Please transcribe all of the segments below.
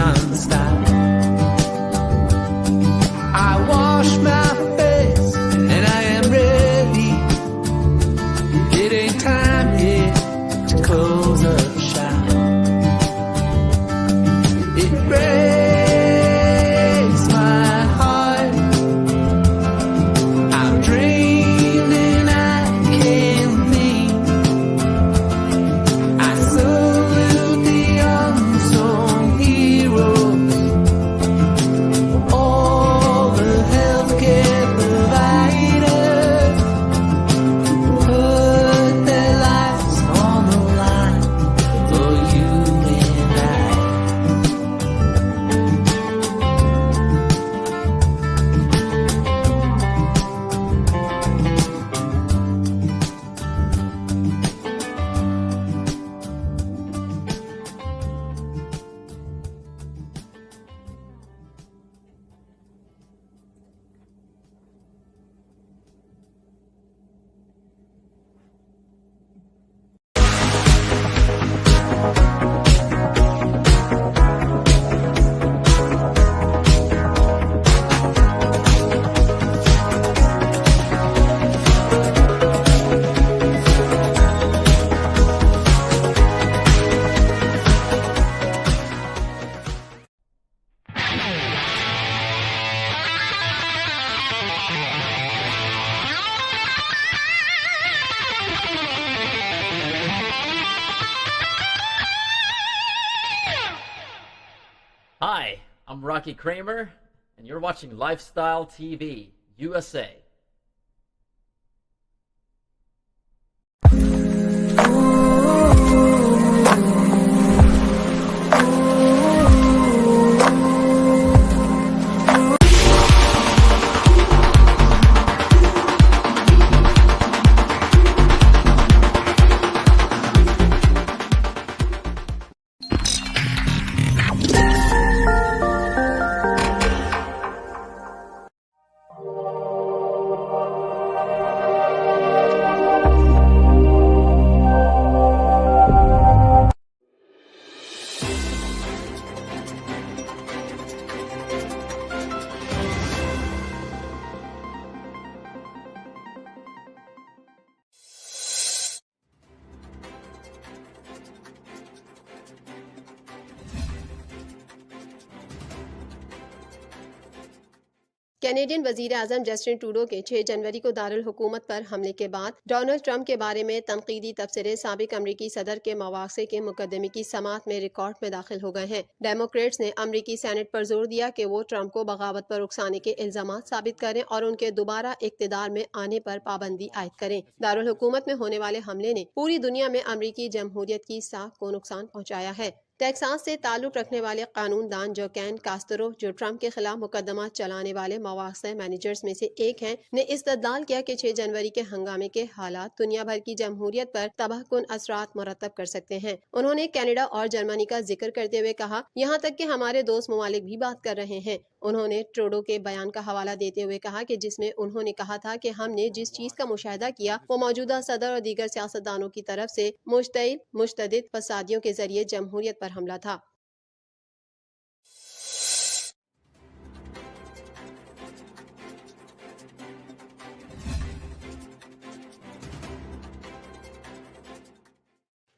non-stop. I wash my face and I am ready. It ain't time yet to close up shop. It breaks my heart. I'm dreamed and I can't think. I salute the unsung heroes, all the healthcare providers who put their lives on the line for you and I. Hi, I'm Rocky Kramer, and you're watching Lifestyle TV USA. Canadian वजीर आजम Justin Trudeau के 6 जनवरी को दारुल हुकूमत पर हमले के बाद Donald Trump के बारे में तनकीदी तबसरे साबिक अमरीकी सदर के मवाक़से के मुकदमे की समात में रिकॉर्ड में दाखिल हो गए हैं। डेमोक्रेट्स ने अमरीकी सेनेट पर जोर दिया कि वो ट्रंप को बगावत पर उकसाने के इल्जाम साबित करें और उनके दोबारा इक़्तिदार में आने पर पाबंदी आयद करें। दारुल हुकूमत में होने वाले हमले ने पूरी दुनिया में अमरीकी जमहूरियत की साख को नुकसान पहुँचाया है। टेक्सास से ताल्लुक रखने वाले कानूनदान जोकैन कास्टरो, जो ट्रंप के खिलाफ मुकदमा चलाने वाले मवाक़से मैनेजर्स में से एक हैं, ने इस्तदलाल किया कि 6 जनवरी के हंगामे के हालात दुनिया भर की जमहूरियत पर तबाहकुन असरात मुरतब कर सकते हैं। उन्होंने कनाडा और जर्मनी का जिक्र करते हुए कहा, यहाँ तक कि हमारे दोस्त ममालिक भी बात कर रहे हैं। उन्होंने ट्रूडो के बयान का हवाला देते हुए कहा कि जिसमें उन्होंने कहा था कि हमने जिस चीज का मुशाहिदा किया वो मौजूदा सदर और दीगर सियासतदानों की तरफ से मुश्तदिद फसादियों के जरिए जमहूरियत पर हमला था।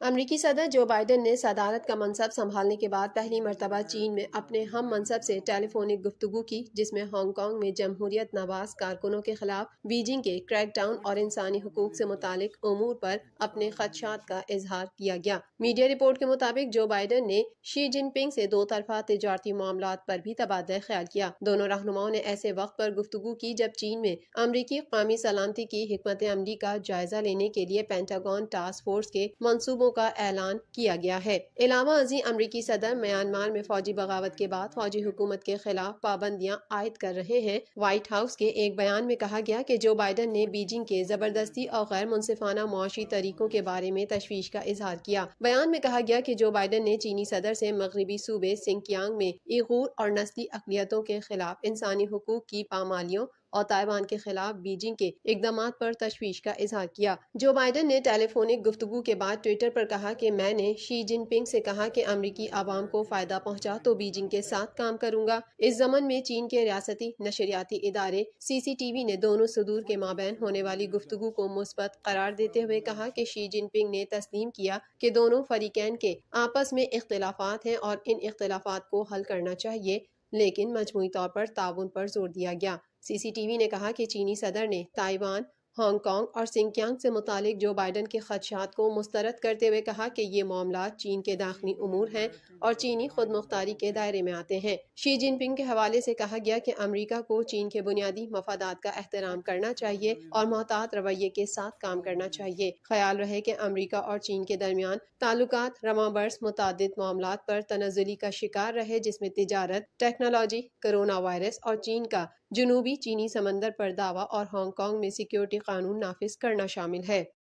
अमरीकी सदर जो बाइडन ने सदारत का मनसब संभालने के बाद पहली मरतबा चीन में अपने हम मनसब से टेलीफोनिक गुफ्तगू की, जिसमें हांगकांग में जमहूरियत नवाज कारकुनों के खिलाफ बीजिंग के क्रैकडाउन और इंसानी हुकूक से मुतालिक उमूर पर अपने खदशात का इजहार किया गया। मीडिया रिपोर्ट के मुताबिक जो बाइडन ने शी जिनपिंग से दो तरफा तिजारती मामलात पर भी तबादला ख्याल किया। दोनों रहनुमाओं ने ऐसे वक्त पर गुफ्तगू की जब चीन में अमरीकी कौमी सलामती की हिकमत अमली का जायजा लेने के लिए पेंटागन टास्क फोर्स के मंसूबों का ऐलान किया गया है। इलावा अजी अमरीकी सदर म्यांमार में फौजी बगावत के बाद फौजी हुकूमत के खिलाफ पाबंदियां आयद कर रहे हैं। व्हाइट हाउस के एक बयान में कहा गया कि जो बाइडन ने बीजिंग के जबरदस्ती और गैर मुनसिफाना मुआशी तरीकों के बारे में तशवीश का इजहार किया। बयान में कहा गया कि जो बाइडन ने चीनी सदर से मगरबी सूबे सिंकियांग में इगूर और नस्ली अकलियतों के खिलाफ इंसानी हुकूक की पामालियों और ताइवान के खिलाफ बीजिंग के इकदाम पर तशवीश का इजहार किया। जो बाइडन ने टेलीफोनिक गुफ्तगू के बाद ट्विटर पर कहा कि मैंने शी जिनपिंग से कहा कि अमरीकी आवाम को फायदा पहुंचा तो बीजिंग के साथ काम करूंगा। इस जमन में चीन के रियासती नशरियाती इदारे CCTV ने दोनों सदूर के माबैन होने वाली गुफ्तगू को मुस्बत करार देते हुए कहा कि शी जिनपिंग ने तस्लीम किया कि दोनों फरीकैन के आपस में इख्तिलाफात हैं और इन इख्तिलाफात को हल करना चाहिए, लेकिन मजमूई तौर पर ताउन पर जोर दिया गया। CCTV ने कहा कि चीनी सदर ने ताइवान, हांगकांग और सिंकियांग से मुतालिक जो बाइडन के खदशात को मुस्तरद करते हुए कहा कि ये मामला चीन के दाखिली उमूर हैं और चीनी खुद मुख्तारी के दायरे में आते हैं। शी जिनपिंग के हवाले से कहा गया कि अमरीका को चीन के बुनियादी मफादात का एहतराम करना चाहिए और मोहतात रवैये के साथ काम करना चाहिए। ख्याल रहे कि अमरीका और चीन के दरमियान ताल्लुकात रमाबर्स मुतादिद मामलात पर तनज़ुली का शिकार रहे, जिसमें तिजारत, टेक्नोलॉजी, कोरोना वायरस और चीन का जनूबी चीनी समंदर पर दावा और हांगकांग में सिक्योरिटी कानून नाफिज करना शामिल है।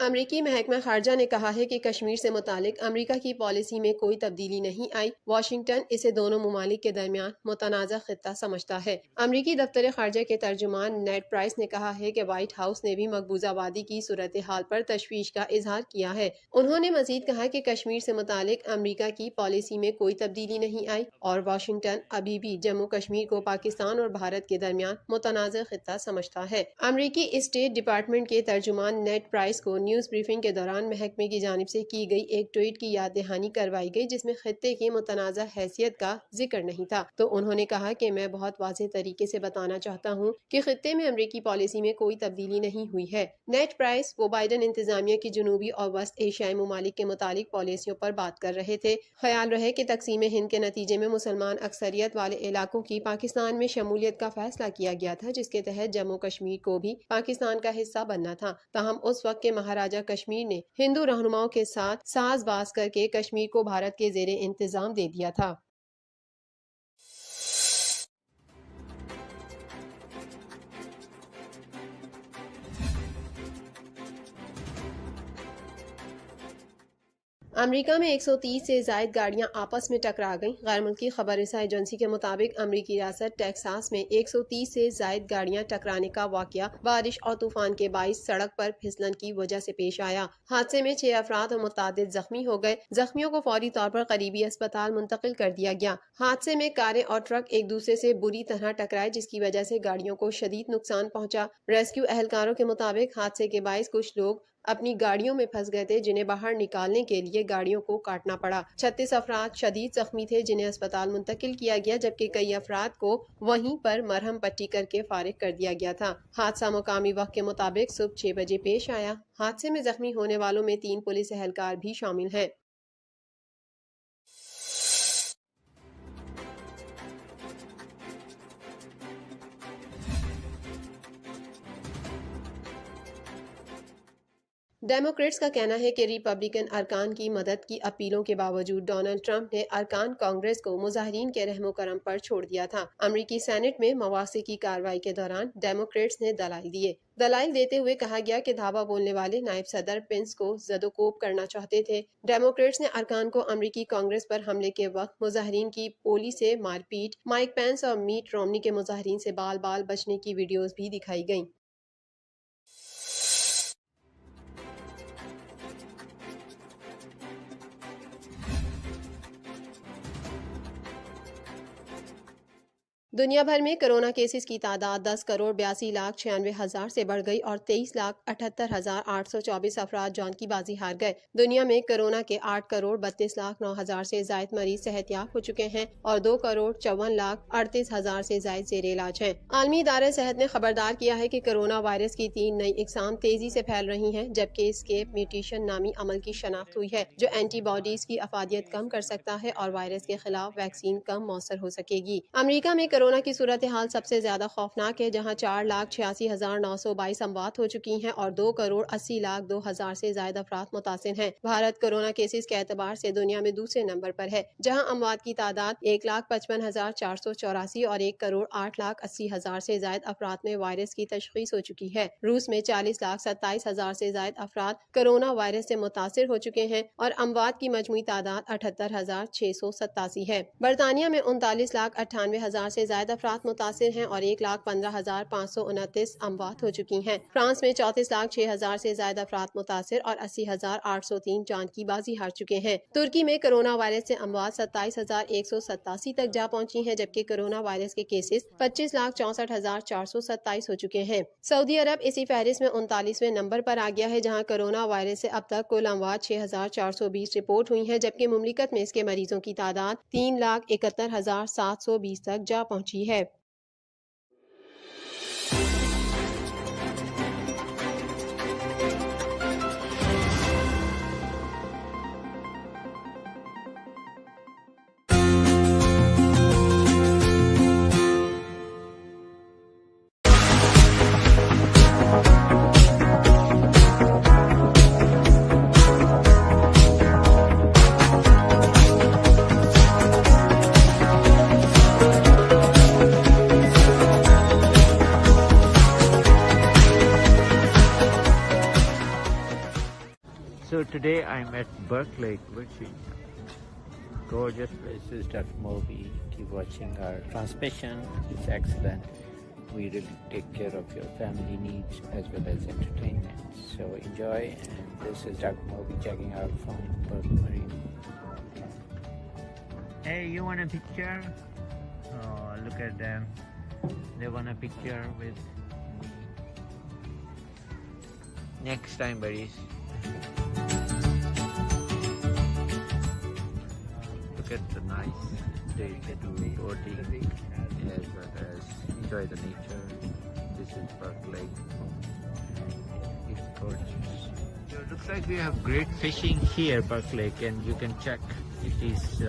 अमरीकी महकमा खारजा ने कहा है कि कश्मीर से मुतालिक अमरीका की पॉलिसी में कोई तब्दीली नहीं आई। वाशिंगटन इसे दोनों मुमालिक के दरमियान मुतनाज़ा खित्ता समझता है। अमरीकी दफ्तर खारजा के तर्जुमान नेड प्राइस ने कहा है कि व्हाइट हाउस ने भी मकबूजा वादी की सूरत हाल पर तशवीश का इजहार किया है। उन्होंने मजीद कहा कि कश्मीर से मुतालिक अमरीका की पॉलिसी में कोई तब्दीली नहीं आई और वाशिंगटन अभी भी जम्मू कश्मीर को पाकिस्तान और भारत के दरमियान मुतनाज़ा खित्ता समझता है। अमरीकी स्टेट डिपार्टमेंट के तर्जुमान नेड प्राइस को न्यूज़ ब्रीफिंग के दौरान महकमे की जानिब से की गई एक ट्वीट की याद दहानी करवाई गई, जिसमें खित्ते की मुतनाज़ा हैसियत का जिक्र नहीं था। तो उन्होंने कहा कि मैं बहुत वाज़ेह तरीके से बताना चाहता हूँ कि खित्ते में अमरीकी पॉलिसी में कोई तब्दीली नहीं हुई है। नेड प्राइस वो बाइडन इंतजामिया की जनूबी और वस्त एशियाई ममालिक के मुतालिक पॉलिसियों पर बात कर रहे थे। ख्याल रहे कि तकसीम हिंद के नतीजे में मुसलमान अक्सरियत वाले इलाकों की पाकिस्तान में शमूलियत का फैसला किया गया था, जिसके तहत जम्मू कश्मीर को भी पाकिस्तान का हिस्सा बनना था। ताहम उस वक्त के महाराजा कश्मीर ने हिंदू रहनुमाओं के साथ साज़बाज़ करके कश्मीर को भारत के ज़ेरे इंतजाम दे दिया था। अमरीका में 130 से ज़ायद गाड़ियां आपस में टकरा गईं। गैर मुल्की खबर रसा एजेंसी के मुताबिक अमरीकी रियासत टेक्सास में 130 से ज़ायद गाड़ियां टकराने का वाकया बारिश और तूफान के बाइस सड़क पर फिसलन की वजह से पेश आया। हादसे में 6 अफराद और मुतादिद जख्मी हो गए। जख्मियों को फौरी तौर पर करीबी अस्पताल मुंतकिल कर दिया गया। हादसे में कारें और ट्रक एक दूसरे से बुरी तरह टकराए, जिसकी वजह से गाड़ियों को शदीद नुकसान पहुंचा। रेस्क्यू एहलकारों के मुताबिक हादसे के बाइस कुछ लोग अपनी गाड़ियों में फंस गए थे, जिन्हें बाहर निकालने के लिए गाड़ियों को काटना पड़ा। 36 अफराद शदीद जख्मी थे, जिन्हें अस्पताल मुंतकिल किया गया, जबकि कई अफराद को वहीं पर मरहम पट्टी करके फारिग कर दिया गया था। हादसा मुकामी वक्त के मुताबिक सुबह 6 बजे पेश आया। हादसे में जख्मी होने वालों में 3 पुलिस एहलकार भी शामिल हैं। डेमोक्रेट्स का कहना है कि रिपब्लिकन अरकान की मदद की अपीलों के बावजूद डोनाल्ड ट्रंप ने अरकान कांग्रेस को मुजाहिरीन के रहमो करम पर छोड़ दिया था। अमरीकी सेनेट में मवासी की कार्रवाई के दौरान डेमोक्रेट्स ने दलाइल दिए। दलाइल देते हुए कहा गया कि धावा बोलने वाले नायब सदर पेंस को जदोकोब करना चाहते थे। डेमोक्रेट्स ने अरकान को अमरीकी कांग्रेस पर हमले के वक्त मुजाहिरीन की पोली से मारपीट, माइक पेंस और मीट रोमनी के मुजाहिरीन से बाल बाल बचने की वीडियोज भी दिखाई गयी। दुनिया भर में कोरोना केसेस की तादाद 10,82,96,000 से बढ़ गई और 23,78,824 अफराद जान की बाजी हार गए। दुनिया में कोरोना के 8,32,09,000 से ज्यादा मरीज सेहतयाब हो चुके हैं और 2,54,38,000 से ज्यादा जेर इलाज हैं। आलमी इदारा सेहत ने खबरदार किया है कि कोरोना वायरस की 3 नई इकसाम तेजी से फैल रही हैं, जबकि इसके म्यूटेशन नामी अमल की शनाख्त हुई है, जो एंटीबॉडीज की अफादियत कम कर सकता है और वायरस के खिलाफ वैक्सीन कम मौसर हो सकेगी। अमरीका में कोरोना कोरोना की सूरत हाल सबसे ज्यादा खौफनाक है, जहां 4,86,922 अमवात हो चुकी हैं और 2,80,02,000 से ज्यादा अफराद मुतासिर हैं। भारत कोरोना केसेस के एतबार से दुनिया में दूसरे नंबर पर है, जहां अमवात की तादाद 1,55,484 और 1,08,80,000 से ज्यादा अफराद में वायरस की तशखीस हो चुकी है। रूस में 40,27,000 से ज्यादा अफराद कोरोना वायरस से मुतासिर हो चुके हैं और अमवात की मजमूई तादाद 78,687 है। बरतानिया में 39,98,000 से ज्यादा अफराद मुतासिर हैं और 1,15,529 अमवात हो चुकी हैं। फ्रांस में 34,06,000 से ज्यादा अफराद मुतासिर और 80,803 जान की बाजी हार चुके हैं। तुर्की में कोरोना वायरस से अमवात 27,187 तक जा पहुंची हैं, जबकि कोरोना वायरस के केसेस 25,64,427 हो चुके हैं। सऊदी अरब इसी फहरिस्त में 39वें नंबर पर आ गया है, जहां कोरोना वायरस से अब तक कुल अमवात 6,420 रिपोर्ट हुई हैं, जबकि मुमलिकत में इसके मरीजों की तादाद 3,71,720 तक जा पहुंची है। So today I'm at Berkeley, Virginia. Gorgeous places, Dr. Moby. Keep watching our transmission. It's excellent. We really take care of your family needs as well as entertainment. So enjoy. And this is Dr. Moby checking out from Berkeley Marine. Hey, you want a picture? Oh, look at them. They want a picture with me. Next time, buddies. Look at the nice day to do boating as well as enjoy the nature. This is Berkeley. It's gorgeous. So it looks like we have great fishing here, Berkeley, and you can check. It is a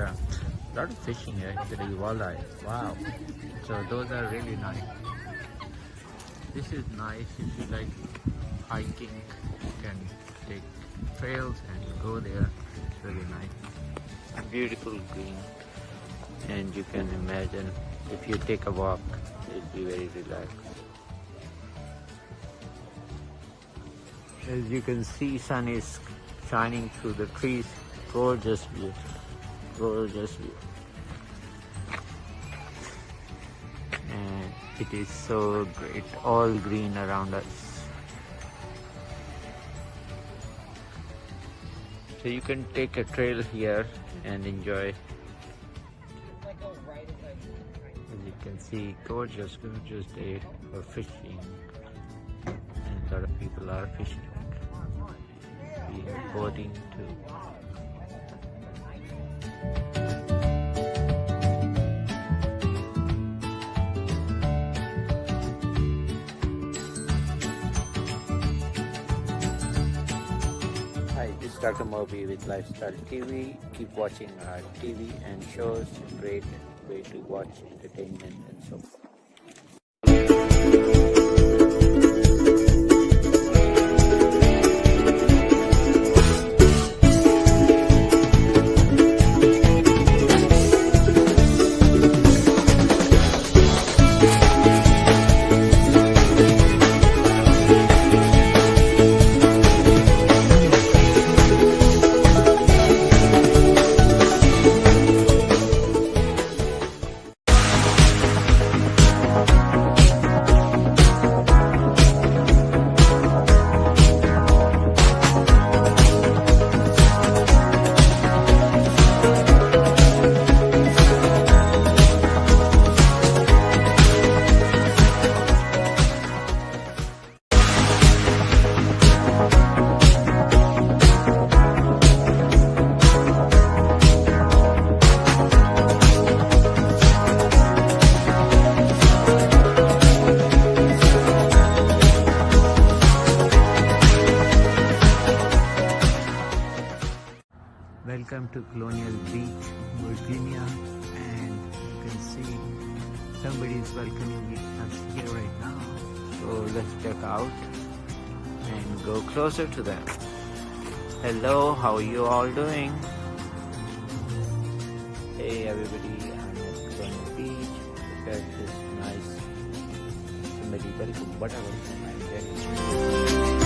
lot of fishing actually, walleye. Wow. So those are really nice. This is nice if you like hiking. You can take trails and go there. It's really nice. Beautiful green, and you can imagine if you take a walk, it'll be very relaxed. As you can see, sun is shining through the trees. Gorgeous view, gorgeous view. And it is so great, all green around us. So you can take a trail here and enjoy. As you can see, gorgeous, gorgeous day for fishing. And a lot of people are fishing. We are boating too. Hi, this is Dr. Moby with Lifestyle TV. Keep watching our TV and shows. Great way to watch entertainment and so forth. Welcome to Colonial Beach, Virginia, and you can see somebody is welcoming us here right now. So let's check out and go closer to them. Hello, how are you all doing? Hey everybody, I'm at Corner Beach. Look at this nice somebody very good whatever I'm getting.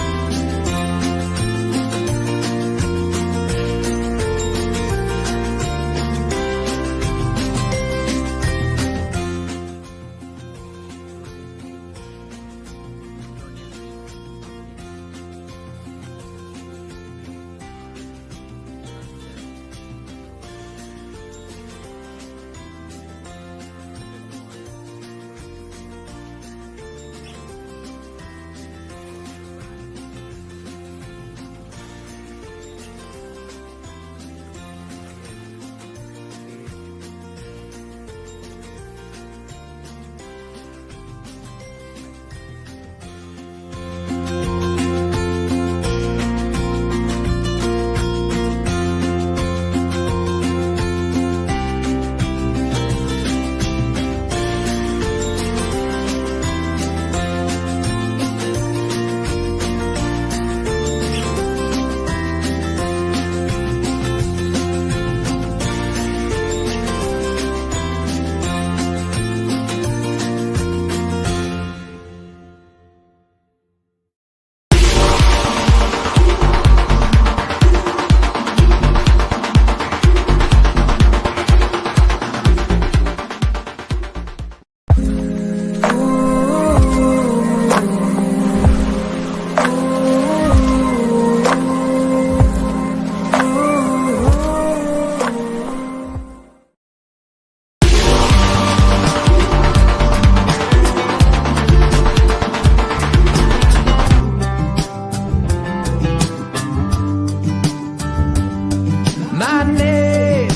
My name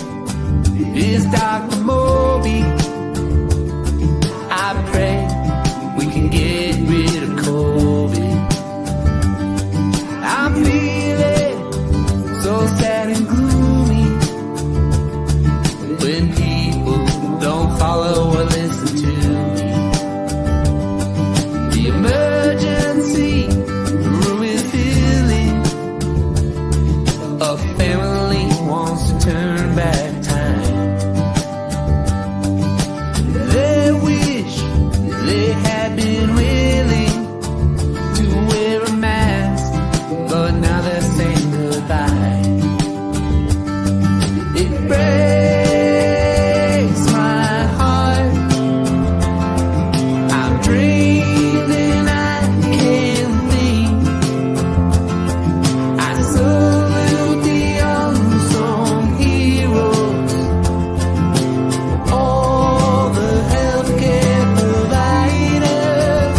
is Dr. Moby. I pray we can get rid of COVID. I'm feeling so sad and gloomy when people don't follow or listen to me. The emergency room is filling. A family wants to turn back time. They wish they had been willing to wear a mask, but now they're saying goodbye. It breaks my heart. I'm drained and I can't think. I salute the unsung heroes, all the healthcare providers.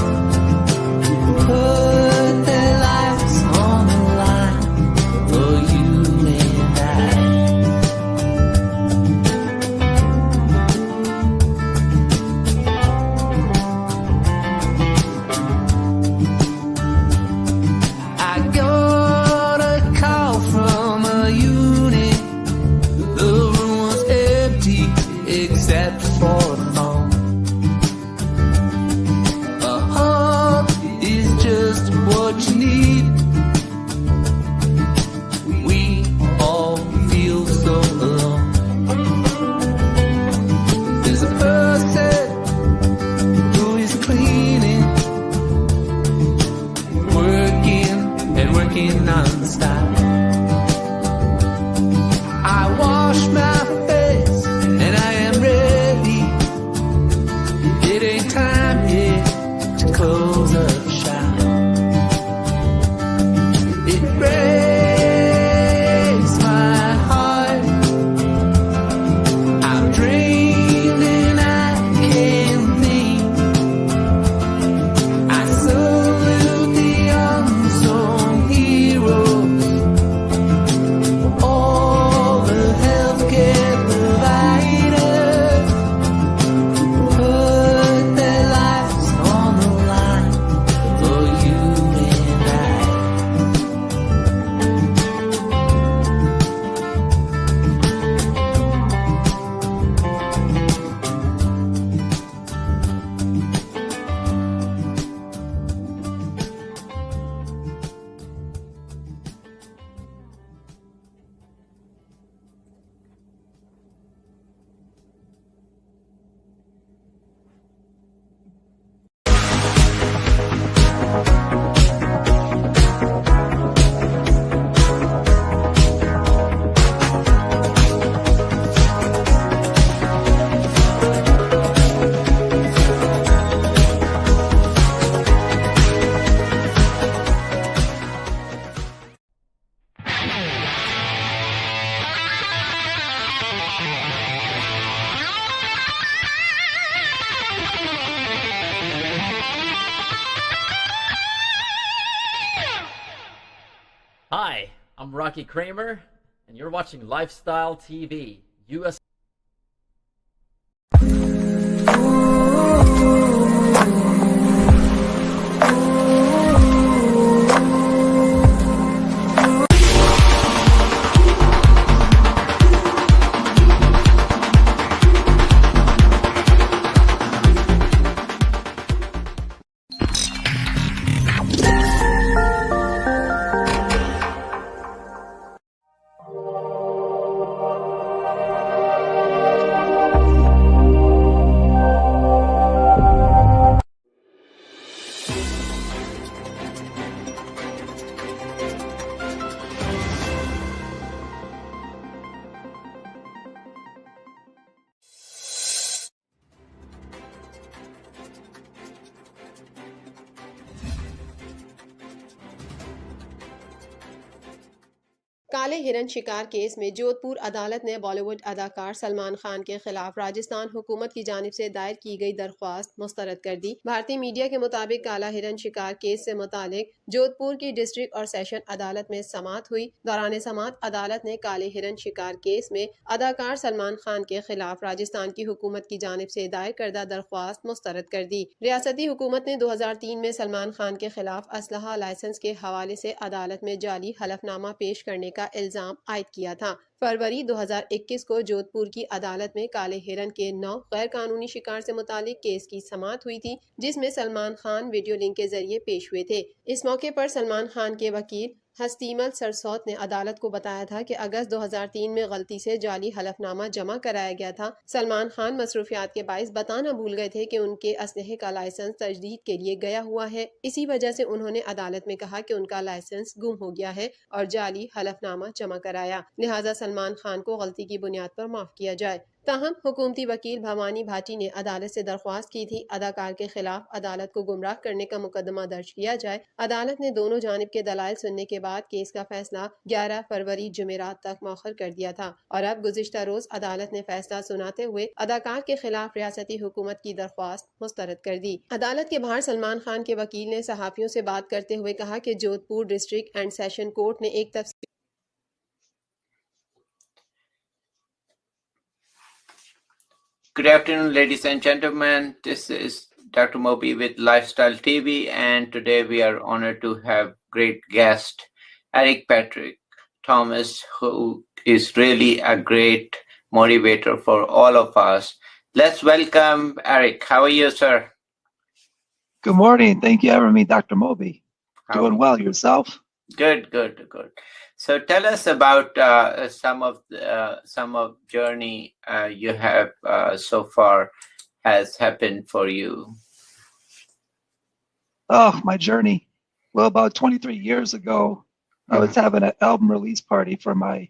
I'm Rocky Kramer, and you're watching Lifestyle TV, US. काले हिरन शिकार case में जोधपुर अदालत ने बॉलीवुड अदाकार सलमान खान के खिलाफ राजस्थान हुकूमत की जानिब से दायर की गई दरख्वास्त मुस्तरद कर दी। भारतीय मीडिया के मुताबिक काला हिरन शिकार केस से मुतालिक जोधपुर की डिस्ट्रिक्ट और सेशन अदालत में समाअत हुई। दौरान समाअत अदालत ने काले हिरन शिकार केस में अदाकार सलमान खान के खिलाफ राजस्थान की हुकूमत की जानिब से दायर करदा दरख्वास्त मुस्तरद कर दी। रियासती हुकूमत ने 2003 में सलमान खान के खिलाफ असलहा लाइसेंस के हवाले से अदालत में जाली हलफनामा पेश करने का इल्जाम आयद किया था। फरवरी 2021 को जोधपुर की अदालत में काले हिरन के 9 गैर कानूनी शिकार से मुतालिक केस की समाअत हुई थी, जिसमें सलमान खान वीडियो लिंक के जरिए पेश हुए थे। इस मौके पर सलमान खान के वकील हस्तीमल सरसौत ने अदालत को बताया था कि अगस्त 2003 में गलती से जाली हलफनामा जमा कराया गया था। सलमान खान मसरूफियात के बाइस बताना भूल गए थे कि उनके असलहे का लाइसेंस तजदीद के लिए गया हुआ है। इसी वजह से उन्होंने अदालत में कहा कि उनका लाइसेंस गुम हो गया है और जाली हलफनामा जमा कराया, लिहाजा सलमान खान को गलती की बुनियाद पर माफ किया जाए। ताहम हुकूमती वकील भवानी भाटी ने अदालत से दरख्वास्त की थी अदाकार के खिलाफ अदालत को गुमराह करने का मुकदमा दर्ज किया जाए। अदालत ने दोनों जानिब के दलाइल सुनने के बाद केस का फैसला 11 फरवरी जुमेरात तक मौखर कर दिया था और अब गुज़िश्ता रोज अदालत ने फैसला सुनाते हुए अदाकार के खिलाफ रियासती हुकूमत की दरख्वास्त मुस्तरद कर दी। अदालत के बाहर सलमान खान के वकील ने सहाफियों से बात करते हुए कहा कि Jodhpur district and session court ने एक तफसील Good afternoon, ladies and gentlemen. This is Dr. Moby with Lifestyle TV, and today we are honored to have great guest Eric Patrick Thomas, who is really a great motivator for all of us. Let's welcome Eric. How are you, sir? Good morning. Thank you for having me, Dr. Moby. Doing well. Yourself? Good. So tell us about some of journey you have so far has happened for you. Oh, my journey. Well, about 23 years ago, I was having an album release party for my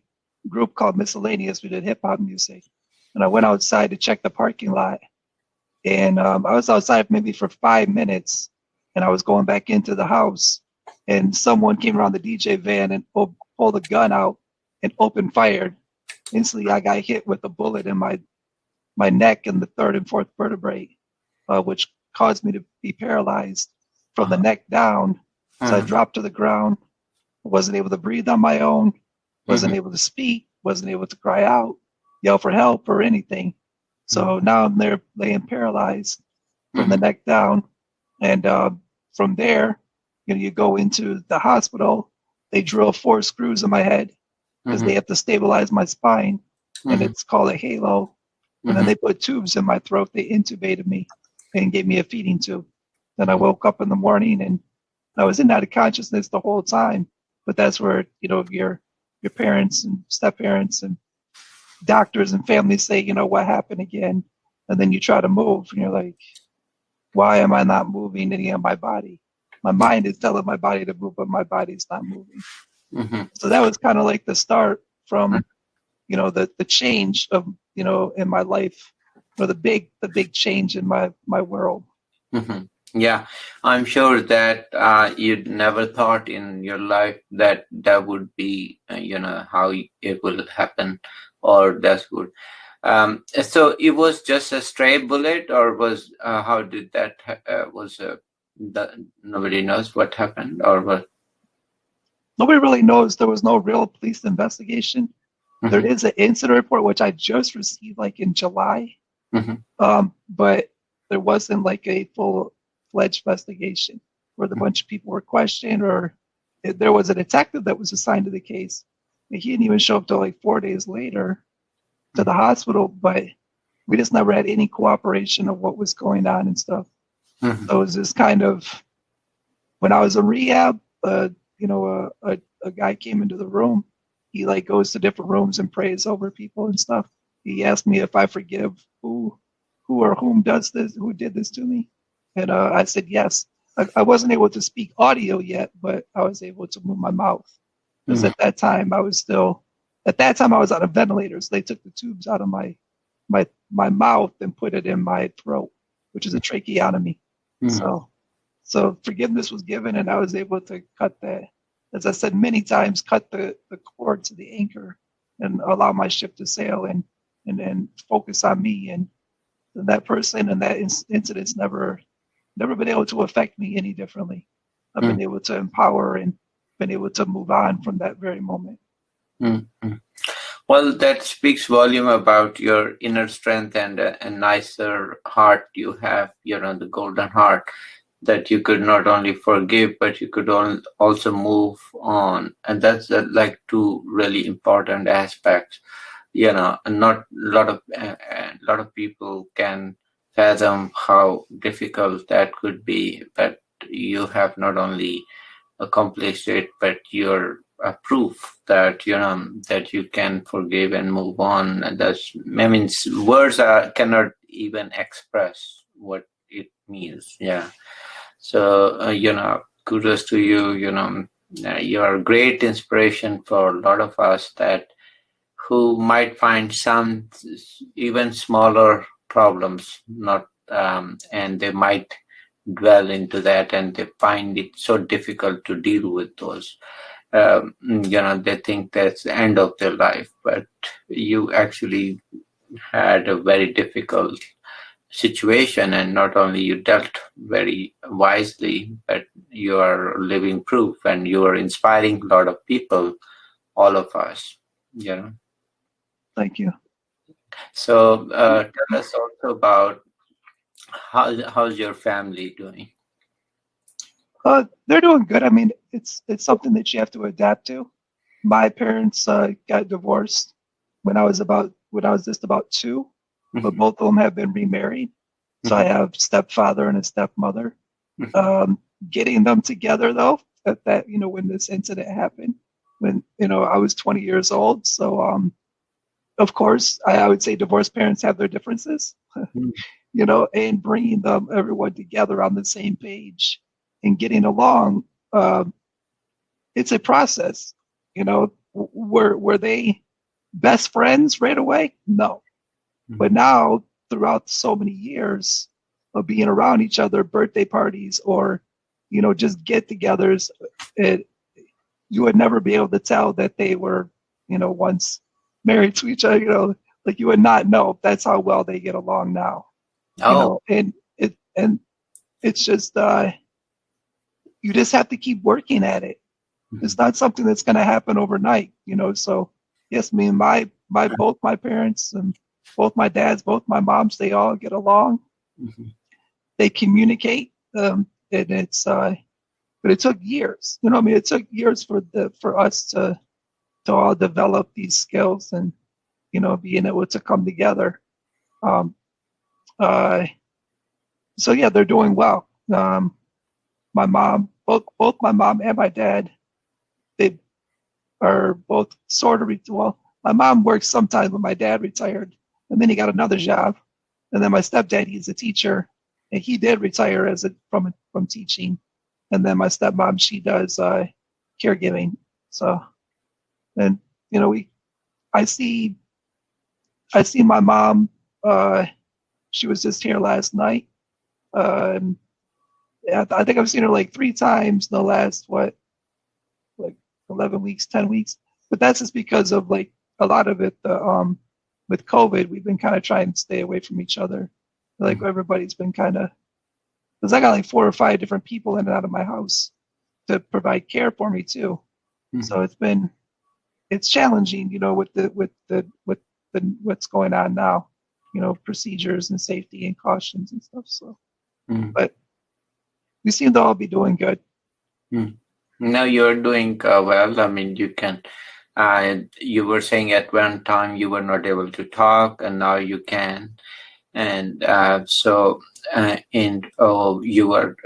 group called Miscellaneous. We did hip hop music, and I went outside to check the parking lot. And I was outside maybe for 5 minutes, and I was going back into the house, and someone came around the DJ van and pulled a gun out and opened fire. Instantly, I got hit with a bullet in my neck and the third and fourth vertebrae, which caused me to be paralyzed from the neck down. So I dropped to the ground. Wasn't able to breathe on my own. Wasn't able to speak. Wasn't able to cry out, yell for help or anything. So now I'm there laying paralyzed from the neck down. And from there, you go into the hospital. They drill 4 screws in my head because they have to stabilize my spine, and it's called a halo. And then they put tubes in my throat. They intubated me and gave me a feeding tube. Then I woke up in the morning, and I was in out of consciousness the whole time. But that's where your parents and step parents and doctors and families say, what happened again? And then you try to move, and you're like, why am I not moving any of my body? My mind is telling my body to move, but my body's not moving. So that was kind of like the start from, the change of, in my life, the big change in my world. Yeah, I'm sure that you'd never thought in your life that would be, how it will happen, or that's good. So it was just a stray bullet, or was how did that was? Nobody knows what happened, or what? nobody really knows. There was no real police investigation. There is an incident report, which I just received like in July. But there wasn't like a full-fledged investigation where the bunch of people were questioned, or there was a detective that was assigned to the case. And he didn't even show up till like 4 days later to the hospital, but we just never had any cooperation of what was going on and stuff. So it was just kind of, when I was in rehab, a guy came into the room. He like goes to different rooms and prays over people and stuff. He asked me if I forgive who or whom who did this to me. And I said yes. I wasn't able to speak audio yet, but I was able to move my mouth. Because at that time I was on a ventilator. So they took the tubes out of my mouth and put it in my throat, which is a tracheotomy. So forgiveness was given, and I was able to cut that, as I said many times, cut the cord to the anchor and allow my ship to sail and focus on me. And that person and that incident's never been able to affect me any differently. I've been able to empower and been able to move on from that very moment. Well, that speaks volume about your inner strength and a nicer heart you have, the golden heart, that you could not only forgive, but you could also move on. And that's like two really important aspects. Not a lot of people can fathom how difficult that could be, but you have not only accomplished it, but you're a proof that that you can forgive and move on. And words cannot even express what it means. Yeah. So kudos to you. You are a great inspiration for a lot of us who might find some even smaller problems, and they might dwell into that, and they find it so difficult to deal with those. They think that's the end of their life, but you actually had a very difficult situation, and not only you dealt very wisely, but you are living proof, and you are inspiring a lot of people, all of us. Thank you. So tell us also about how's your family doing? They're doing good. I mean, it's something that you have to adapt to. My parents got divorced when I was just about 2, but both of them have been remarried. So I have stepfather and a stepmother. Getting them together though, when this incident happened, when I was 20 years old. So of course, I would say divorced parents have their differences, and bringing everyone together on the same page and getting along, it's a process. Were they best friends right away? No. But now, throughout so many years of being around each other, birthday parties or, just get-togethers, you would never be able to tell that they were, once married to each other. Like you would not know. That's how well they get along now. And it's just you just have to keep working at it. It's not something that's going to happen overnight. So yes, both my parents and both my dads, both my moms, they all get along. They communicate, and it's but it took years. It took years for us to all develop these skills and being able to come together. So yeah, they're doing well. My mom, both my mom and my dad, they are both sort of my mom works sometimes, but my dad retired, and then he got another job. And then my stepdad, he's a teacher, and he did retire from teaching. And then my stepmom, she does caregiving. So, and I see my mom. She was just here last night. I think I've seen her like 3 times in the last 11 weeks, 10 weeks. But that's just because of like a lot of it. With COVID, we've been kind of trying to stay away from each other. Like everybody's been because I got like 4 or 5 different people in and out of my house to provide care for me too. So it's challenging, with what's going on now, procedures and safety and cautions and stuff. So, but we seem to all be doing good. Now you're doing well. I mean, you were saying at one time you were not able to talk, and now you can. And you were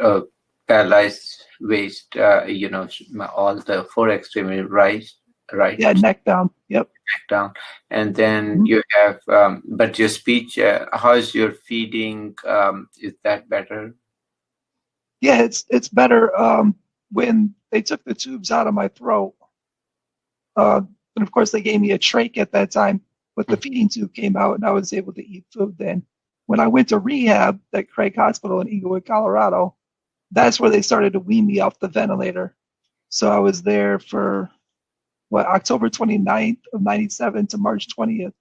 paralyzed, waist, all the four extremities, right? Yeah, neck down. Yep. Neck down. And then you have, but your speech, how's your feeding? Is that better? Yeah, it's better. When they took the tubes out of my throat, and of course they gave me a trach at that time, but the feeding tube came out and I was able to eat food then. When I went to rehab at Craig Hospital in Inglewood, Colorado, that's where they started to wean me off the ventilator. So I was there for October 29th of 97 to March 20th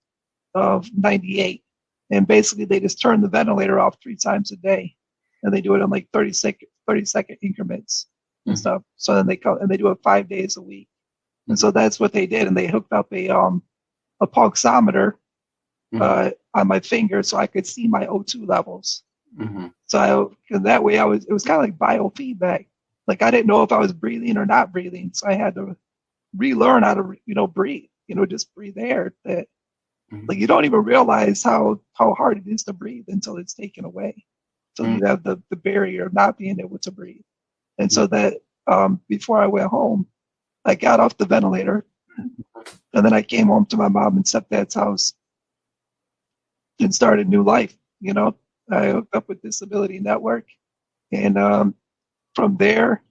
of 98. And basically they just turn the ventilator off 3 times a day. And they do it in like 30-second increments and stuff. So then they come and they do it 5 days a week. And so that's what they did. And they hooked up a pulsometer on my finger so I could see my O2 levels. So that way it was kind of like biofeedback. Like I didn't know if I was breathing or not breathing. So I had to relearn how to, breathe, just breathe air. That like you don't even realize how hard it is to breathe until it's taken away. So you have the barrier of not being able to breathe. And so that before I went home, I got off the ventilator and then I came home to my mom and stepdad's house and started new life. I hooked up with Disability Network. And from there,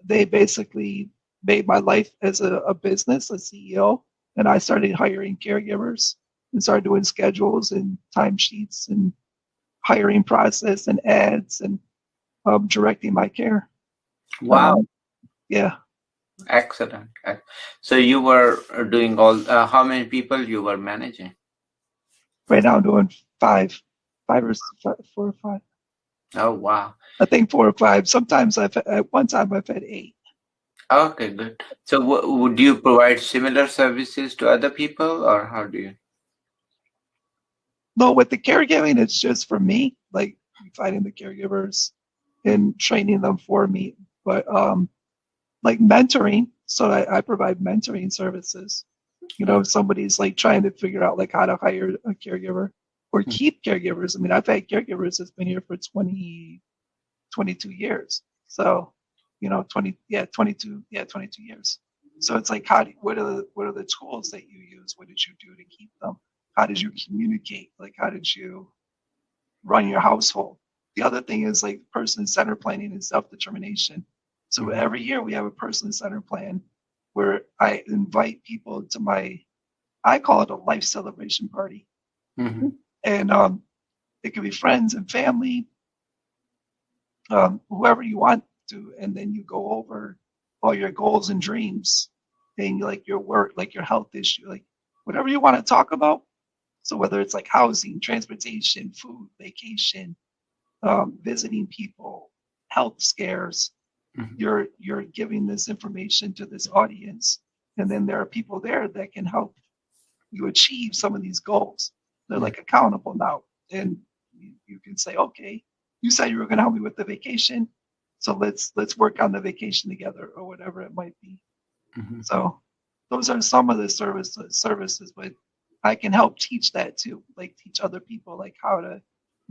they basically made my life as a business, a CEO. And I started hiring caregivers and started doing schedules and timesheets and hiring process and ads and directing my care. Wow. Yeah. Excellent. So you were doing how many people you were managing? Right now I'm doing 4 or 5. Oh, wow. I think 4 or 5. Sometimes at one time I've had 8. Okay, good. So would you provide similar services to other people, or how do you? No, with the caregiving, it's just for me, like finding the caregivers and training them for me. But like mentoring, so I provide mentoring services. If somebody's like trying to figure out like how to hire a caregiver or keep caregivers. I mean, I've had caregivers that's been here for 22 years. So, 22 years. So it's like, what are the tools that you use? What did you do to keep them? How did you communicate? Like, how did you run your household? The other thing is like person-centered planning and self-determination. So every year we have a person-centered plan where I invite people to I call it a life celebration party. And it could be friends and family, whoever you want to, and then you go over all your goals and dreams and like your work, like your health issue, like whatever you want to talk about. So whether it's like housing, transportation, food, vacation, visiting people, health scares, you're giving this information to this audience. And then there are people there that can help you achieve some of these goals. They're like accountable now. And you can say, okay, you said you were going to help me with the vacation. So let's work on the vacation together or whatever it might be. So those are some of the services, but I can help teach that too, like teach other people like how to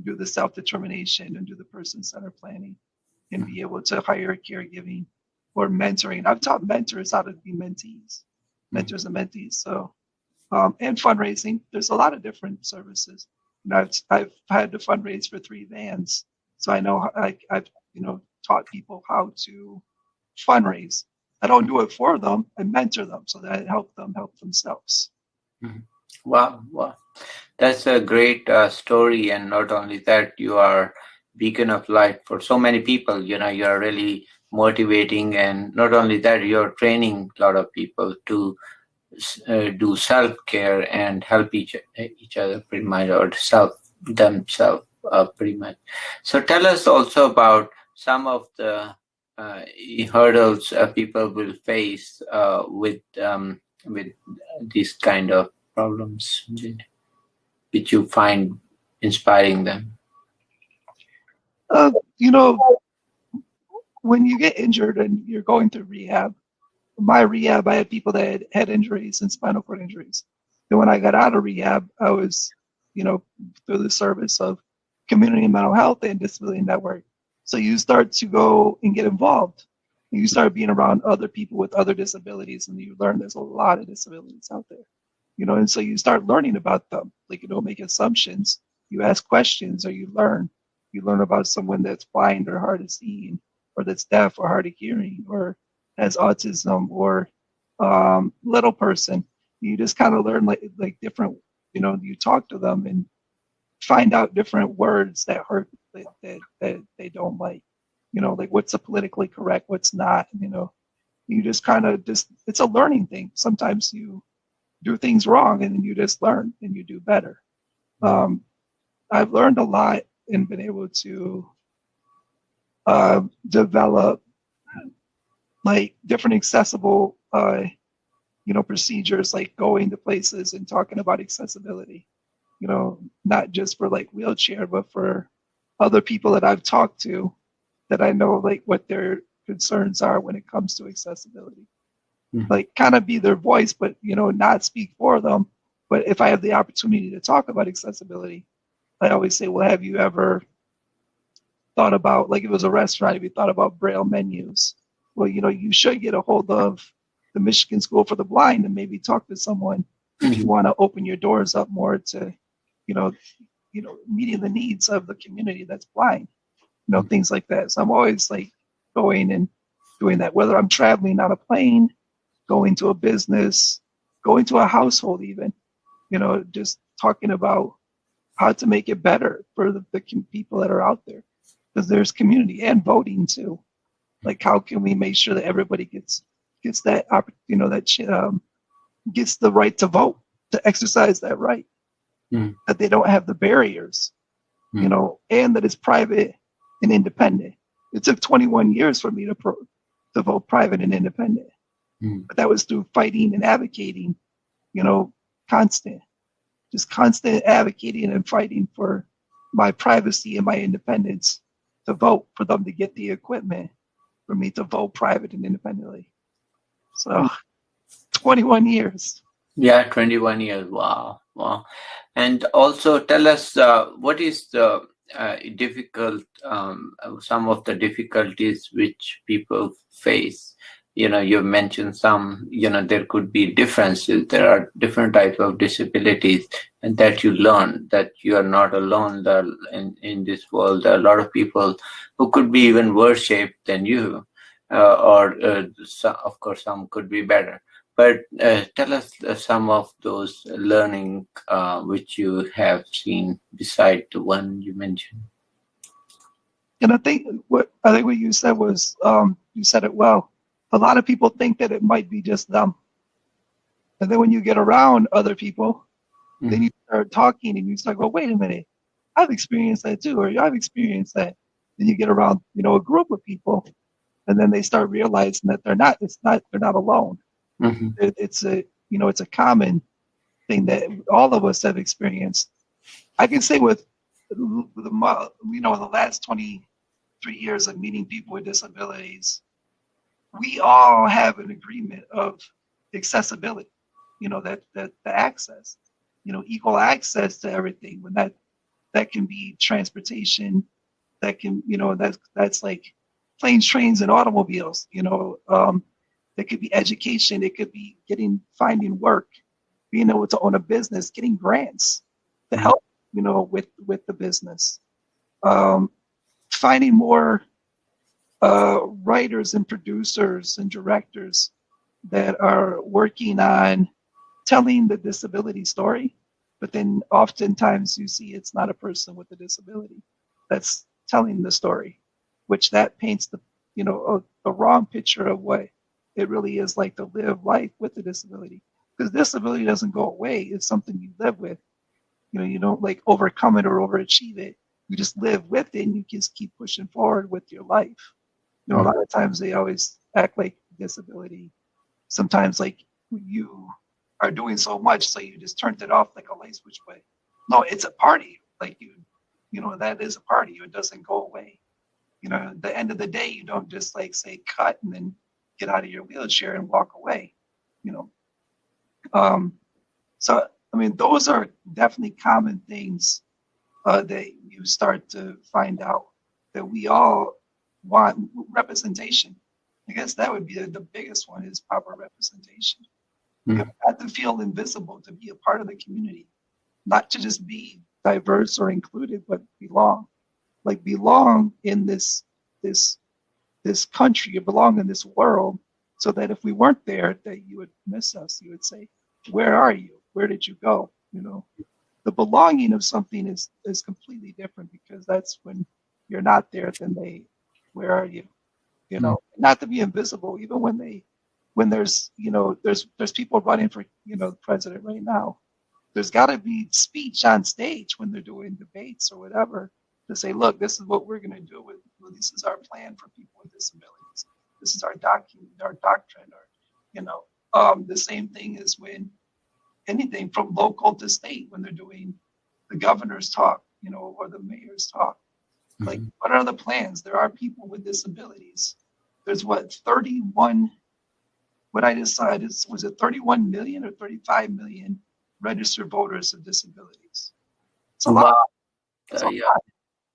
do the self-determination and do the person-centered planning and be able to hire caregiving or mentoring. I've taught mentors how to be mentors and mentees. So, and fundraising, there's a lot of different services. I've had to fundraise for 3 vans. So I know I've taught people how to fundraise. I don't do it for them. I mentor them so that I help them help themselves. Wow. That's a great story. And not only that, you are beacon of light for so many people. You are really motivating. And not only that, you're training a lot of people to do self-care and help each other pretty much, or themselves pretty much. So tell us also about some of the hurdles people will face with these kind of problems, which you find inspiring them? You know, when you get injured and you're going through rehab, my rehab, I had people that had injuries and spinal cord injuries. And when I got out of rehab, I was, you know, through the service of Community Mental Health and Disability Network. So you start to go and get involved. And you start being around other people with other disabilities, and you learn there's a lot of disabilities out there, you know, and so you start learning about them. Like, you don't make assumptions. You ask questions, or you learn. You learn about someone that's blind or hard of seeing, or that's deaf or hard of hearing, or has autism, or little person. You just kind of learn like different, you know, you talk to them and find out different words that hurt, that they don't like, you know, like what's a politically correct, what's not, you know. You just kind of it's a learning thing. Sometimes you do things wrong and then you just learn and you do better. I've learned a lot and been able to develop like different accessible, you know, procedures, like going to places and talking about accessibility, you know, not just for like wheelchair, but for other people that I've talked to, that I know like what their concerns are when it comes to accessibility. Like kind of be their voice, but, you know, not speak for them. But if I have the opportunity to talk about accessibility, I always say, well, have you ever thought about, like, if it was a restaurant, have you thought about Braille menus? Well, you know, you should get a hold of the Michigan School for the Blind and maybe talk to someone if you want to open your doors up more to, you know, meeting the needs of the community that's blind, you know, things like that. So I'm always like going and doing that, whether I'm traveling on a plane, going to a business, going to a household even, you know, just talking about how to make it better for the people that are out there. Because there's community and voting too. Like, how can we make sure that everybody gets that, you know, that gets the right to vote, to exercise that right, that they don't have the barriers, you know, and that it's private and independent. It took 21 years for me to vote private and independent, but that was through fighting and advocating, you know, constant advocating and fighting for my privacy and my independence, to vote, for them to get the equipment for me to vote private and independently. So 21 years. Yeah, 21 years. Wow. And also tell us what is the difficult, some of the difficulties which people face. You know, you mentioned some, you know, there could be differences. There are different types of disabilities, and that you learn that you are not alone in this world. There are a lot of people who could be even worse shaped than you, or of course, some could be better. But tell us some of those learning which you have seen beside the one you mentioned. And I think what you said was, you said it well. A lot of people think that it might be just them. And then when you get around other people, then you start talking and you start going, wait a minute, I've experienced that too, or I've experienced that. Then you get around, you know, a group of people, and then they start realizing that they're not alone. It's a common thing that all of us have experienced. I can say with the last 23 years of meeting people with disabilities, we all have an agreement of accessibility, you know, that the access, you know, equal access to everything. When that can be transportation, that can, you know, that's like planes, trains, and automobiles, you know. It could be education, it could be finding work, being able to own a business, getting grants to help, you know, with the business, finding more writers and producers and directors that are working on telling the disability story, but then oftentimes you see it's not a person with a disability that's telling the story, which that paints the wrong picture of what it really is like to live life with a disability. Because disability doesn't go away; it's something you live with. You know, you don't like overcome it or overachieve it. You just live with it, and you just keep pushing forward with your life. You know, a lot of times they always act like disability. Sometimes like you are doing so much, so you just turned it off like a light switch. But no, it's a party. Like you know, that is a party. It doesn't go away. You know, at the end of the day, you don't just like say cut and then get out of your wheelchair and walk away. You know, so I mean, those are definitely common things that you start to find out that we all want representation. I guess that would be the biggest one is proper representation. You have to feel invisible to be a part of the community, not to just be diverse or included, but belong. Like belong in this country, you belong in this world, so that if we weren't there, that you would miss us. You would say, "Where are you? Where did you go?" You know, the belonging of something is completely different because that's when you're not there. Then where are you? You know, not to be invisible, even when there's there's people running for the president right now. There's got to be speech on stage when they're doing debates or whatever to say, look, this is what we're going to do. This is our plan for people with disabilities. This is our doctrine, or the same thing is when anything from local to state when they're doing the governor's talk, or the mayor's talk. Like, what are the plans? There are people with disabilities. There's 31. What I decided was it 31 million or 35 million registered voters with disabilities. It's a lot. It's a lot.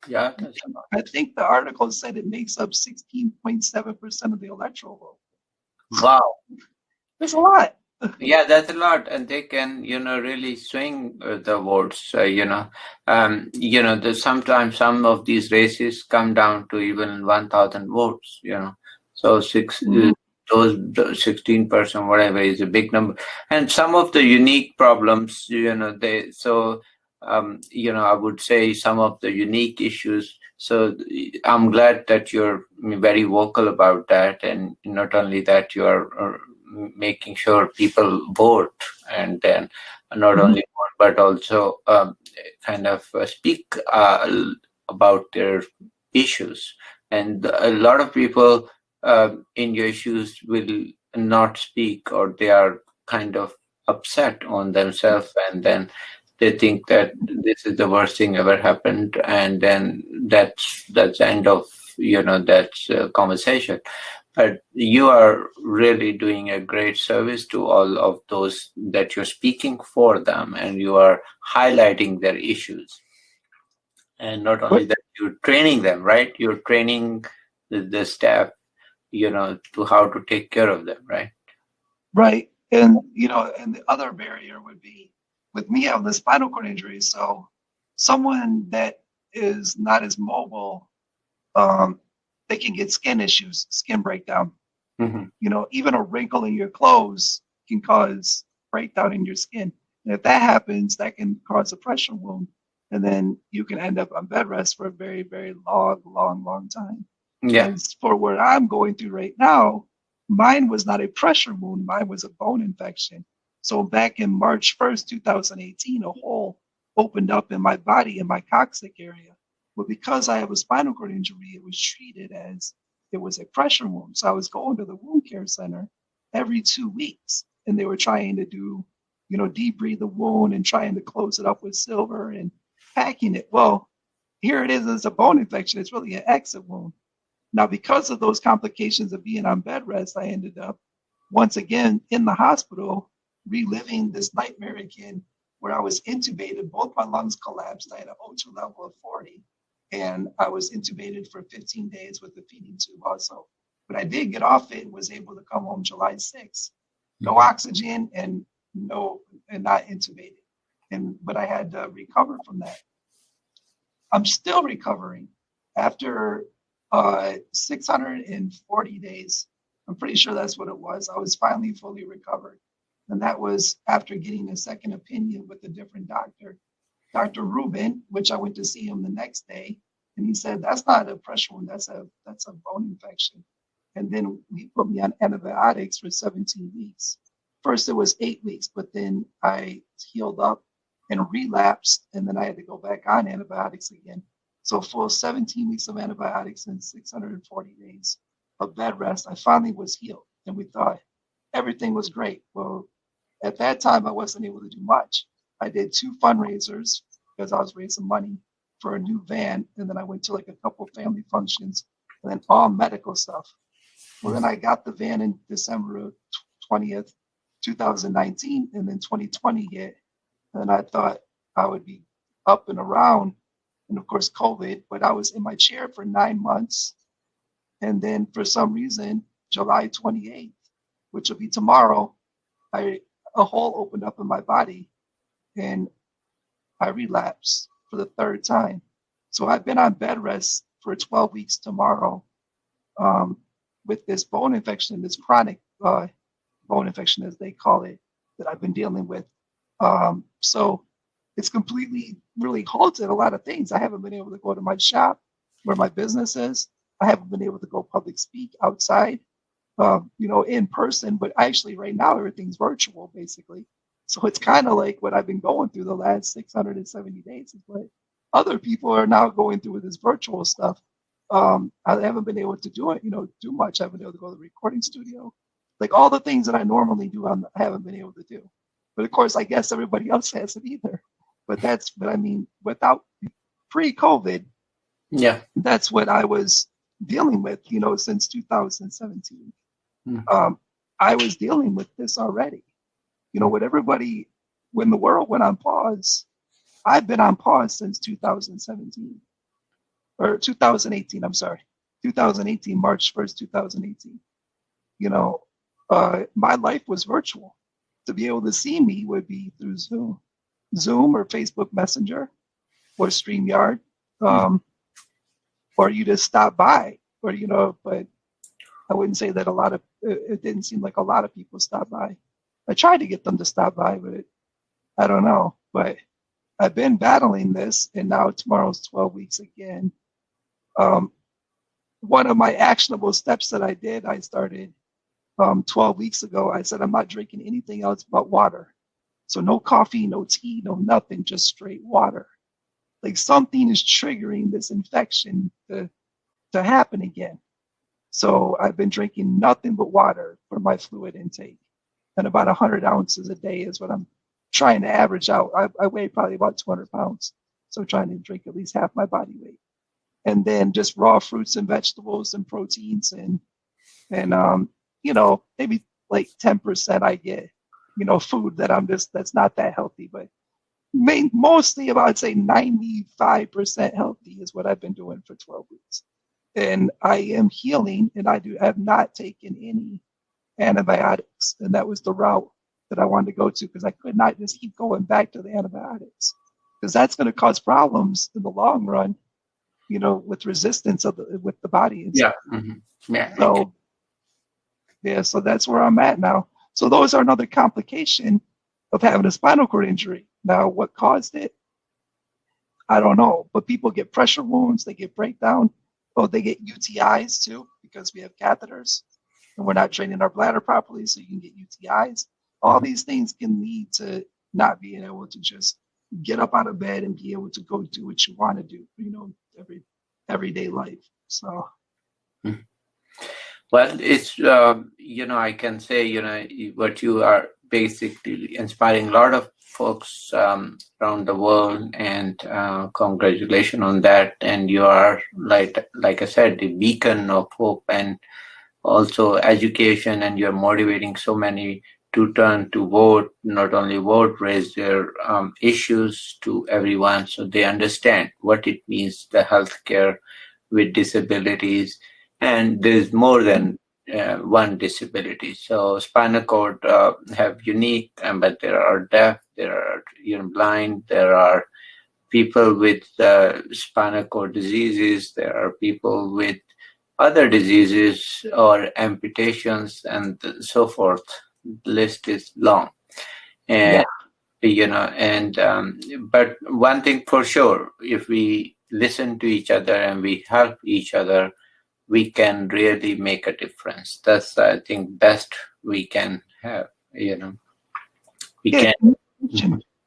Yeah. I think the article said it makes up 16.7% of the electoral vote. Wow. That's a lot. Yeah, that's a lot, and they can, really swing the votes. Sometimes some of these races come down to even 1,000 votes. So those 16%, whatever, is a big number. And some of the unique problems, I would say some of the unique issues. So I'm glad that you're very vocal about that, and not only that, you are making sure people vote, and then not only vote but also speak about their issues. And a lot of people in your issues will not speak, or they are kind of upset on themselves, and then they think that this is the worst thing ever happened, and then that's the end of that conversation. But you are really doing a great service to all of those that you're speaking for them, and you are highlighting their issues. And not only that, you're training them, right? You're training the staff, to how to take care of them, right? Right. And, and the other barrier would be, with me, I have the spinal cord injury. So someone that is not as mobile, they can get skin issues, skin breakdown. Even a wrinkle in your clothes can cause breakdown in your skin. And if that happens, that can cause a pressure wound. And then you can end up on bed rest for a very, very long time. Yeah. And for what I'm going through right now, mine was not a pressure wound. Mine was a bone infection. So back in March 1st, 2018, a hole opened up in my body in my coccyx area. But because I have a spinal cord injury, it was treated as it was a pressure wound. So I was going to the wound care center every 2 weeks, and they were trying to do, debride the wound and trying to close it up with silver and packing it. Well, here it is as a bone infection. It's really an exit wound. Now, because of those complications of being on bed rest, I ended up once again in the hospital, reliving this nightmare again, where I was intubated. Both my lungs collapsed. I had an O2 level of 40. And I was intubated for 15 days with the feeding tube also. But I did get off it and was able to come home July 6th. No oxygen and not intubated. But I had to recover from that. I'm still recovering after 640 days. I'm pretty sure that's what it was. I was finally fully recovered. And that was after getting a second opinion with a different doctor. Dr. Rubin, which I went to see him the next day, and he said, that's not a pressure wound, that's a bone infection. And then he put me on antibiotics for 17 weeks. First it was 8 weeks, but then I healed up and relapsed, and then I had to go back on antibiotics again. So full 17 weeks of antibiotics in 640 days. of bed rest, I finally was healed, and we thought everything was great. Well, at that time, I wasn't able to do much. I did 2 fundraisers because I was raising money for a new van, and then I went to like a couple family functions, and then all medical stuff. Well, then I got the van in December 20th, 2019, and then 2020 hit, and I thought I would be up and around, and of course COVID, but I was in my chair for 9 months. And then for some reason, July 28th, which will be tomorrow, a hole opened up in my body and I relapsed for the 3rd time. So I've been on bed rest for 12 weeks tomorrow with this bone infection, this chronic bone infection, as they call it, that I've been dealing with. So it's completely really halted a lot of things. I haven't been able to go to my shop where my business is. I haven't been able to go public speak outside, in person, but actually right now everything's virtual basically. So it's kind of like what I've been going through the last 670 days is what other people are now going through with this virtual stuff. I haven't been able to do it, do much. I haven't been able to go to the recording studio. Like all the things that I normally do, I haven't been able to do. But of course, I guess everybody else hasn't either. But I mean, without pre-COVID, Yeah. that's what I was dealing with, since 2017. I was dealing with this already, with everybody. When the world went on pause, I've been on pause since 2017 or 2018. I'm sorry, 2018, March 1st, 2018. My life was virtual. To be able to see me would be through Zoom or Facebook Messenger or StreamYard. Or you just stop by, or but I wouldn't say that it didn't seem like a lot of people stopped by. I tried to get them to stop by, but I don't know. But I've been battling this, and now tomorrow's 12 weeks again. One of my actionable steps that I started 12 weeks ago. I said I'm not drinking anything else but water. So no coffee, no tea, no nothing, just straight water. Like something is triggering this infection to happen again. So I've been drinking nothing but water for my fluid intake, and about 100 ounces a day is what I'm trying to average out. I weigh probably about 200 pounds, so trying to drink at least half my body weight, and then just raw fruits and vegetables and proteins and maybe like 10% I get food that's not that healthy, but mostly about, I'd say 95% healthy is what I've been doing for 12 weeks. And I am healing, and I have not taken any antibiotics. And that was the route that I wanted to go to, because I could not just keep going back to the antibiotics, because that's going to cause problems in the long run, with resistance with the body. Yeah. Mm-hmm. Yeah. So that's where I'm at now. So those are another complication of having a spinal cord injury. Now, what caused it? I don't know. But people get pressure wounds, they get breakdown. Oh, they get UTIs too, because we have catheters and we're not draining our bladder properly, so you can get UTIs. All these things can lead to not being able to just get up out of bed and be able to go do what you want to do, everyday life. So. Well, it's, I can say, what you are basically inspiring a lot of folks around the world, and congratulations on that. And you are, like I said, the beacon of hope and also education, and you're motivating so many to turn to vote, not only vote, raise their issues to everyone so they understand what it means, the healthcare with disabilities. And there's more than one disability. So spinal cord have unique, but there are deaf, there are blind, there are people with spinal cord diseases, there are people with other diseases or amputations, and so forth. The list is long. And but one thing for sure, if we listen to each other and we help each other, we can really make a difference. That's, I think, best we can have. We can.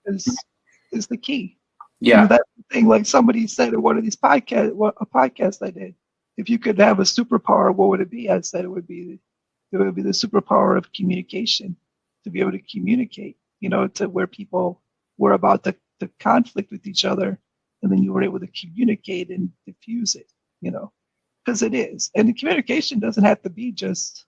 Is the key. Yeah. That's the thing. Like somebody said in one of these podcasts, a podcast I did, if you could have a superpower, what would it be? I said it would be the superpower of communication, to be able to communicate, to where people were about to conflict with each other, and then you were able to communicate and diffuse it, because it is. And the communication doesn't have to be just,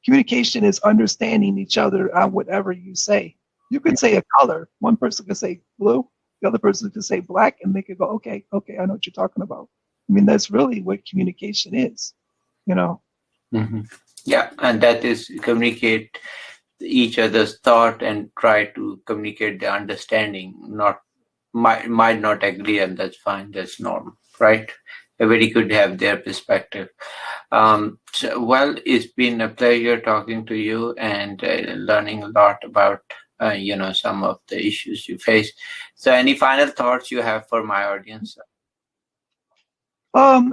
communication is understanding each other on whatever you say. You could say a color. One person could say blue, the other person could say black, and they could go, okay, I know what you're talking about. I mean, that's really what communication is, Mm-hmm. Yeah, and that is communicate each other's thought and try to communicate the understanding. Might not agree, and that's fine. That's normal, right? Everybody could have their perspective. Well, it's been a pleasure talking to you and learning a lot about some of the issues you face. So, any final thoughts you have for my audience?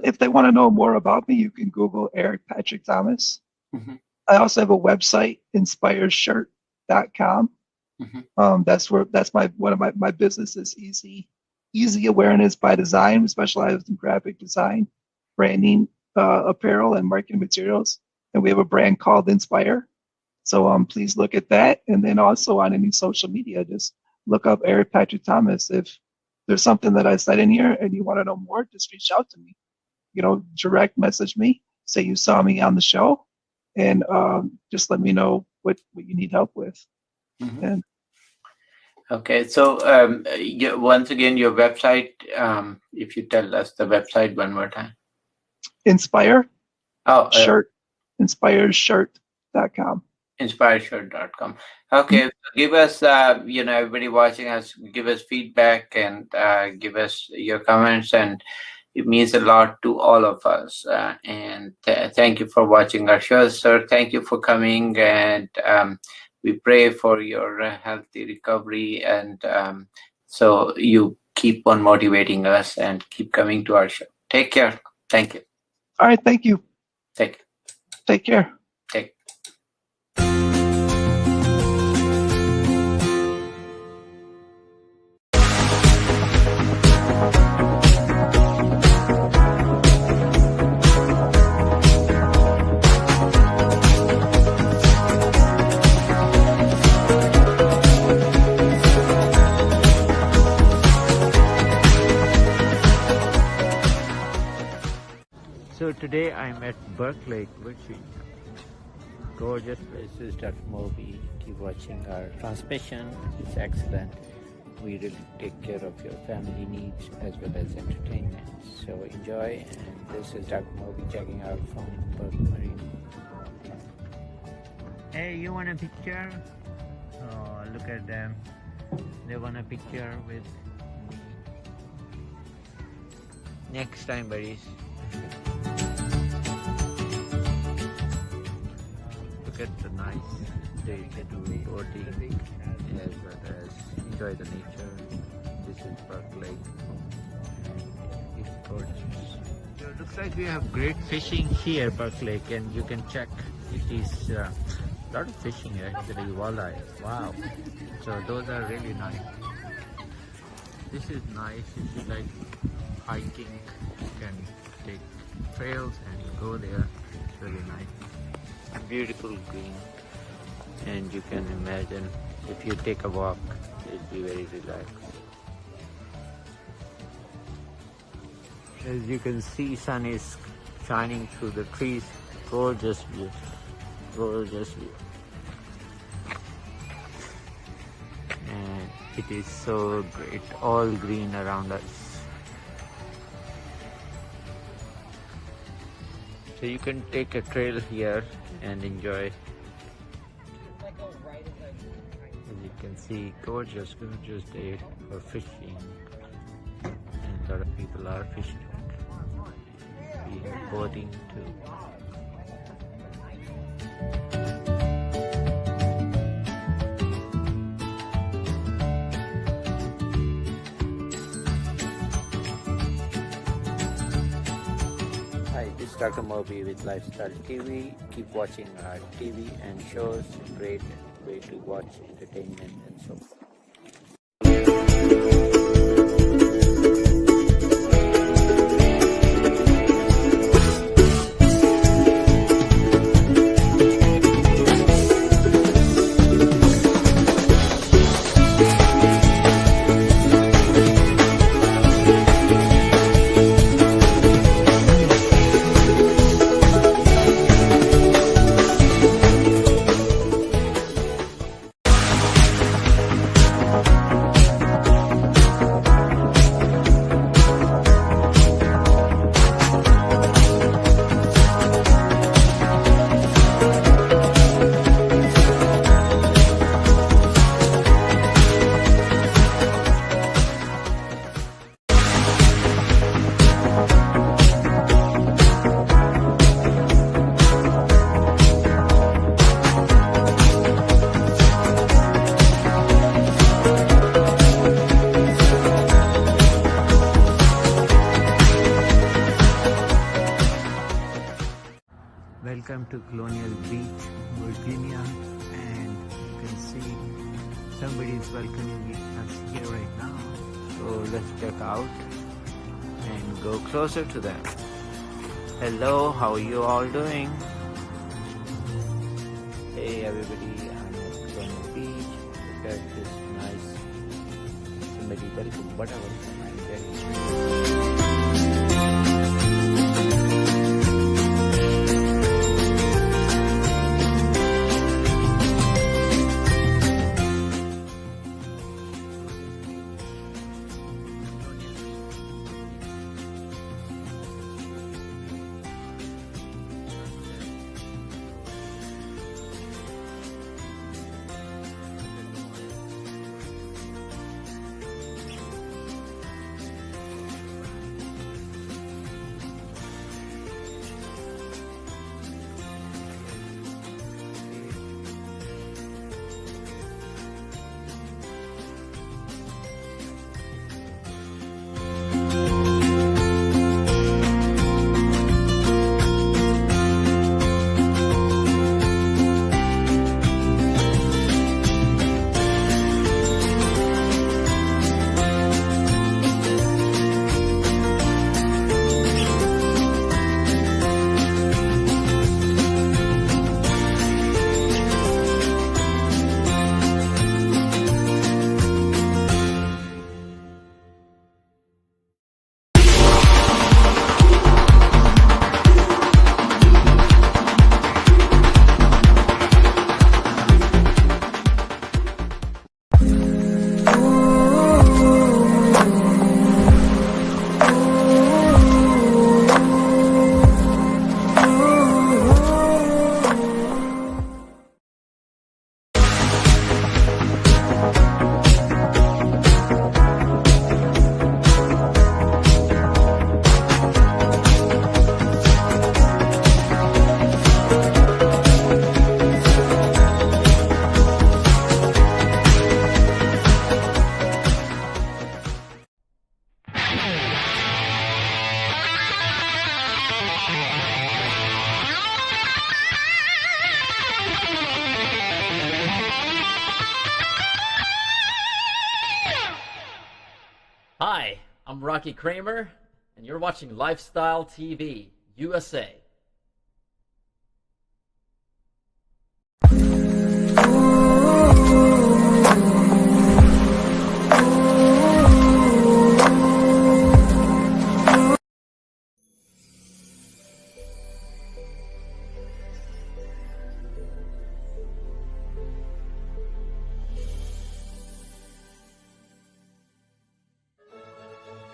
If they want to know more about me, you can Google Eric Patrick Thomas. Mm-hmm. I also have a website, inspireshirt.com. Mm-hmm. That's one of my business is Easy Awareness by Design. We specialize in graphic design, branding, apparel, and marketing materials. And we have a brand called Inspire. So please look at that. And then also on any social media, just look up Eric Patrick Thomas. If there's something that I said in here and you want to know more, just reach out to me. Direct message me. Say you saw me on the show, and just let me know what you need help with. Mm-hmm. And okay, so once again, your website, if you tell us the website one more time. Inspire shirt. Inspireshirt.com. Inspireshirt.com. Okay, give us, everybody watching us, give us feedback and give us your comments, and it means a lot to all of us. And thank you for watching our show, sir. Thank you for coming, and we pray for your healthy recovery, and so you keep on motivating us and keep coming to our show. Take care. Thank you. All right, thank you. Take care. Take. So today I'm at Berkeley, Virginia. Gorgeous places, Dr. Moby. Keep watching our transmission. It's excellent. We really take care of your family needs as well as entertainment. So enjoy. And this is Dr. Moby checking out from Berkeley Marine. Hey, you want a picture? Oh, look at them. They want a picture with me. Next time, buddies. Look at the nice day to do boating as well as enjoy the nature. This is Berkeley. It's gorgeous. So it looks like we have great fishing here, Berkeley, and you can check. It is a lot of fishing actually, walleye. Wow. So those are really nice. This is nice if you like hiking. You can take trails and go there. It's really nice. Beautiful green, and you can imagine if you take a walk, it'll be very relaxed. As you can see, sun is shining through the trees. Gorgeous view. Gorgeous view. And it is so great, all green around us. So you can take a trail here and enjoy. As you can see, gorgeous day for fishing, and a lot of people are fishing. We are boating too. Dr. Moby with Lifestyle TV. Keep watching our TV and shows. Great way to watch entertainment and so forth. Welcome to Colonial Beach, Virginia, and you can see somebody is welcoming us here right now. So let's check out and go closer to them. Hello, how are you all doing? Hey everybody, I'm at Colonial Beach. Look at this nice, somebody welcome, whatever, I'm very Hi, I'm Rocky Kramer, and you're watching Lifestyle TV, USA.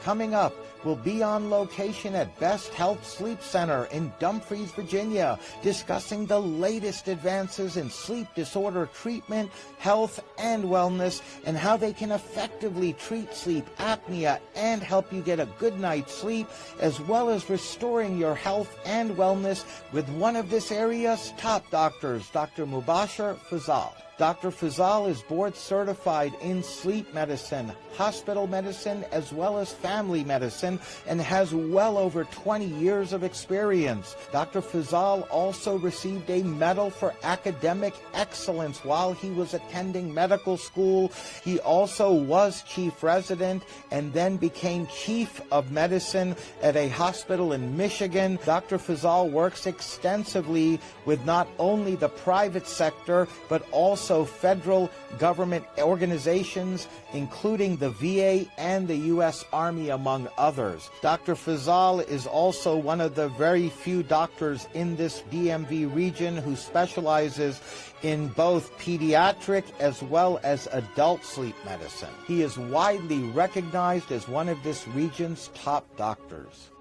Coming up, we'll be on location at Best Health Sleep Center in Dumfries, Virginia, discussing the latest advances in sleep disorder treatment, health, and wellness, and how they can effectively treat sleep apnea and help you get a good night's sleep, as well as restoring your health and wellness with one of this area's top doctors, Dr. Mubashir Fazal. Dr. Fazal is board certified in sleep medicine, hospital medicine, as well as family medicine, and has well over 20 years of experience. Dr. Fazal also received a medal for academic excellence while he was attending medical school. He also was chief resident and then became chief of medicine at a hospital in Michigan. Dr. Fazal works extensively with not only the private sector, but also federal government organizations, including the VA and the U.S. Army, among others. Dr. Fazal is also one of the very few doctors in this DMV region who specializes in both pediatric as well as adult sleep medicine. He is widely recognized as one of this region's top doctors.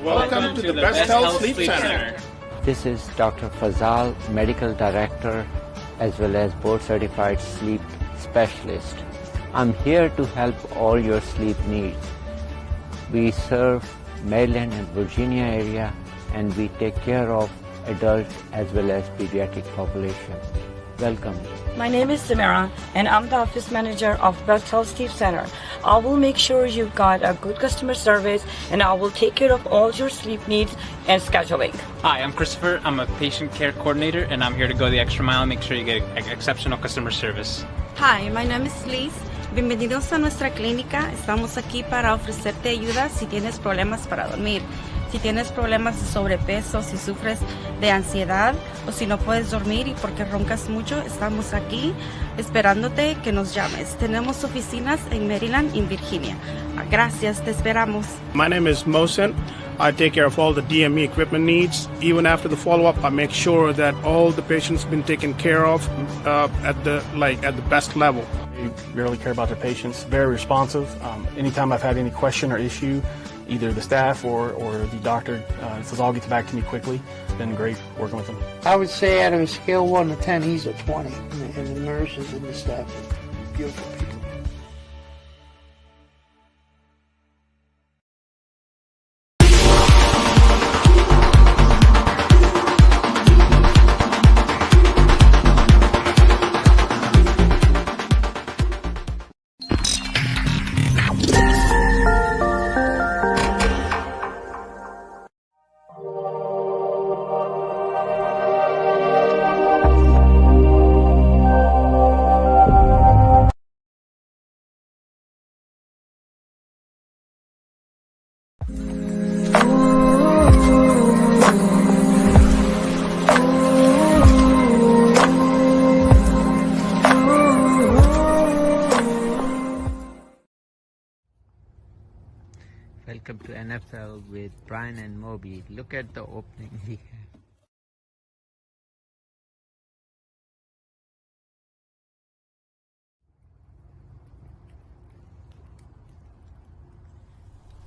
Welcome to the Best Health Sleep Center. This is Dr. Fazal, Medical Director, as well as Board Certified Sleep Specialist. I'm here to help all your sleep needs. We serve Maryland and Virginia area, and we take care of adult as well as pediatric population. Welcome. My name is Samara, and I'm the office manager of Best Health Sleep Center. I will make sure you got a good customer service, and I will take care of all your sleep needs and scheduling. Hi, I'm Christopher. I'm a patient care coordinator, and I'm here to go the extra mile and make sure you get exceptional customer service. Hi, my name is Liz. Bienvenidos a nuestra clínica. Estamos aquí para ofrecerte ayuda si tienes problemas para dormir. Si tienes problemas de sobrepeso, si sufres de ansiedad o si no puedes dormir y porque roncas mucho, estamos aquí esperándote que nos llames. Tenemos oficinas en Maryland y Virginia. Gracias, te esperamos. My name is Mohsen. I take care of all the DME equipment needs. Even after the follow-up, I make sure that all the patients have been taken care of at the best level. They really care about their patients. Very responsive. Anytime I've had any question or issue, either the staff or the doctor says, "I'll get back to me quickly." It's been great working with them. I would say out of a scale 1 to 10, he's a 20. And the nurses and the staff are beautiful people. Welcome to NFL with Brian and Moby. Look at the opening we have.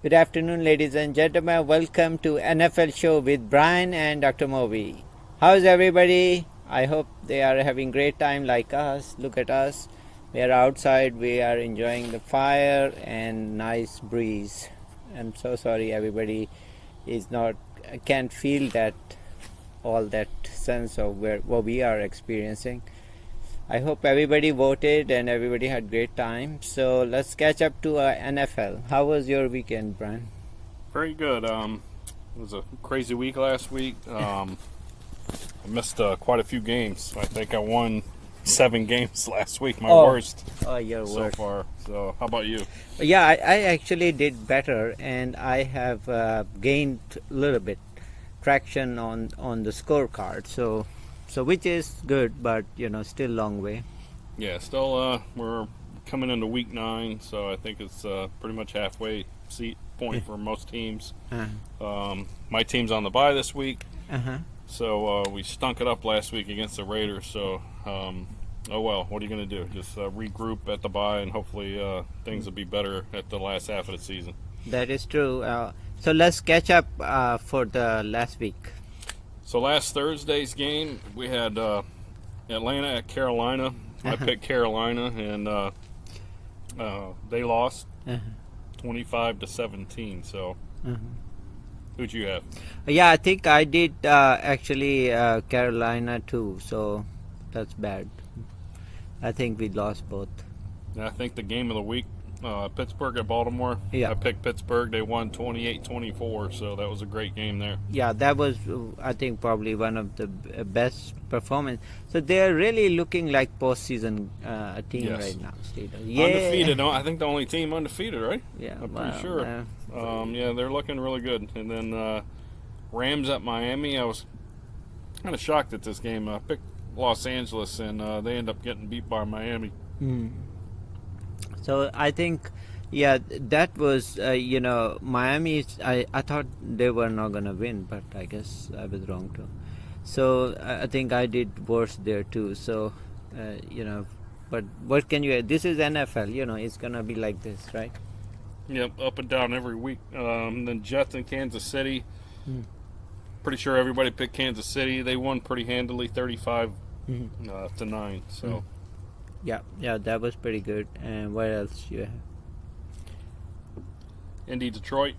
Good afternoon, ladies and gentlemen. Welcome to NFL Show with Brian and Dr. Moby. How's everybody? I hope they are having great time like us. Look at us. We are outside. We are enjoying the fire and nice breeze. I'm so sorry everybody can't feel that all that sense of what we are experiencing. I hope everybody voted and everybody had great time. So let's catch up to NFL. How was your weekend, Brian? Very good. It was a crazy week last week. I missed quite a few games. I think I won 7 games last week, my worst your so worst. far. So how about you? Yeah, I actually did better, and I have gained a little bit traction on the scorecard. So which is good, but still long way. Yeah, still we're coming into week 9, so I think it's pretty much halfway seat point for most teams. My team's on the bye this week. So we stunk it up last week against the Raiders. So, oh well, what are you going to do? Just regroup at the bye, and hopefully things will be better at the last half of the season. That is true. So let's catch up for the last week. So last Thursday's game, we had Atlanta at Carolina. I picked Carolina, and they lost 25-17. So. Who'd you have? Yeah, I think I did actually Carolina too, so that's bad. I think we lost both. Yeah, I think the game of the week, Pittsburgh at Baltimore. Yeah. I picked Pittsburgh. They won 28-24, so that was a great game there. Yeah, that was, I think, probably one of the best performance. So they're really looking like postseason team right now. Yeah. Undefeated. I think the only team undefeated, right? Yeah, I'm pretty sure. Yeah, they're looking really good. And then Rams at Miami. I was kind of shocked at this game. I picked Los Angeles, and they end up getting beat by Miami. So I think, yeah, that was, Miami, I thought they were not going to win, but I guess I was wrong too. So I think I did worse there too. So, but what can you, this is NFL, it's going to be like this, right? Yep, up and down every week. Then Jets in Kansas City. Pretty sure everybody picked Kansas City. They won pretty handily, 35-9. So. Yeah, that was pretty good. And what else you have? Indy, Detroit.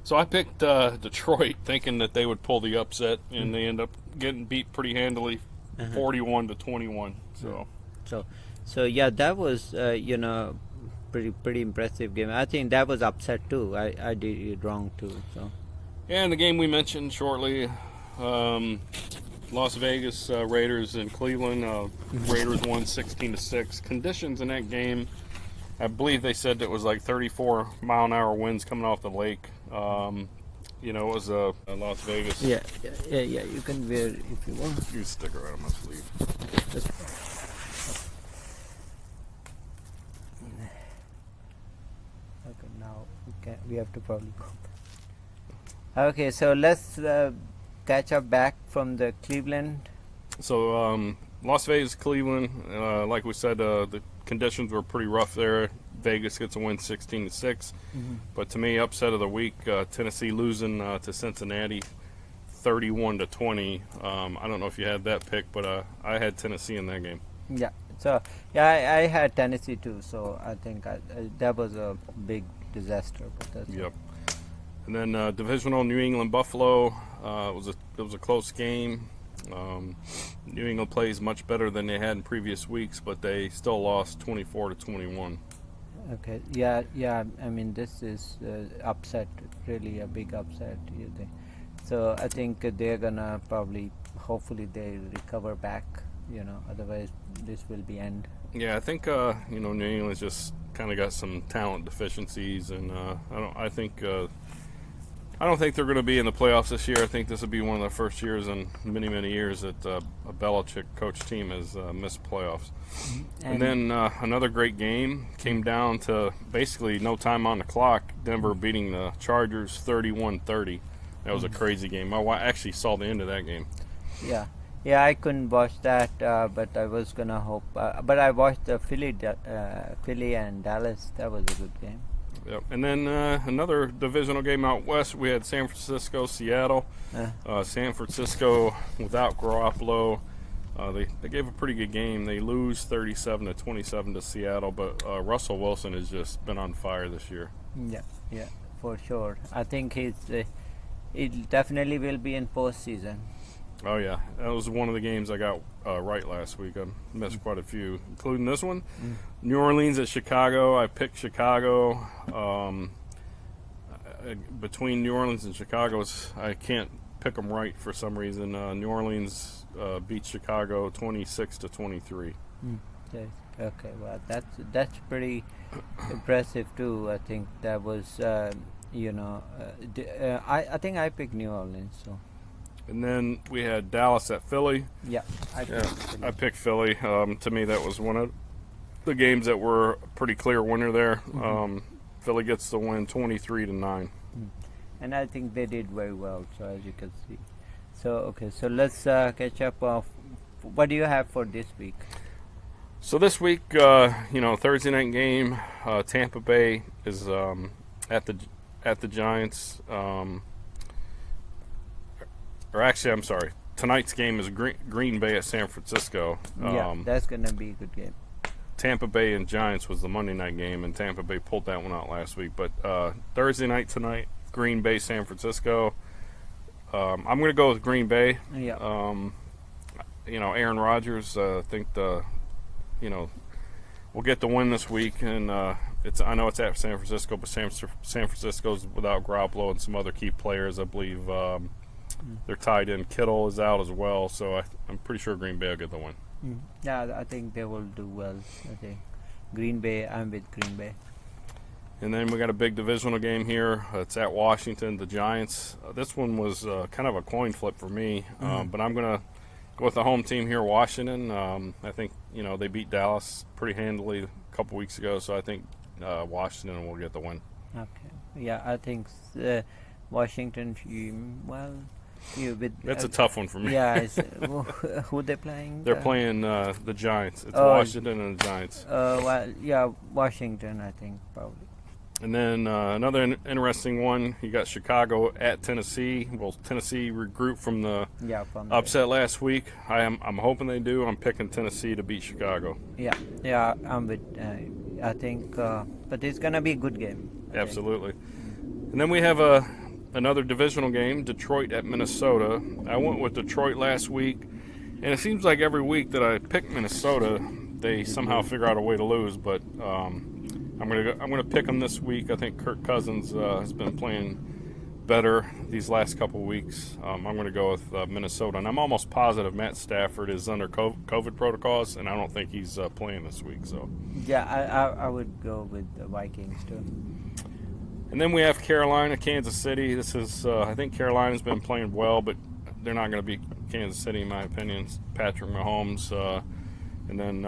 So I picked Detroit thinking that they would pull the upset, and they end up getting beat pretty handily, 41-21. So yeah, that was pretty impressive game. I think that was upset too. I did it wrong too. So yeah, and the game we mentioned shortly, Las Vegas Raiders in Cleveland. Raiders won 16-6. Conditions in that game, I believe they said it was like 34-mile-an-hour winds coming off the lake. It was Las Vegas. Yeah. You can wear it if you want. You stick around my sleeve. Okay, now we have to probably go. Okay, so let's catch up back from the Cleveland. So Las Vegas, Cleveland, like we said, the conditions were pretty rough there. Vegas gets a win 16-6. But to me, upset of the week, Tennessee losing to Cincinnati 31-20. I don't know if you had that pick, but I had Tennessee in that game. Yeah. So I had Tennessee too. So I think that was a big disaster. But that's yep. And then divisional New England Buffalo. It was a close game. New England plays much better than they had in previous weeks, but they still lost 24-21. Okay. Yeah. I mean, this is upset. Really a big upset. So I think they're gonna hopefully they recover back. Otherwise this will be end. Yeah, I think New England's just kind of got some talent deficiencies, and I don't think they're going to be in the playoffs this year. I think this will be one of the first years in many, many years that a Belichick coach team has missed playoffs. And then another great game came down to basically no time on the clock. Denver beating the Chargers 31-30. That was a crazy game. My wife actually saw the end of that game. Yeah, I couldn't watch that, but I was gonna hope. But I watched the Philly and Dallas. That was a good game. Yep. And then another divisional game out west. We had San Francisco, Seattle. San Francisco without Garoppolo. They gave a pretty good game. They lose 37-27 to Seattle, but Russell Wilson has just been on fire this year. Yeah, for sure. I think he definitely will be in postseason. Oh yeah, that was one of the games I got right last week. I missed quite a few, including this one. New Orleans at Chicago. I picked Chicago. Between New Orleans and Chicago, I can't pick them right for some reason. New Orleans beat Chicago 26-23. Okay, well that's pretty impressive too. I think that was I think I picked New Orleans. So. And then we had Dallas at Philly. Yeah, I picked Philly. To me, that was one of the games that were a pretty clear winner there. Philly gets the win 23-9. And I think they did very well, so as you can see. So let's catch up. What do you have for this week? So this week, Thursday night game, Tampa Bay is at the Giants. Or actually, I'm sorry. Tonight's game is Green Bay at San Francisco. That's going to be a good game. Tampa Bay and Giants was the Monday night game, and Tampa Bay pulled that one out last week. But Thursday night tonight, Green Bay, San Francisco. I'm going to go with Green Bay. Aaron Rodgers. I think we'll get the win this week, and I know it's at San Francisco, but San Francisco's without Garoppolo and some other key players. I believe they're tied in. Kittle is out as well, so I'm pretty sure Green Bay will get the win. Yeah, I think they will do well. I think Green Bay. I'm with Green Bay. And then we got a big divisional game here. It's at Washington, the Giants. This one was kind of a coin flip for me, but I'm going to go with the home team here, Washington. I think they beat Dallas pretty handily a couple weeks ago, so I think Washington will get the win. Okay. Yeah, I think Washington. That's a tough one for me. Yeah, who they playing? They're playing the Giants. It's Washington and the Giants. Washington, I think probably. And then another interesting one. You got Chicago at Tennessee. Will Tennessee regroup from the upset last week? I'm hoping they do. I'm picking Tennessee to beat Chicago. Yeah, I'm with. I think, but it's gonna be a good game. Absolutely. And then we have another divisional game, Detroit at Minnesota. I went with Detroit last week. And it seems like every week that I pick Minnesota, they somehow figure out a way to lose. But I'm gonna pick them this week. I think Kirk Cousins has been playing better these last couple weeks. I'm going to go with Minnesota, and I'm almost positive Matt Stafford is under COVID protocols, and I don't think he's playing this week. So yeah, I would go with the Vikings too. And then we have Carolina, Kansas City. This is I think Carolina's been playing well, but they're not going to beat Kansas City in my opinion. It's Patrick Mahomes, and then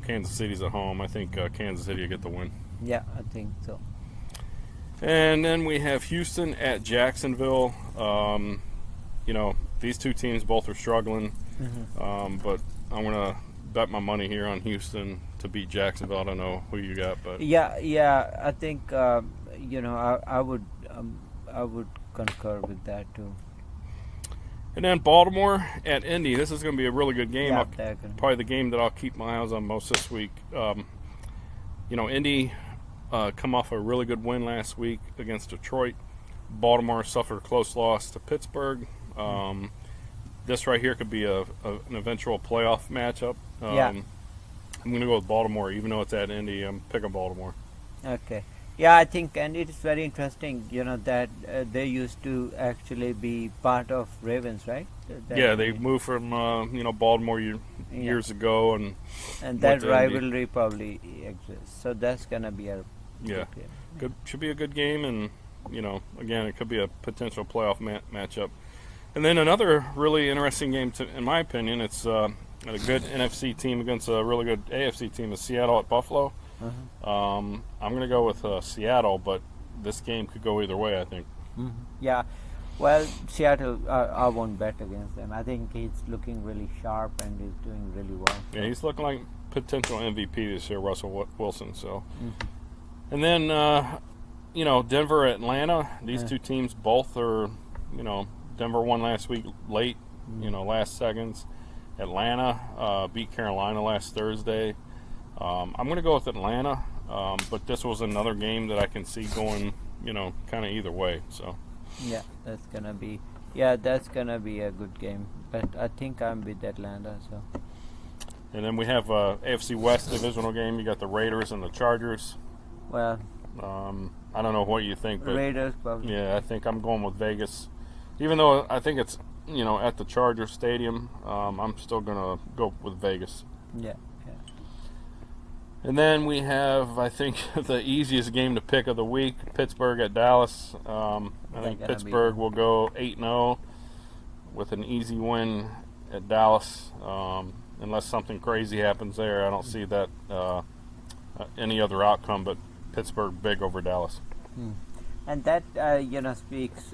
Kansas City's at home. I think Kansas City will get the win. Yeah, I think so. And then we have Houston at Jacksonville. These two teams both are struggling, but I'm going to bet my money here on Houston to beat Jacksonville. I don't know who you got, but yeah, I think I would concur with that too. And then Baltimore at Indy. This is going to be a really good game. Yeah, probably the game that I'll keep my eyes on most this week. Indy come off a really good win last week against Detroit. Baltimore suffered a close loss to Pittsburgh. This right here could be an eventual playoff matchup. I'm going to go with Baltimore, even though it's at Indy. I'm picking Baltimore. Okay. Yeah, I think, and it is very interesting, that they used to actually be part of Ravens, right? They moved from Baltimore years ago, and that rivalry probably exists. So that's gonna be a good. Should be a good game, and again, it could be a potential playoff matchup. And then another really interesting game, in my opinion, it's a good NFC team against a really good AFC team, is Seattle at Buffalo. I'm going to go with Seattle, but this game could go either way, I think. Yeah, well, Seattle, I won't bet against them. I think he's looking really sharp and he's doing really well. Yeah, he's looking like potential MVP this year, Russell Wilson. So, and then Denver at Atlanta. These two teams both are, Denver won last week late, last seconds. Atlanta beat Carolina last Thursday. I'm going to go with Atlanta, but this was another game that I can see going, kind of either way. So. Yeah, that's gonna be a good game. But I think I'm with Atlanta. So. And then we have AFC West divisional game. You got the Raiders and the Chargers. Well. I don't know what you think, but Raiders probably. Yeah, I think I'm going with Vegas, even though I think it's at the Chargers Stadium. I'm still gonna go with Vegas. Yeah. And then we have, I think, the easiest game to pick of the week, Pittsburgh at Dallas. I think Pittsburgh will go 8-0 with an easy win at Dallas. Unless something crazy happens there, I don't see that any other outcome but Pittsburgh big over Dallas. And that, speaks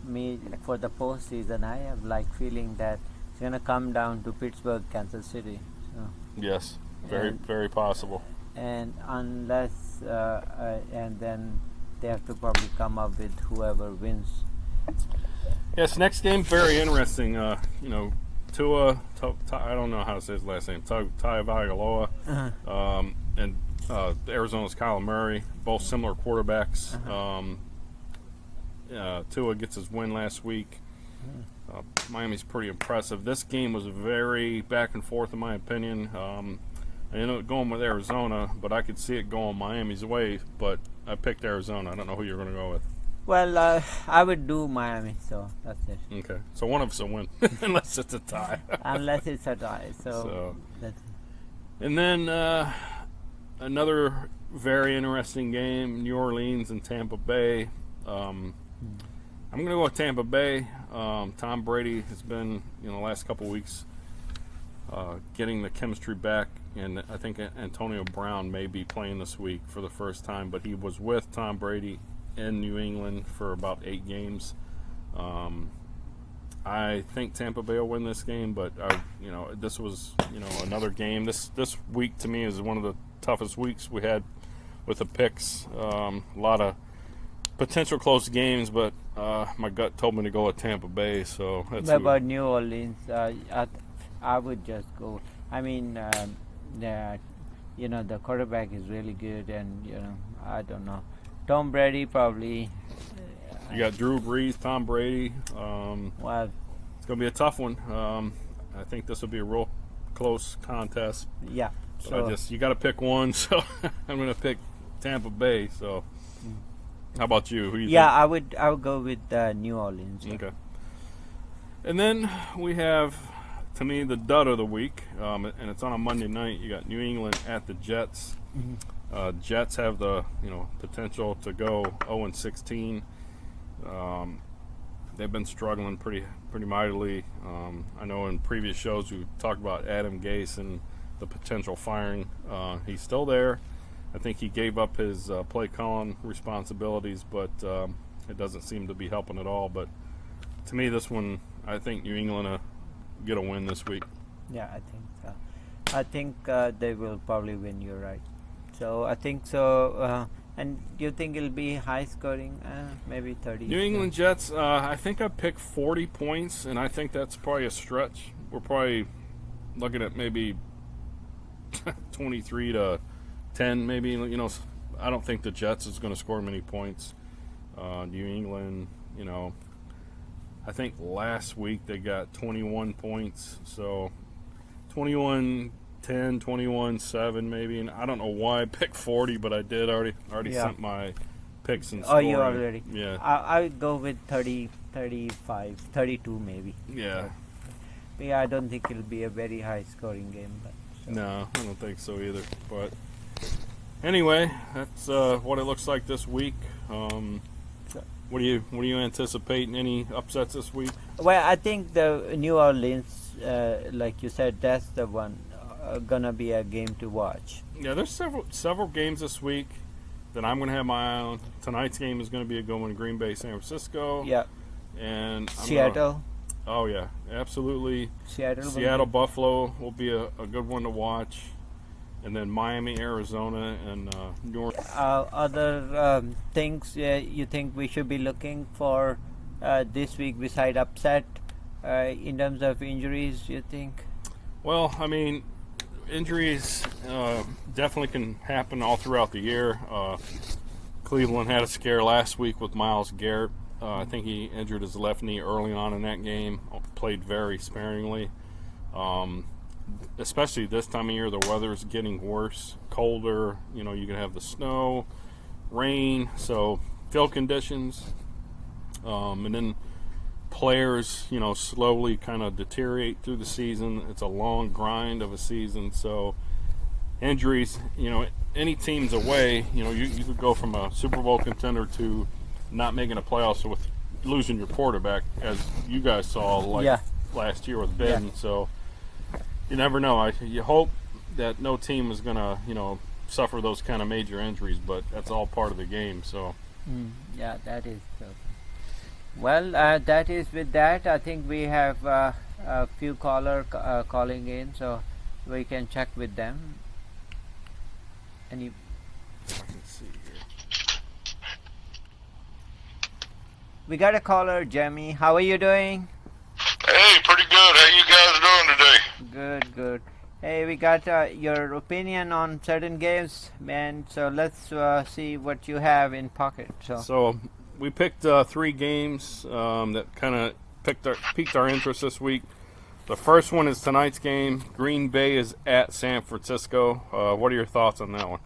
me for the postseason. I have feeling that it's going to come down to Pittsburgh, Kansas City. So. Yes. Very possible. And unless, and then they have to probably come up with whoever wins. Yes, next game, very interesting. Tua, I don't know how to say his last name, Tagovailoa, and Arizona's Kyler Murray, both similar quarterbacks. Tua gets his win last week. Miami's pretty impressive. This game was very back and forth, in my opinion. I ended up going with Arizona, but I could see it going Miami's way, but I picked Arizona. I don't know who you're going to go with. Well, I would do Miami, so that's it. Okay, so one of us will win, unless it's a tie. Unless it's a tie, so that's it. And then another very interesting game, New Orleans and Tampa Bay. I'm going to go with Tampa Bay. Tom Brady has been, the last couple of weeks, getting the chemistry back, and I think Antonio Brown may be playing this week for the first time, but he was with Tom Brady in New England for about 8 games. I think Tampa Bay will win this game, but this was another game. This week to me is one of the toughest weeks we had with the picks. A lot of potential close games, but my gut told me to go with Tampa Bay. So that's about New Orleans. I would just go. I mean, the quarterback is really good, and I don't know. Tom Brady probably. You got Drew Brees, Tom Brady. Well, it's going to be a tough one. I think this will be a real close contest. Yeah. But you got to pick one, so I'm going to pick Tampa Bay. So, how about you? Who do you think? I would go with New Orleans. Yeah. Okay. And then we have, to me, the dud of the week, and it's on a Monday night. You got New England at the Jets. Mm-hmm. Jets have the potential to go 0-16. They've been struggling pretty mightily. I know in previous shows we talked about Adam Gase and the potential firing. He's still there. I think he gave up his play calling responsibilities, but it doesn't seem to be helping at all. But to me, this one, I think New England get a win this week. Yeah, I think so. I think they will probably win. You're right. So I think so. And do you think it'll be high scoring? Maybe 30. New England Jets, I think I picked 40 points, and I think that's probably a stretch. We're probably looking at maybe 23-10, maybe. I don't think the Jets is going to score many points. New England, I think last week they got 21 points, so 21-10, 21-7 maybe, and I don't know why I picked 40, but I did already sent my picks and scoring. Oh, you already? Yeah. I would go with 30, 35, 32 maybe. Yeah. Yeah, I don't think it'll be a very high scoring game. But No, I don't think so either. But anyway, that's what it looks like this week. What do you anticipating? Any upsets this week? Well, I think the New Orleans, like you said, that's the one gonna be a game to watch. Yeah, there's several games this week that I'm gonna have my eye on. Tonight's game is gonna be a good one: Green Bay, San Francisco. Yeah. And Seattle. Oh yeah, absolutely. Seattle, Buffalo will be a good one to watch. And then Miami, Arizona, and New Orleans. Other things you think we should be looking for this week beside upset in terms of injuries, you think? Well, I mean, injuries definitely can happen all throughout the year. Cleveland had a scare last week with Myles Garrett. I think he injured his left knee early on in that game, played very sparingly. Especially this time of year, the weather is getting worse, colder. You can have the snow, rain, so field conditions. And then players, slowly kind of deteriorate through the season. It's a long grind of a season, so injuries, any team's away, you could go from a Super Bowl contender to not making a playoffs with losing your quarterback, as you guys saw last year with Ben. Yeah. So you never know. You hope that no team is going to, suffer those kind of major injuries, but that's all part of the game. So yeah, that is so. Well, that is with that. I think we have a few caller calling in, so we can check with them. Let's see here. We got a caller, Jamie. How are you doing? Hey, pretty good. How you guys doing today? Good. Hey, we got your opinion on certain games, man. So let's see what you have in pocket. So we picked 3 games that kind of piqued our interest this week. The first one is tonight's game. Green Bay is at San Francisco. What are your thoughts on that one?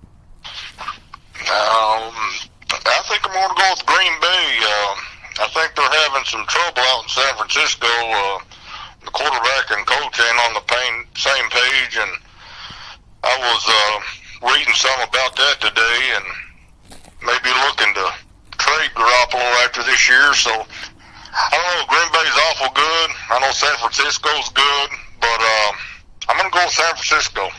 I think I'm going to go with Green Bay. I think they're having some trouble out in San Francisco. The quarterback and coach ain't on the same page, and I was reading some about that today, and maybe looking to trade Garoppolo after this year. So I don't know. Green Bay's awful good. I know San Francisco's good, but I'm going to go with San Francisco.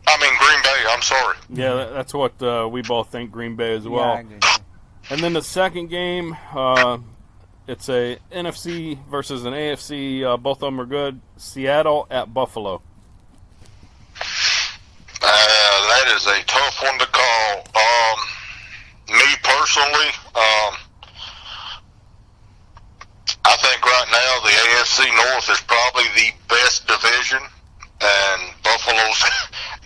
Green Bay, I'm sorry. Yeah, that's what we both think, Green Bay as well. Yeah, and then the second game, it's a NFC versus an AFC. Both of them are good. Seattle at Buffalo. That is a tough one to call. Me personally, I think right now the AFC North is probably the best division, and Buffalo's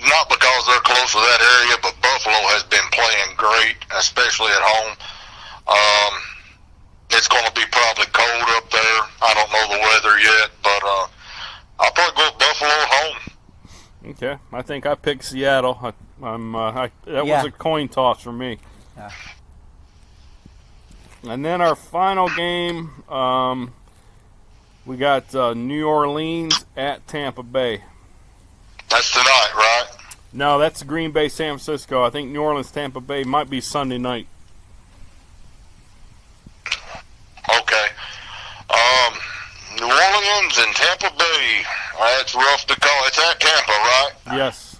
not because they're close to that area, but Buffalo has been playing great, especially at home. It's going to be probably cold up there. I don't know the weather yet. Okay, I think I picked Seattle. That Yeah. was a coin toss for me. Yeah. And then our final game, we got New Orleans at Tampa Bay. That's tonight, right? No, that's Green Bay, San Francisco. I think New Orleans, Tampa Bay might be Sunday night. Okay. New Orleans and Tampa Bay. That's rough to call. It's at Tampa, right? Yes.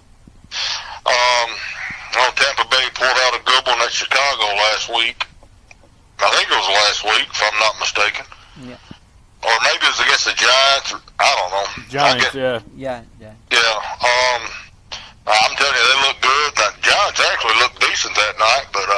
Well, Tampa Bay pulled out a good one at Chicago last week. I think it was last week, if I'm not mistaken. Yeah. Or maybe it was against the Giants. I don't know. Giants, yeah. Yeah. Yeah. I'm telling you, they look good. The Giants actually looked decent that night, but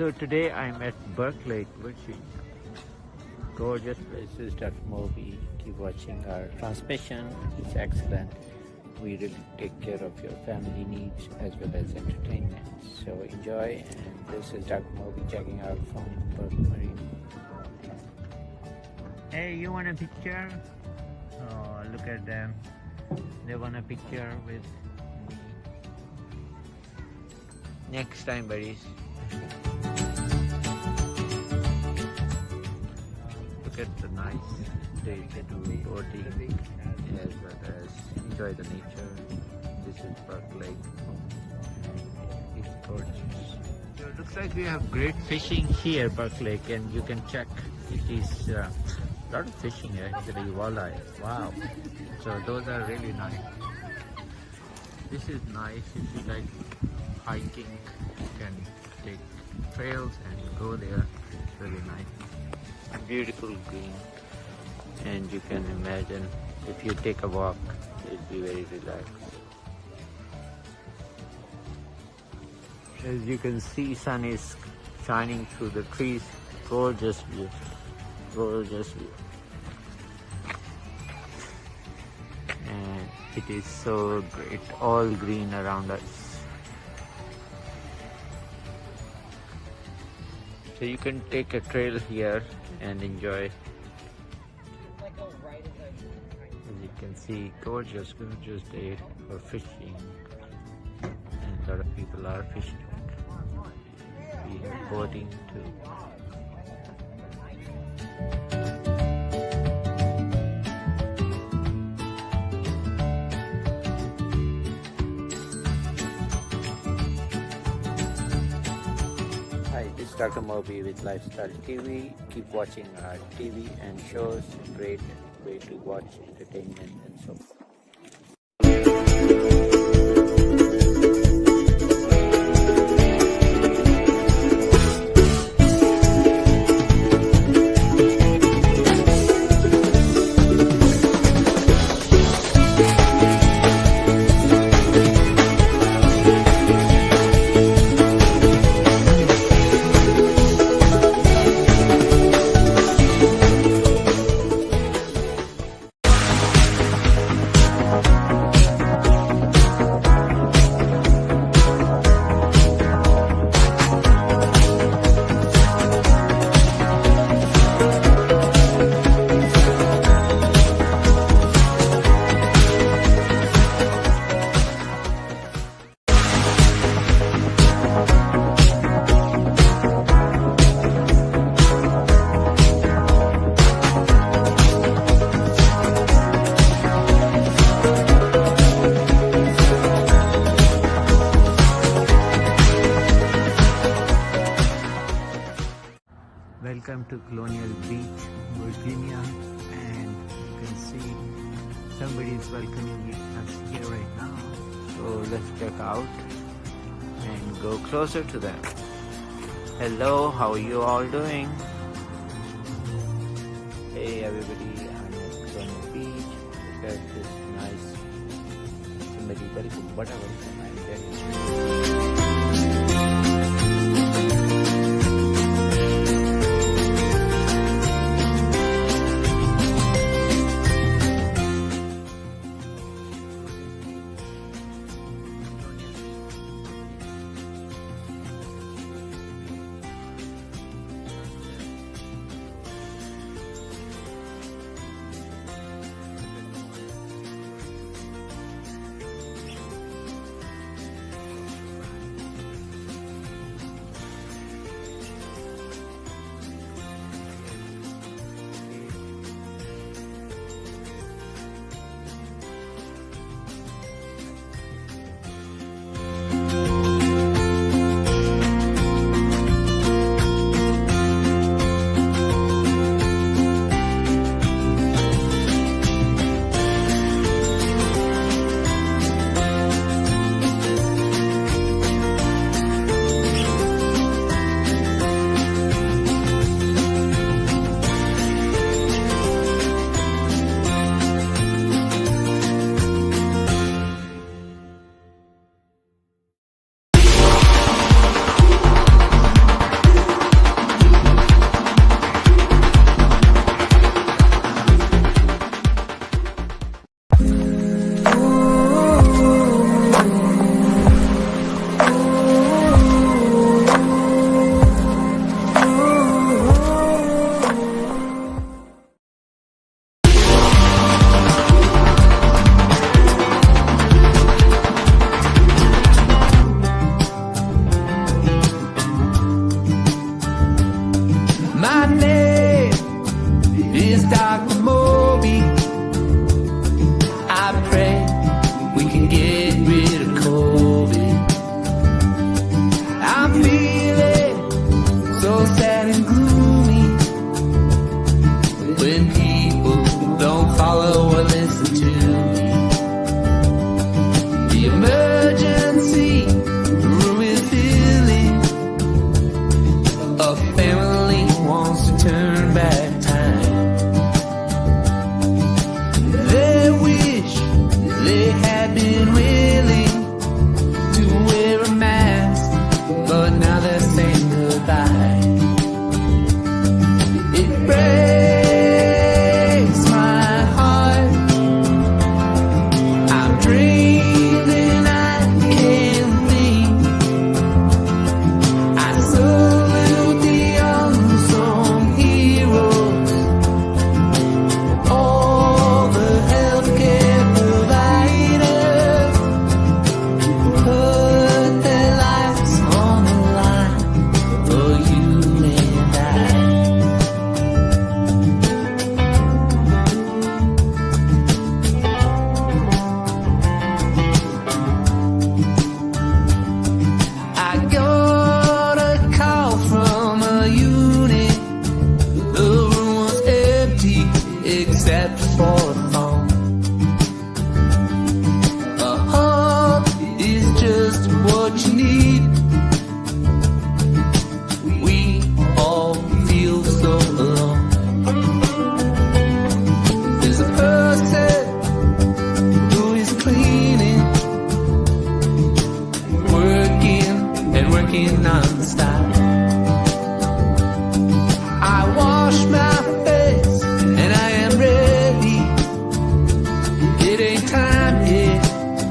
So today I'm at Berkeley, Virginia. Gorgeous places, Dr. Moby. Keep watching our transmission. It's excellent. We really take care of your family needs as well as entertainment. So enjoy. And this is Dr. Moby checking out from Berkeley Marine. Hey, you want a picture? Oh, look at them. They want a picture with me. Next time, buddies. Look at the nice day to do boating as well as enjoy the nature. This is Berkeley. It's gorgeous. So it looks like we have great fishing here, Berkeley, and you can check. It is a lot of fishing here, actually, walleye. Wow. So those are really nice. This is nice if you like hiking. You can take trails and go there. It's really nice. Beautiful green. And you can imagine if you take a walk, it'll be very relaxed. As you can see, sun is shining through the trees. Gorgeous view. Gorgeous view. And it is so great. All green around us. So you can take a trail here and enjoy. As you can see, gorgeous, gorgeous day for fishing. And a lot of people are fishing. We are boating too. Hi, this is Dr. Moby with Lifestyle TV. Keep watching our TV and shows. Great way to watch entertainment and so forth. Welcome to Colonial Beach, Virginia, and you can see somebody is welcoming us here right now. So let's check out and go closer to them. Hello, how are you all doing? Hey everybody, I'm at Colonial Beach. Look at this nice, somebody welcome, whatever, I'm getting. raining non-stop. I wash my face and I am ready. It ain't time yet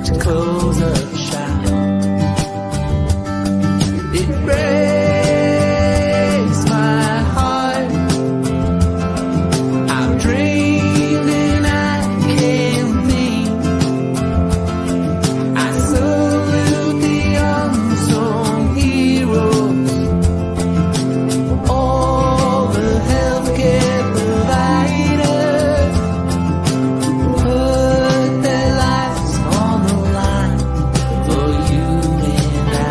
to close up shop. It breaks my heart. I've dreamed and I can't think. I salute the unsung heroes, all the healthcare providers who put their lives on the line for you and I.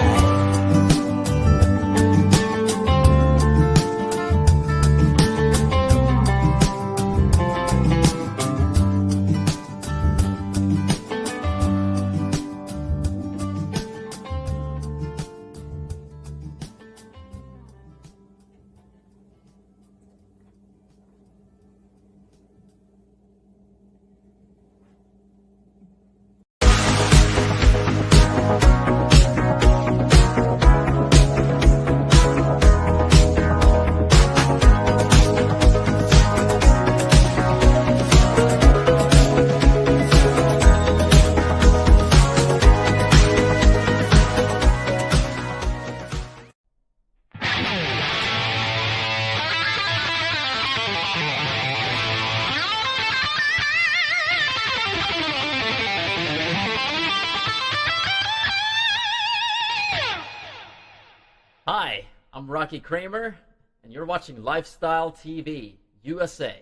Hi, I'm Rocky Kramer, and you're watching Lifestyle TV, USA.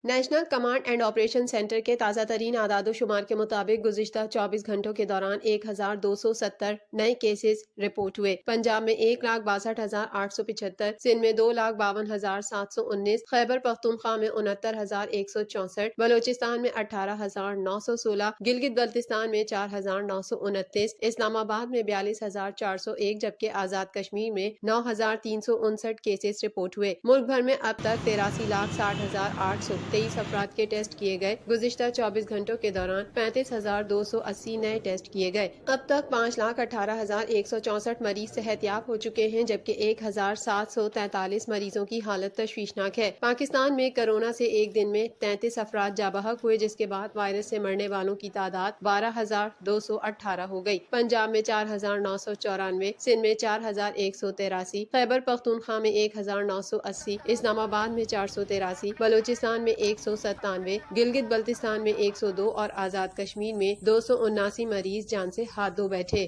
National command and operation centre के ताज़ा तरीन आदादोशुमार के मुताबिक गुज़िश्ता 24 घंटों के दौरान 1270 नए cases report हुए। पंजाब में 1,62,875, सिंध में 2,52,719, खैबर पख्तूनख्वा में 69,164, बलोचिस्तान में 18,916, गिलगित बल्तिस्तान में 4,929, इस्लामाबाद में 42,401 जबकि आज़ाद कश्मीर में 9,359 केसेस रिपोर्ट हुए। मुल्क भर में अब तक 83,60,823 अफराद के टेस्ट किए गए। गुज़िश्ता 24 घंटों के दौरान 35,280 नए टेस्ट किए गए। अब तक 5,18,164 मरीज सेहतयाब हो चुके हैं जबकि 1,743 मरीजों की हालत तशवीशनाक है। पाकिस्तान में कोरोना से एक दिन में 33 अफराद जाबहक हुए जिसके बाद वायरस से मरने वालों की तादाद 12,218 हो गई। पंजाब में 4,994, सिंध में 4,183, खैबर पख्तूनख्वा में 1,980, इस्लामाबाद में 483, बलोचिस्तान में 197, गिलगित बल्तिस्तान में 102 और आज़ाद कश्मीर में 279 मरीज जान से हाथ धो बैठे।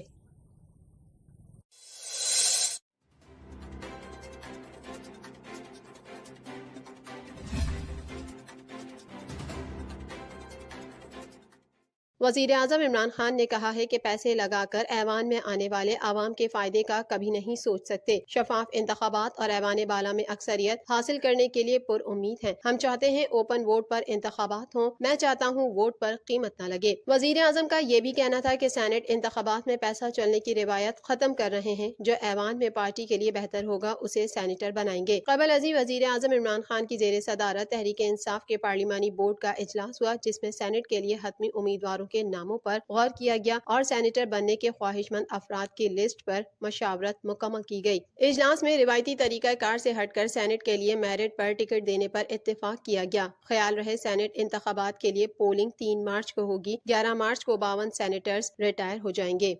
वज़ीर-ए-आज़म इमरान खान ने कहा है कि पैसे लगाकर ऐवान में आने वाले आवाम के फायदे का कभी नहीं सोच सकते। शफाफ इंतखाबात और ऐवान बाला में अक्सरियत हासिल करने के लिए पुरउम्मीद हैं। हम चाहते हैं ओपन वोट पर इंतखाबात हों। मैं चाहता हूँ वोट पर कीमत न लगे। वज़ीर-ए-आज़म का ये भी कहना था कि सेनेट इंतखाबात में पैसा चलने की रिवायत खत्म कर रहे हैं। जो ऐवान में पार्टी के लिए बेहतर होगा उसे सेनेटर बनाएंगे। कबल अजी वज़ीर-ए-आज़म इमरान खान की ज़ेर सदारत तहरीक-ए-इंसाफ के पार्लिमानी बोर्ड का इजलास हुआ जिसमें सेनेट के लिए हतमी उम्मीदवारों के नामों पर गौर किया गया और सेनेटर बनने के ख्वाहिशमंद अफराद की लिस्ट पर मशावरत मुकम्मल की गई। इजलास में रिवायती तरीका कार से हटकर सेनेट के लिए मेरिट पर टिकट देने पर इत्तेफाक किया गया। ख्याल रहे सेनेट इंतखाबात के लिए पोलिंग 3 मार्च को होगी। 11 मार्च को 52 सेनेटर्स रिटायर हो जाएंगे।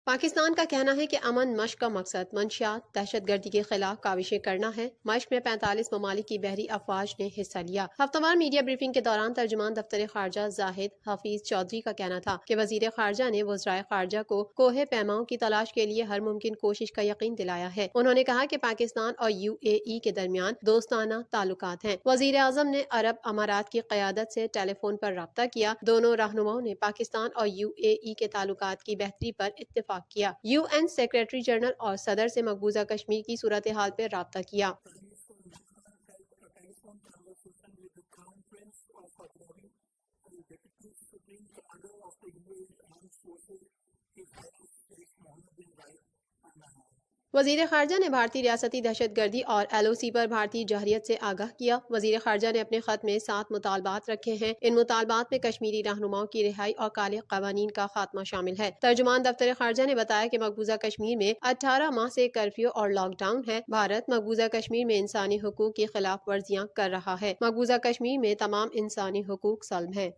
पाकिस्तान का कहना है कि अमन मश्क का मकसद मंशियात दहशतगर्दी के खिलाफ काविशें करना है। मश्क में 45 ममालिक की बहरी अफवाज ने हिस्सा लिया। हफ्तावार मीडिया ब्रीफिंग के दौरान तर्जुमान दफ्तर खारजा जाहिद हफीज चौधरी का कहना था कि वजीर खारजा ने वज़राए खारजा को कोहे पैमाओं की तलाश के लिए हर मुमकिन कोशिश का यकीन दिलाया है। उन्होंने कहा कि पाकिस्तान और UAE के दरमियान दोस्ताना ताल्लुकात हैं। वजीर आजम ने अरब अमारात की क़यादत से टेलीफोन पर रब्ता किया। दोनों रहनुमाओं ने पाकिस्तान और UAE के ताल्लुकात की बेहतरी पर इत्तेफाक किया। UN सेक्रेटरी जनरल और सदर से मकबूजा कश्मीर की सूरत हाल पर राब्ता किया। वजीर खारजा ने भारतीय रियासती दहशतगर्दी और LOC पर भारतीय जहरियत से आगाह किया। वजीर खारजा ने अपने खत में 7 मुतालबात रखे हैं। इन मुतालबात में कश्मीरी रहनुमाओं की रिहाई और काले कवानीन का खात्मा शामिल है। तर्जुमान दफ्तर खारजा ने बताया कि मकबूजा कश्मीर में 18 माह से कर्फ्यू और लॉकडाउन है। भारत मकबूजा कश्मीर में इंसानी हुकूक की खिलाफ वर्जियाँ कर रहा है। मकबूजा कश्मीर में तमाम इंसानी हुकूक सल्ब हैं।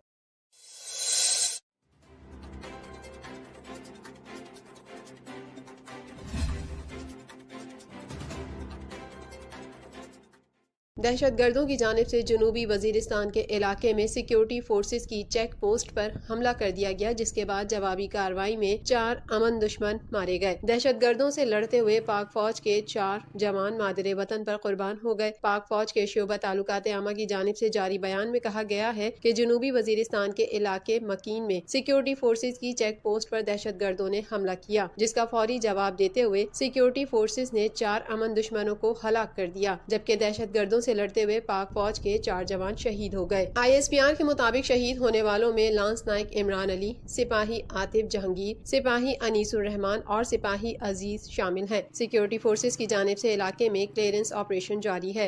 दहशतगर्दों की जानिब से जनूबी वजीरिस्तान के इलाके में सिक्योरिटी फोर्सेस की चेक पोस्ट पर हमला कर दिया गया, जिसके बाद जवाबी कार्रवाई में 4 अमन दुश्मन मारे गए। दहशतगर्दों से लड़ते हुए पाक फौज के 4 जवान मादरे वतन पर कुर्बान हो गए। पाक फौज के शोबा ताल्लुकात आमा की जानिब से जारी बयान में कहा गया है कि जनूबी वजीरिस्तान के इलाके मकीन में सिक्योरिटी फोर्सेस की चेक पोस्ट पर दहशतगर्दों ने हमला किया, जिसका फौरी जवाब देते हुए सिक्योरिटी फोर्सेस ने 4 अमन दुश्मनों को हलाक कर दिया, जबकि दहशतगर्दों से लड़ते हुए पाक फौज के 4 जवान शहीद हो गए। ISPR के मुताबिक शहीद होने वालों में लांस नायक इमरान अली, सिपाही आतिफ जहांगीर, सिपाही अनीसुर रहमान और सिपाही अजीज शामिल हैं। सिक्योरिटी फोर्सेस की जानिब से इलाके में क्लियरेंस ऑपरेशन जारी है।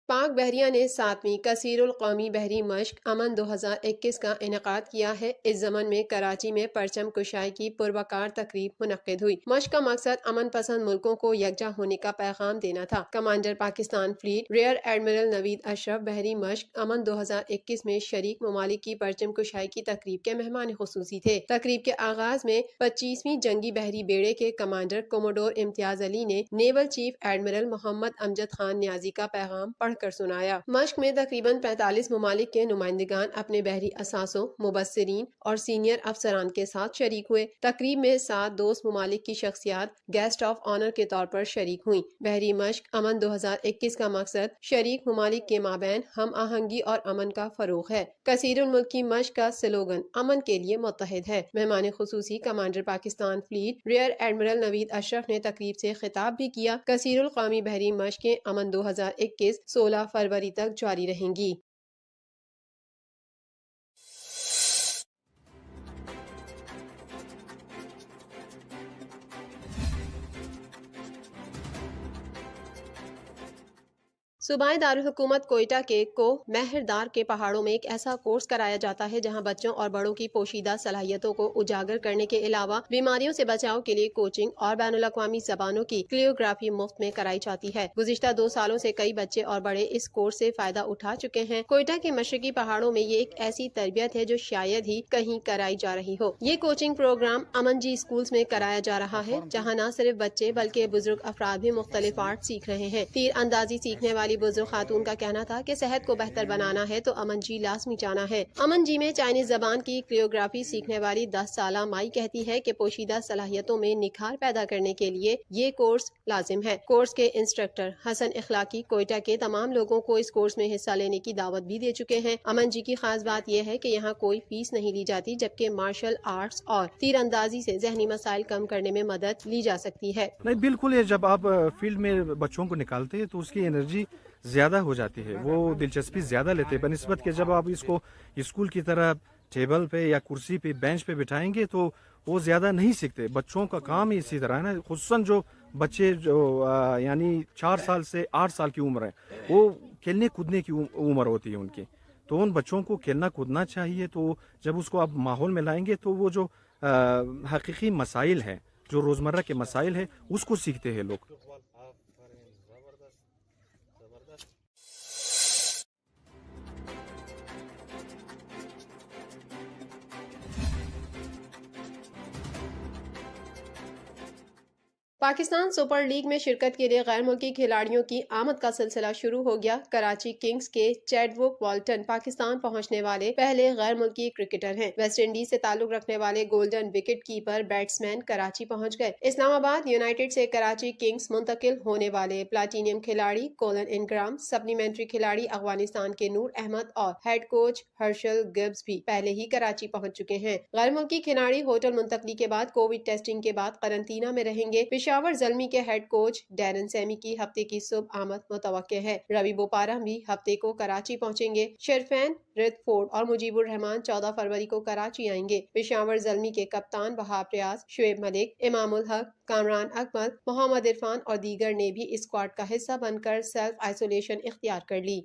पाक बहरिया ने 7वीं कसीरुल कौमी बहरी मश्क अमन 2021 का इनेकाद किया है। इस ज़मन में कराची में परचम कुशाई की पुरवकार तकरीब मुनक्किद हुई। मश्क का मकसद अमन पसंद मुल्कों को यकजा होने का पैगाम देना था। Commander Pakistan fleet rear admiral Naveed Ashraf बहरी मश्क अमन 2021 में शरीक ममालिक की परचम कुशाई की तकरीब के मेहमान खुसूसी थे। तकरीब के आगाज में 25वीं जंगी बहरी बेड़े के कमांडर कोमोडोर इम्तियाज अली ने naval chief admiral Mohammad Amjad Khan Niazi का पैगाम पढ़ कर सुनाया। मश्क में तकरीबन 45 ममालिक के नुमाइंदगान अपने बहरी असासों, मुबस्सिरीन और सीनियर अफसरान के साथ शरीक हुए। तकरीब में 7 दोस्त ममालिक की शख्सियात गेस्ट ऑफ ऑनर के तौर पर शरीक हुई। बहरी मश्क अमन 2021 का मकसद शरीक ममालिक के माबैन हम आहंगी और अमन का फरोग है। कसीरुल मुल्क की मश्क का स्लोगन अमन के लिए मुत्तहिद है। मेहमान खुसूसी commander Pakistan fleet rear admiral Naveed Ashraf ने तकरीब से खिताब भी किया। कसीरुल कौमी बहरी मश्कें अमन 2021 16 फरवरी तक जारी रहेंगी। सूबाई दारुल हुकूमत कोयटा के मेहरदार के पहाड़ों में एक ऐसा कोर्स कराया जाता है जहां बच्चों और बड़ों की पोशीदा सलाहियतों को उजागर करने के अलावा बीमारियों से बचाव के लिए कोचिंग और बैनुल-अक़वामी ज़बानों की क्लियोग्राफी मुफ्त में कराई जाती है। गुज़िश्ता 2 सालों से कई बच्चे और बड़े इस कोर्स से फायदा उठा चुके हैं। कोयटा के मशरकी पहाड़ों में ये एक ऐसी तरबियत है जो शायद ही कहीं कराई जा रही हो। ये coaching program Aman ji schools में कराया जा रहा है, जहाँ न सिर्फ बच्चे बल्कि बुजुर्ग अफराद भी मुख्तलिफ आर्ट सीख रहे हैं। तीर अंदाजी सीखने वाली बुजुर्ग खातून का कहना था कि सेहत को बेहतर बनाना है तो अमन जी लाजमी जाना है। अमन जी में चाइनीज जबान की क्लियोग्राफी सीखने वाली 10 साला माई कहती है कि पोशीदा सलाहियतों में निखार पैदा करने के लिए ये कोर्स लाजिम है। कोर्स के इंस्ट्रक्टर हसन इखलाकी कोयटा के तमाम लोगों को इस कोर्स में हिस्सा लेने की दावत भी दे चुके हैं। अमन जी की खास बात यह है कि यहाँ कोई फीस नहीं ली जाती, जबकि मार्शल आर्ट्स और तीर अंदाजी से जहनी मसाइल कम करने में मदद ली जा सकती है। नहीं, बिल्कुल है। जब आप फील्ड में बच्चों को निकालते हैं तो उसकी एनर्जी ज्यादा हो जाती है, वो दिलचस्पी ज्यादा लेते हैं बनिस्बत के जब आप इसको स्कूल की तरह टेबल पे या कुर्सी पे बेंच पे बिठाएंगे तो वो ज्यादा नहीं सीखते। बच्चों का काम ही इसी तरह है ना, खुसूसन जो बच्चे जो यानी 4 साल से 8 साल की उम्र है, वो खेलने कूदने की उम्र होती है उनकी, तो उन बच्चों को खेलना कूदना चाहिए। तो जब उसको आप माहौल में लाएंगे तो वो जो हकीकी मसाइल हैं जो रोज़मर्रा के मसाइल है उसको सीखते हैं लोग। पाकिस्तान सुपर लीग में शिरकत के लिए गैर मुल्की खिलाड़ियों की आमद का सिलसिला शुरू हो गया। कराची किंग्स के चैडविक वॉल्टन पाकिस्तान पहुंचने वाले पहले गैर मुल्की क्रिकेटर हैं। वेस्ट इंडीज से ताल्लुक रखने वाले golden wicket keeper batsman Karachi पहुंच गए। इस्लामाबाद यूनाइटेड से कराची किंग्स मुंतकिल होने वाले प्लाटीनियम खिलाड़ी कोलन इनग्राम, सप्लीमेंट्री खिलाड़ी अफगानिस्तान के नूर अहमद और हेड कोच हर्षल गिब्स भी पहले ही कराची पहुंच चुके हैं। गैर मुल्की खिलाड़ी होटल मुंतकली के बाद कोविड टेस्टिंग के बाद करंतना में रहेंगे। पेशावर ज़ल्मी के हेड कोच डैरन सैमी की हफ्ते की सुबह आमद मुतवक्के है। रवि बोपारा भी हफ्ते को कराची पहुंचेंगे। शरफैन रिदफोर्ड और मुजीबुर रहमान 14 फरवरी को कराची आएंगे। पेशावर ज़ल्मी के कप्तान वहाब रियाज, शुएब मलिक, इमामुल हक, कामरान अकमल, मोहम्मद इरफान और दीगर ने भी इस स्क्वाड का हिस्सा बनकर सेल्फ आइसोलेशन इख्तियार कर ली।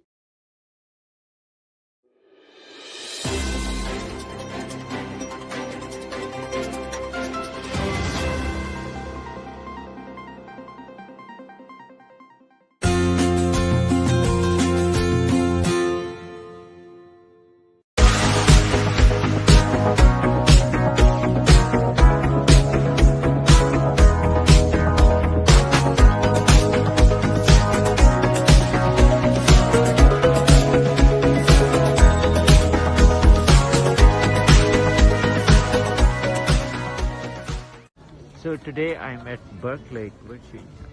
So today I'm at Berkeley, Virginia.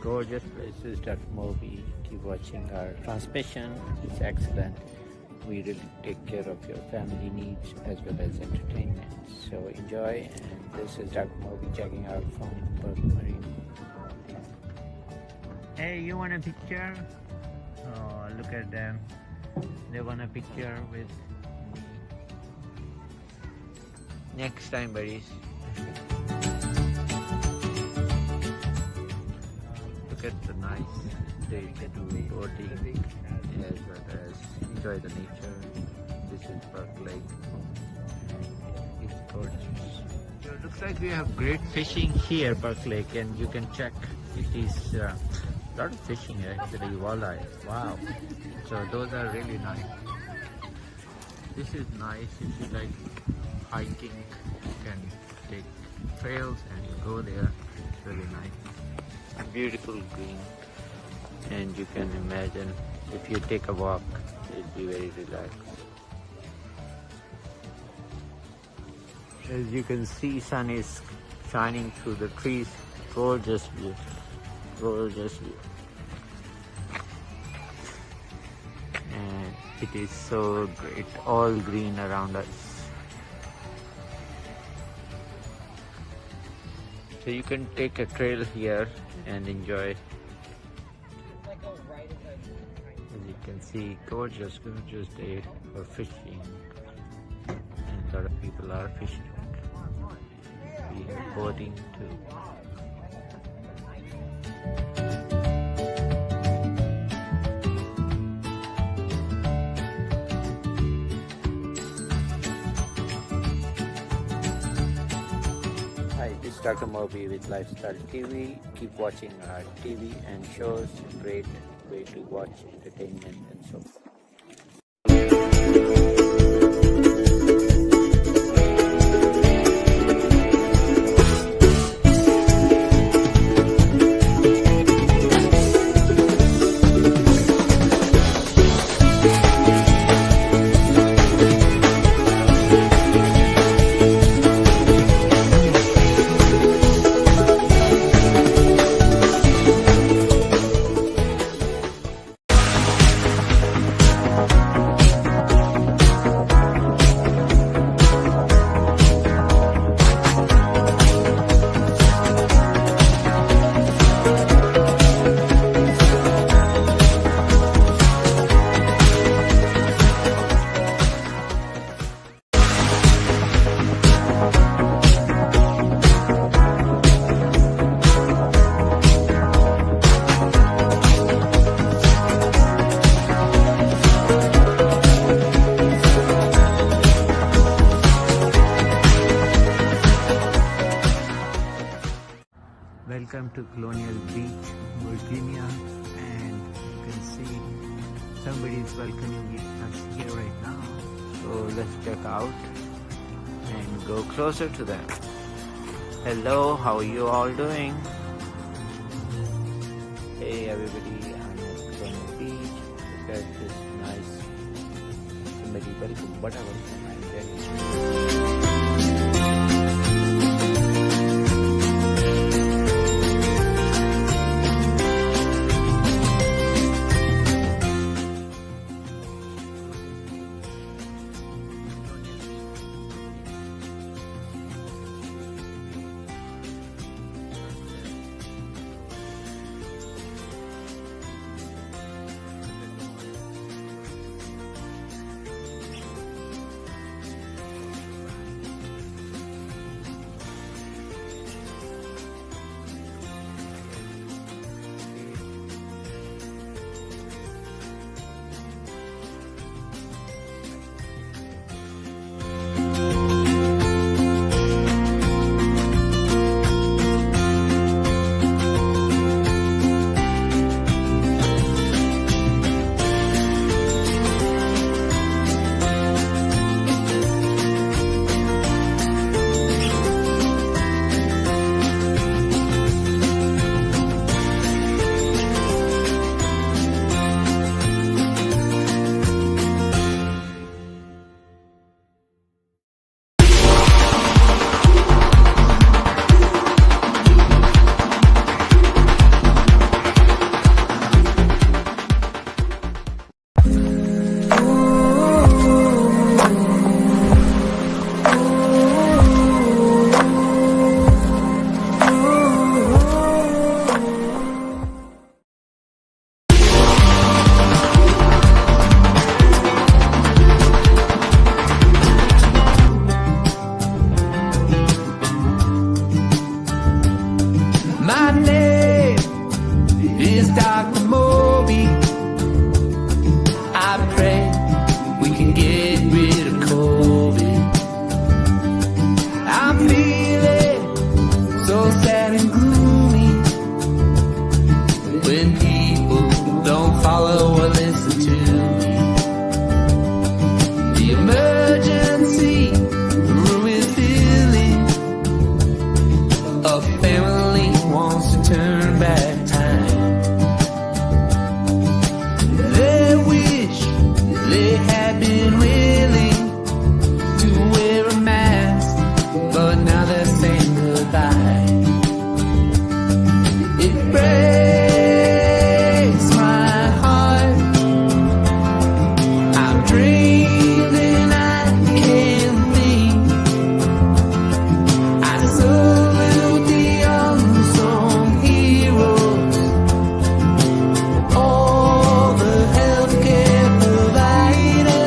Gorgeous places. Dr. Moby, keep watching our transmission. It's excellent. We really take care of your family needs as well as entertainment. So enjoy. And this is Dr. Moby checking out from Berkeley Marine. Hey, you want a picture? Oh, look at them. They want a picture with me. Next time, buddies. Look at the nice day to do boating as well as enjoy the nature. This is Berkeley. It's gorgeous. So it looks like we have great fishing here, Berkeley, and you can check. It is a lot of fishing actually, walleye. Wow. So those are really nice. This is nice if you like hiking. You can take trails and go there. It's really nice. Beautiful green, and you can imagine if you take a walk, it'll be very relaxed. As you can see, sun is shining through the trees. Gorgeous view, gorgeous view. And it is so great, all green around us. So you can take a trail here and enjoy. As you can see, gorgeous, gorgeous day for fishing. And a lot of people are fishing. We are boating too. Dr. Moby with Lifestyle TV. Keep watching our TV and shows. Great way to watch entertainment and so forth. Colonial Beach, Virginia, and you can see somebody is welcoming us here right now. So let's check out and go closer to them. Hello, how are you all doing? Hey everybody, I'm at Colonial Beach. Look at this nice, somebody welcome, whatever, I'm telling you. All the healthcare providers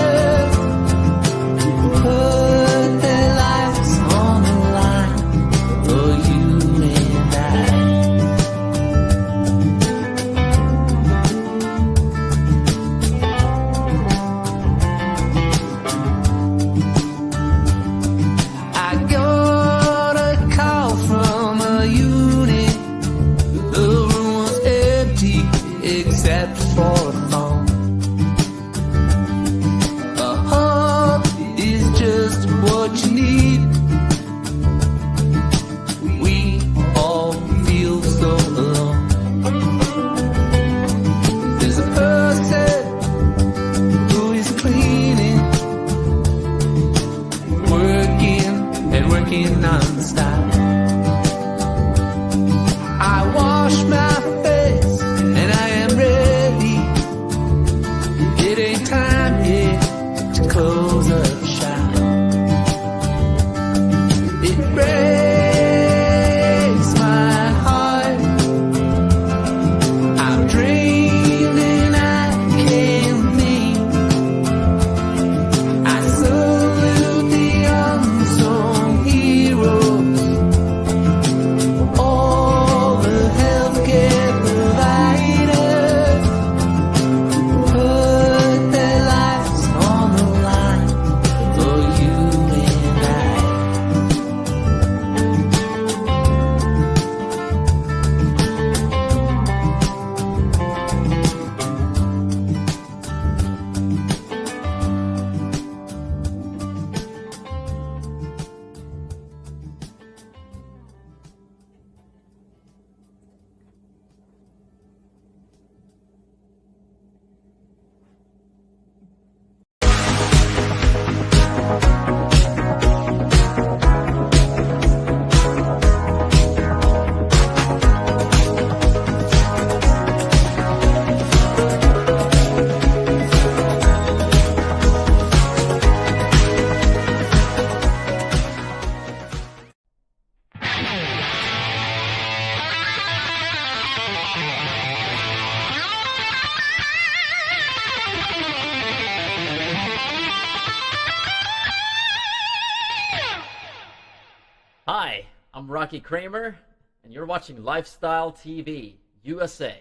I'm Rocky Kramer, and you're watching Lifestyle TV, USA.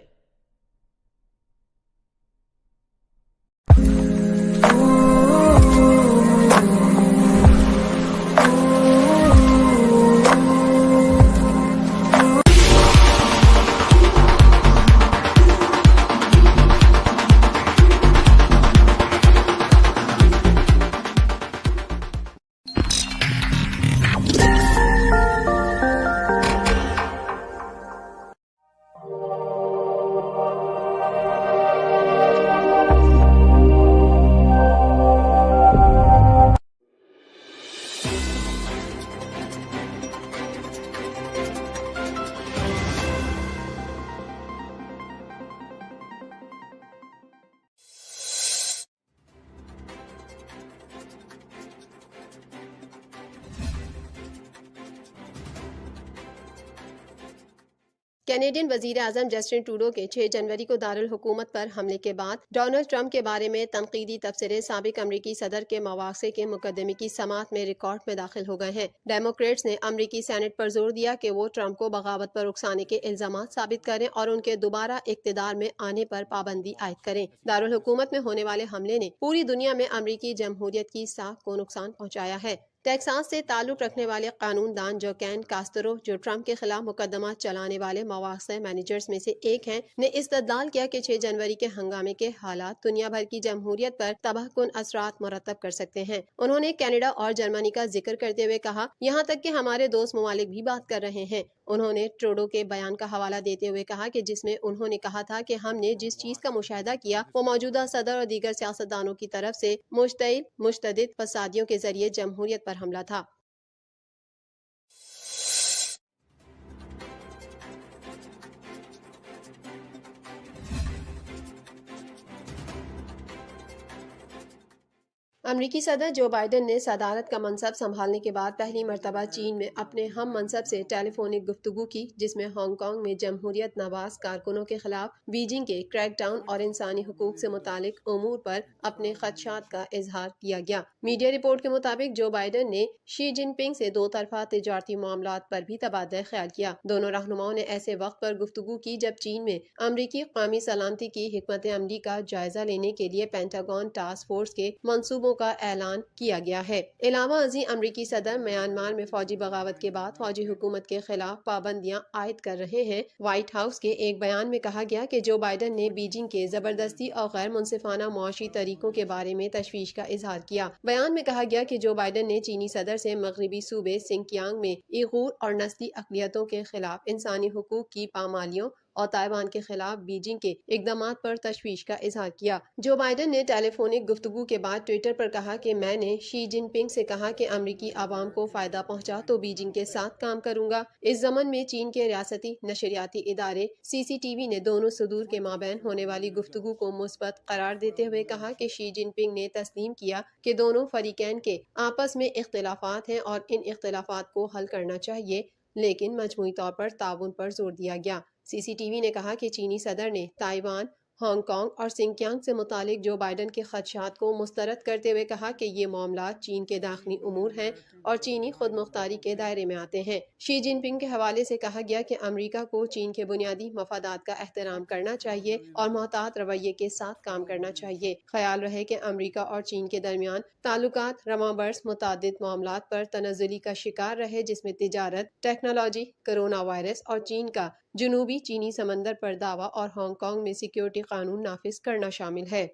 Canadian वजीर आजम Justin Trudeau के 6 जनवरी को दारुल हुकूमत पर हमले के बाद Donald Trump के बारे में तनकीदी तबसरे साबिक अमरीकी सदर के मवाक़से के मुकदमे की समात में रिकॉर्ड में दाखिल हो गए हैं। डेमोक्रेट्स ने अमरीकी सेनेट पर जोर दिया कि वो ट्रंप को बगावत पर उकसाने के इल्जाम साबित करें और उनके दोबारा इक़्तिदार में आने पर पाबंदी आयद करें। दारुल हुकूमत में होने वाले हमले ने पूरी दुनिया में अमरीकी जमहूरियत की साख को नुकसान पहुँचाया है। टेक्सास से ताल्लुक रखने वाले कानूनदान जोकैन कास्टरो, जो ट्रंप के खिलाफ मुकदमा चलाने वाले मवाक़से मैनेजर्स में से एक हैं, ने इस्तदलाल किया कि 6 जनवरी के हंगामे के हालात दुनिया भर की जमहूरियत पर तबाहकुन असरात मुरतब कर सकते हैं। उन्होंने कनाडा और जर्मनी का जिक्र करते हुए कहा, यहाँ तक कि हमारे दोस्त ममालिक भी बात कर रहे हैं। उन्होंने ट्रूडो के बयान का हवाला देते हुए कहा कि जिसमें उन्होंने कहा था कि हमने जिस चीज का मुशाहिदा किया वो मौजूदा सदर और दीगर सियासतदानों की तरफ से मुश्तइल मुश्तदिद फसादियों के जरिए जमहूरियत पर हमला था। अमरीकी सदर जो बाइडन ने सदारत का मनसब संभालने के बाद पहली मरतबा चीन में अपने हम मनसब से टेलीफोनिक गुफ्तगू की, जिसमें हांगकांग में जमहूरियत नवाज कारकुनों के खिलाफ बीजिंग के क्रैकडाउन और इंसानी हुकूक से मुतालिक उमूर पर अपने खदशात का इजहार किया गया। मीडिया रिपोर्ट के मुताबिक जो बाइडन ने शी जिनपिंग से दो तरफा तिजारती मामलात पर भी तबादला ख्याल किया। दोनों रहनुमाओं ने ऐसे वक्त पर गुफ्तगू की जब चीन में अमरीकी कौमी सलामती की हिकमत अमली का जायजा लेने के लिए पेंटागन टास्क फोर्स के मंसूबों का ऐलान किया गया है। इलावा अजी अमरीकी सदर म्यांमार में फौजी बगावत के बाद फौजी हुकूमत के खिलाफ पाबंदियां आयद कर रहे हैं। व्हाइट हाउस के एक बयान में कहा गया कि जो बाइडन ने बीजिंग के जबरदस्ती और गैर मुनसिफाना मुआशी तरीकों के बारे में तशवीश का इजहार किया। बयान में कहा गया कि जो बाइडन ने चीनी सदर से मगरबी सूबे सिंकियांग में उइगुर और नस्ली अक़लियतों के खिलाफ इंसानी हुकूक की पामालियों और ताइवान के खिलाफ बीजिंग के इकदामात पर तशवीश का इजहार किया। जो बाइडन ने टेलीफोनिक गुफ्तगू के बाद ट्विटर पर कहा कि मैंने शी जिनपिंग से कहा कि अमरीकी आवाम को फायदा पहुंचा तो बीजिंग के साथ काम करूंगा। इस जमन में चीन के रियासती नशरियाती इदारे CCTV ने दोनों सदूर के माबैन होने वाली गुफ्तगू को मुस्बत करार देते हुए कहा कि शी जिनपिंग ने तस्लीम किया कि दोनों फरीकैन के आपस में इख्तिलाफात हैं और इन इख्तिलाफात को हल करना चाहिए, लेकिन मजमूई तौर पर ताउन पर जोर दिया गया। CCTV ने कहा कि चीनी सदर ने ताइवान, हांगकांग और सिंकियांग से मुतालिक जो बाइडन के खदशात को मुस्तरद करते हुए कहा कि ये मामला चीन के दाखिली उमूर हैं और चीनी खुद मुख्तारी के दायरे में आते हैं। शी जिनपिंग के हवाले से कहा गया कि अमेरिका को चीन के बुनियादी मफादात का एहतराम करना चाहिए और मोहतात रवैये के साथ काम करना चाहिए। ख्याल रहे कि अमेरिका और चीन के दरमियान ताल्लुकात रमाबर्स मुतादिद मामलात पर तनज़्ज़ुली का शिकार रहे, जिसमें तिजारत, टेक्नोलॉजी, कोरोना वायरस और चीन का जनूबी चीनी समंदर पर दावा और हांगकांग में सिक्योरिटी कानून नाफिज करना शामिल है।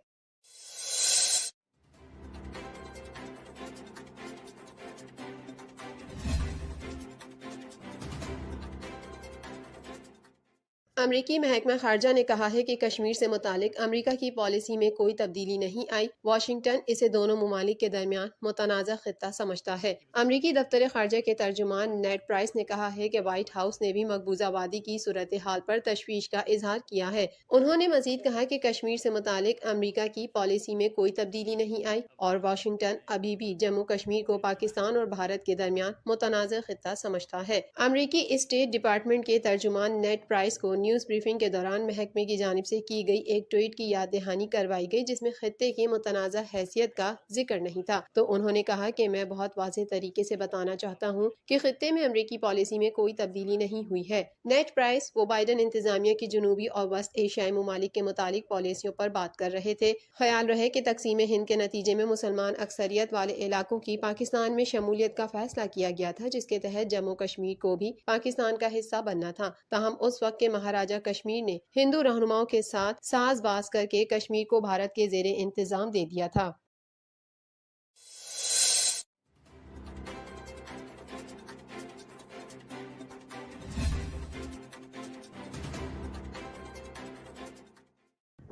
अमरीकी महकमा खारजा ने कहा है कि कश्मीर से मुतालिक अमरीका की पॉलिसी में कोई तब्दीली नहीं आई। वाशिंगटन इसे दोनों मुमालिक के दरमियान मुतनाज़ा खित्ता समझता है। अमरीकी दफ्तर खारजा के तर्जुमान नेड प्राइस ने कहा है कि व्हाइट हाउस ने भी मकबूजा वादी की सूरत हाल पर तशवीश का इजहार किया है। उन्होंने मजीद कहा कि कश्मीर से मुतालिक अमरीका की पॉलिसी में कोई तब्दीली नहीं आई और वाशिंगटन अभी भी जम्मू कश्मीर को पाकिस्तान और भारत के दरमियान मुतनाज़ा खित्ता समझता है। अमरीकी स्टेट डिपार्टमेंट के तर्जुमान नेड प्राइस को न्यूज़ न्यूज़ ब्रीफिंग के दौरान महकमे की जानिब से की गई एक ट्वीट की याद दहानी करवाई गई जिसमें खित्ते की मुतनाज़ा हैसियत का जिक्र नहीं था। तो उन्होंने कहा कि मैं बहुत वाज़ेह तरीके से बताना चाहता हूँ कि खित्ते में अमरीकी पॉलिसी में कोई तब्दीली नहीं हुई है। नेड प्राइस वो बाइडन इंतजामिया की जनूबी और वस्त एशियाई ममालिक के मुतालिक पॉलिसियों पर बात कर रहे थे। ख्याल रहे कि तकसीम हिंद के नतीजे में मुसलमान अक्सरियत वाले इलाकों की पाकिस्तान में शमूलियत का फैसला किया गया था, जिसके तहत जम्मू कश्मीर को भी पाकिस्तान का हिस्सा बनना था। ताहम उस वक्त के महाराजा कश्मीर ने हिंदू रहनुमाओं के साथ साज़बाज़ करके कश्मीर को भारत के ज़ेरे इंतजाम दे दिया था।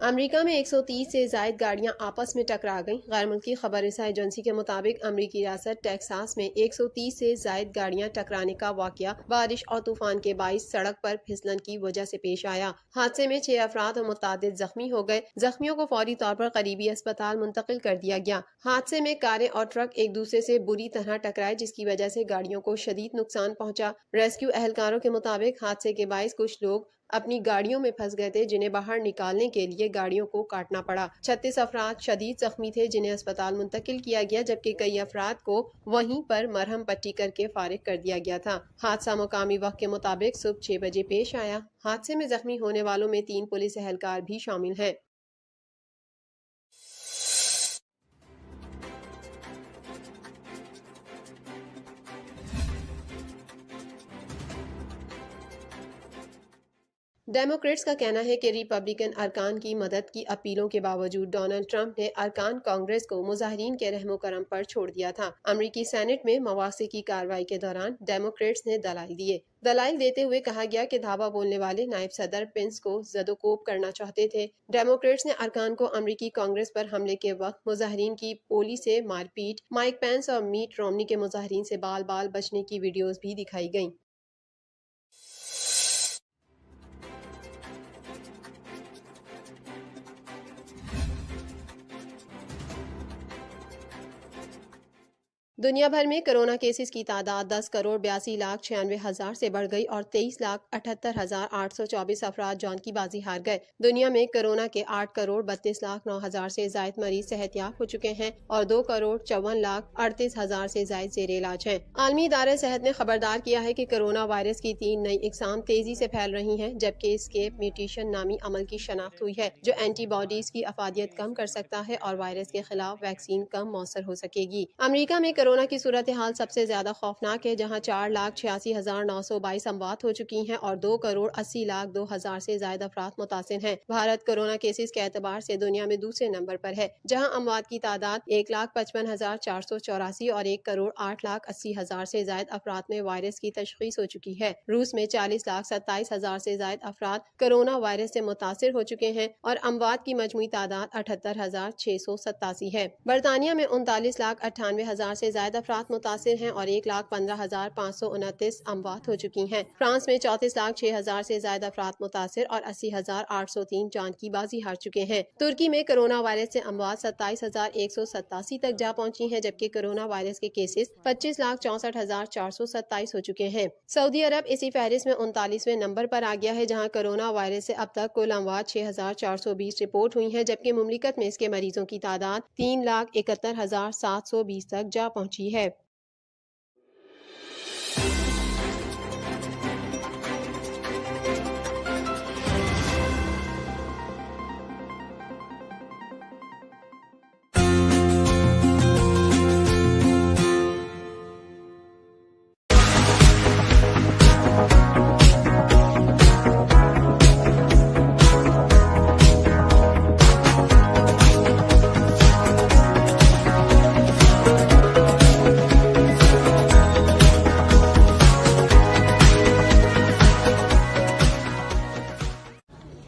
अमरीका में 130 से ज़ायद गाड़ियां आपस में टकरा गईं। गैर मुल्की खबर रसा एजेंसी के मुताबिक अमरीकी रियासत टेक्सास में 130 से ज़ायद गाड़ियां टकराने का वाकया बारिश और तूफान के बाइस सड़क पर फिसलन की वजह से पेश आया। हादसे में 6 अफराद और मुतादिद जख्मी हो गए। जख्मियों को फौरी तौर पर करीबी अस्पताल मुंतकिल कर दिया गया। हादसे में कारें और ट्रक एक दूसरे से बुरी तरह टकराए, जिसकी वजह से गाड़ियों को शदीद नुकसान पहुंचा। रेस्क्यू एहलकारों के मुताबिक हादसे के बाइस कुछ लोग अपनी गाड़ियों में फंस गए थे, जिन्हें बाहर निकालने के लिए गाड़ियों को काटना पड़ा। 36 अफराद शदीद जख्मी थे, जिन्हें अस्पताल मुंतकिल किया गया, जबकि कई अफराद को वहीं पर मरहम पट्टी करके फारिग कर दिया गया था। हादसा मुकामी वक्त के मुताबिक सुबह 6 बजे पेश आया। हादसे में जख्मी होने वालों में 3 पुलिस एहलकार भी शामिल हैं। डेमोक्रेट्स का कहना है कि रिपब्लिकन अरकान की मदद की अपीलों के बावजूद डोनाल्ड ट्रंप ने अरकान कांग्रेस को मुजाहिरीन के रहमो करम पर छोड़ दिया था। अमरीकी सेनेट में मवासी की कार्रवाई के दौरान डेमोक्रेट्स ने दलाइल दिए। दलाइल देते हुए कहा गया कि धावा बोलने वाले नायब सदर पेंस को जदोकोब करना चाहते थे। डेमोक्रेट्स ने अरकान को अमरीकी कांग्रेस पर हमले के वक्त मुजाहिरीन की पोली से मारपीट, माइक पेंस और मीट रोमनी के मुजाहिरीन से बाल बाल बचने की वीडियोज भी दिखाई गयी। दुनिया भर में कोरोना केसेस की तादाद 10,82,96,000 से बढ़ गई और 23,78,824 अफराद जान की बाजी हार गए। दुनिया में कोरोना के 8,32,09,000 से ज्यादा मरीज सेहतयाब हो चुके हैं और 2,54,38,000 से ज्यादा जेर इलाज हैं। आलमी इदारे सेहत ने खबरदार किया है कि कोरोना वायरस की 3 नई इकसाम तेजी से फैल रही हैं, जबकि इसके म्यूटेशन नामी अमल की शनाख्त हुई है, जो एंटीबॉडीज की अफादियत कम कर सकता है और वायरस के खिलाफ वैक्सीन कम मौसर हो सकेगी। अमरीका में कोरोना की सूरत हाल सबसे ज्यादा खौफनाक है, जहां 4,86,922 अमवात हो चुकी हैं और 2,80,02,000 से ज्यादा अफराद मुतासिर हैं। भारत कोरोना केसेस के एतबार से दुनिया में दूसरे नंबर पर है, जहां अमवात की तादाद 1,55,484 और 1,08,80,000 से ज्यादा अफराद में वायरस की तशखीस हो चुकी है। रूस में 40,27,000 से ज्यादा अफराद कोरोना वायरस से मुतासिर हो चुके हैं और अमवात की मजमूई तादाद 78,687 है। बरतानिया में 39,98,000 से ज्यादा अफराद मुतासिर हैं और 1,15,529 अमवात हो चुकी हैं। फ्रांस में 34,06,000 से ज्यादा अफराद मुतासिर और 80,803 जान की बाजी हार चुके हैं। तुर्की में कोरोना वायरस से अमवात 27,187 तक जा पहुंची हैं, जबकि कोरोना वायरस के केसेस 25,64,427 हो चुके हैं। सऊदी अरब इसी फहरिस्त में 39वें नंबर पर आ गया है, जहां कोरोना वायरस से अब तक कुल अमवात 6,420 रिपोर्ट हुई हैं, जबकि मुमलिकत में इसके मरीजों की तादाद 3,71,720 तक जा पहुंची है।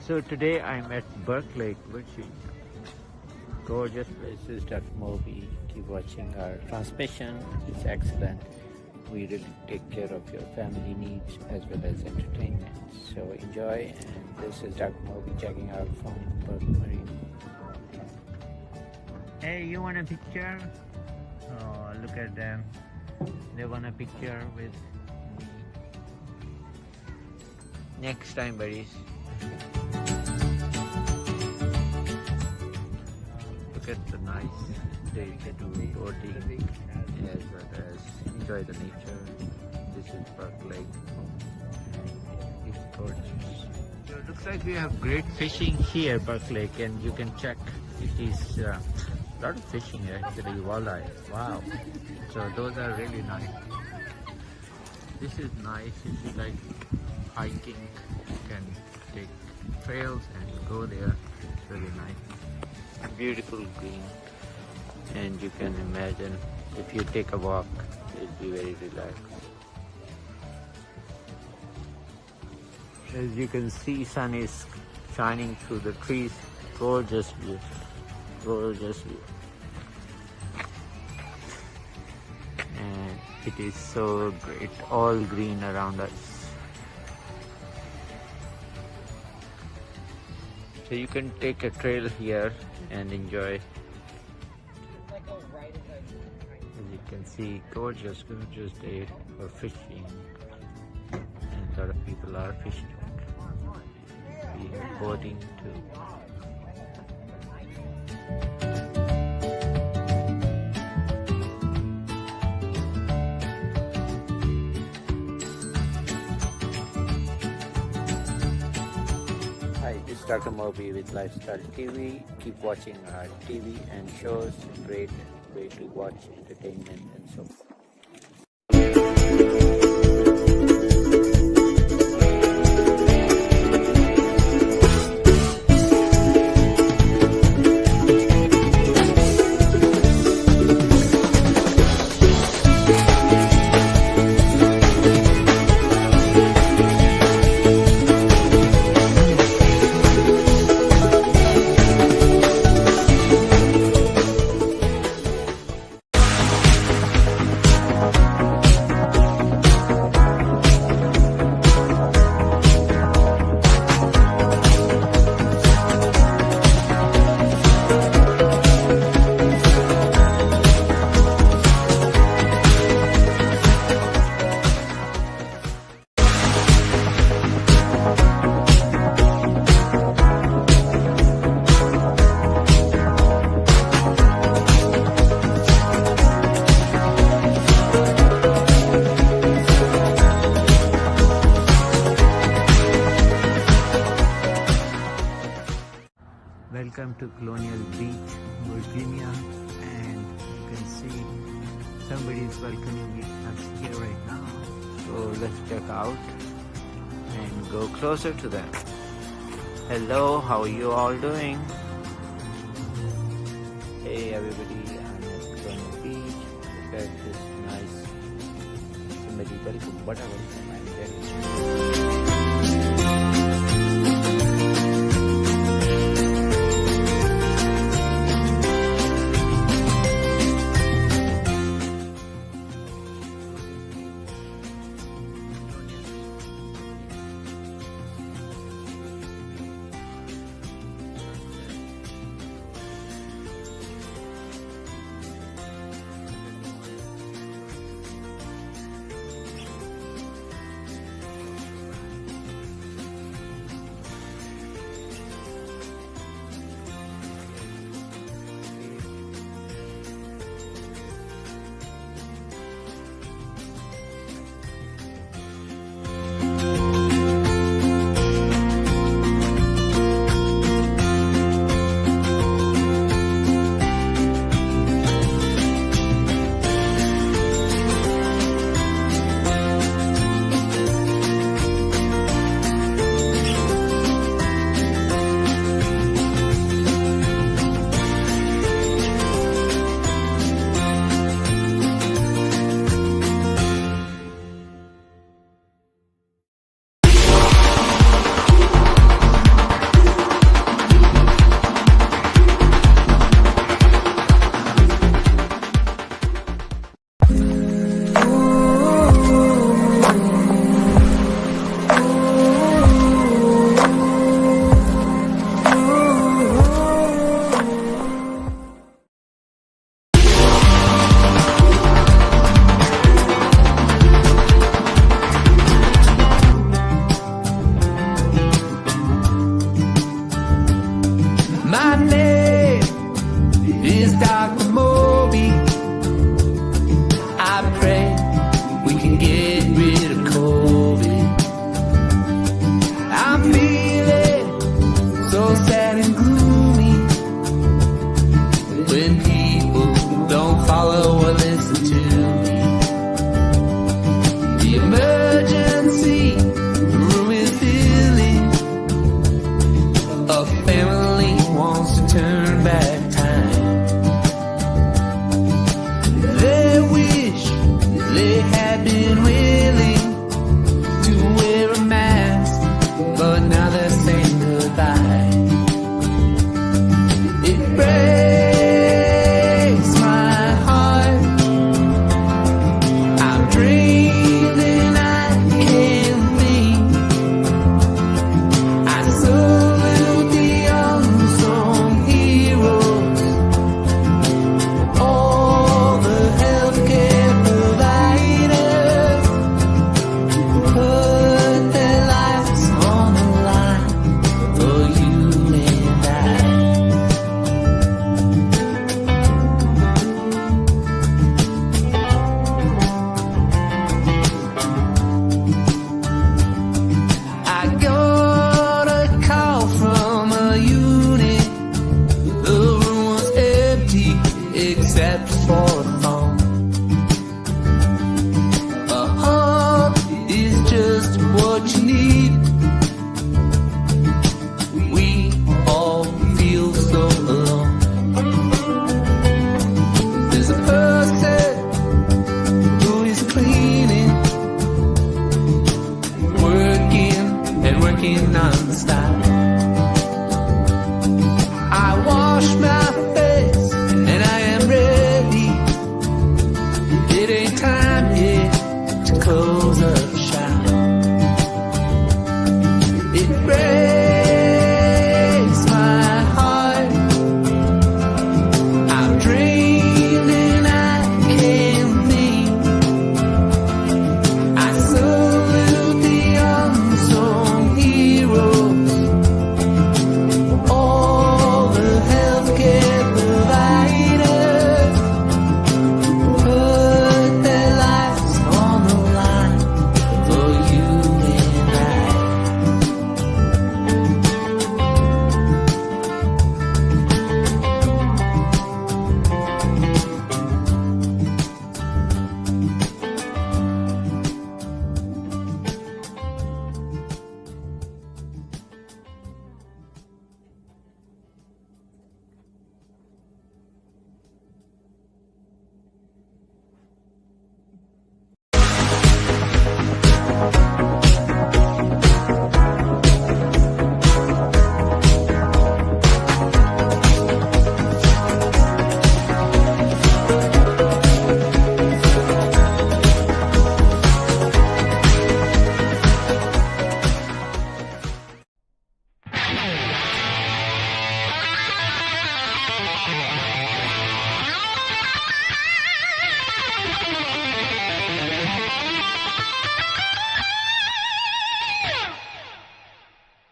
So today I'm at Berkeley, Virginia. Gorgeous places, Dr. Moby. Keep watching our transmission. It's excellent. We really take care of your family needs as well as entertainment. So enjoy. And this is Dr. Moby checking out from Berkeley Marine. Hey, you want a picture? Oh, look at them. They want a picture with me. Next time, buddies. Look at the nice day to do boating as well as enjoy the nature. This is Burke Lake. It's gorgeous. So it looks like we have great fishing here, Burke Lake, and you can check. It is a lot of fishing actually, walleye. Wow. So those are really nice. This is nice. If you like hiking, you can take trails and go there. It's really nice. Beautiful green, and you can imagine if you take a walk, it'll be very relaxed. As you can see, sun is shining through the trees. Gorgeous view. Gorgeous view. And it is so great, all green around us. So you can take a trail here and enjoy. As you can see, gorgeous day for fishing, and a lot of people are fishing. We are boating too. Hi, this is Dr. Moby with Lifestyle TV. Keep watching our TV and shows. Great way to watch entertainment and so forth. Welcome to Colonial Beach, Virginia, and you can see somebody is welcoming us here right now. So let's check out and go closer to them. Hello, how are you all doing? Hey everybody, I'm at Colonial Beach. Look at this nice, somebody welcome, whatever, I'm very Dr. Moby. I pray we can get rid of COVID. I'm feeling so sad and gloomy when people don't follow or listen to me. The emergency room is filling. A family wants to turn back time. They wish they had been willing to wear a mask, but now they're saying goodbye. It breaks my heart. I'm dreaming and I can't think. I salute the unsung heroes, all the healthcare providers who put their lives on the line for you and I. I got a call from a unit. The room was empty except for a phone. A hug is just what you need. We all feel so alone. There's a person who is cleaning, working and working non-stop. I wash my face and I am ready. It ain't time yet to close up shop. It breaks my heart. I'm dreaming I can't think. I salute the unsung heroes, all the healthcare providers who put their lives on the line for you and I.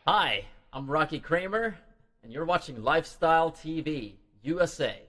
Hi, I'm Rocky Kramer, and you're watching Lifestyle TV, USA.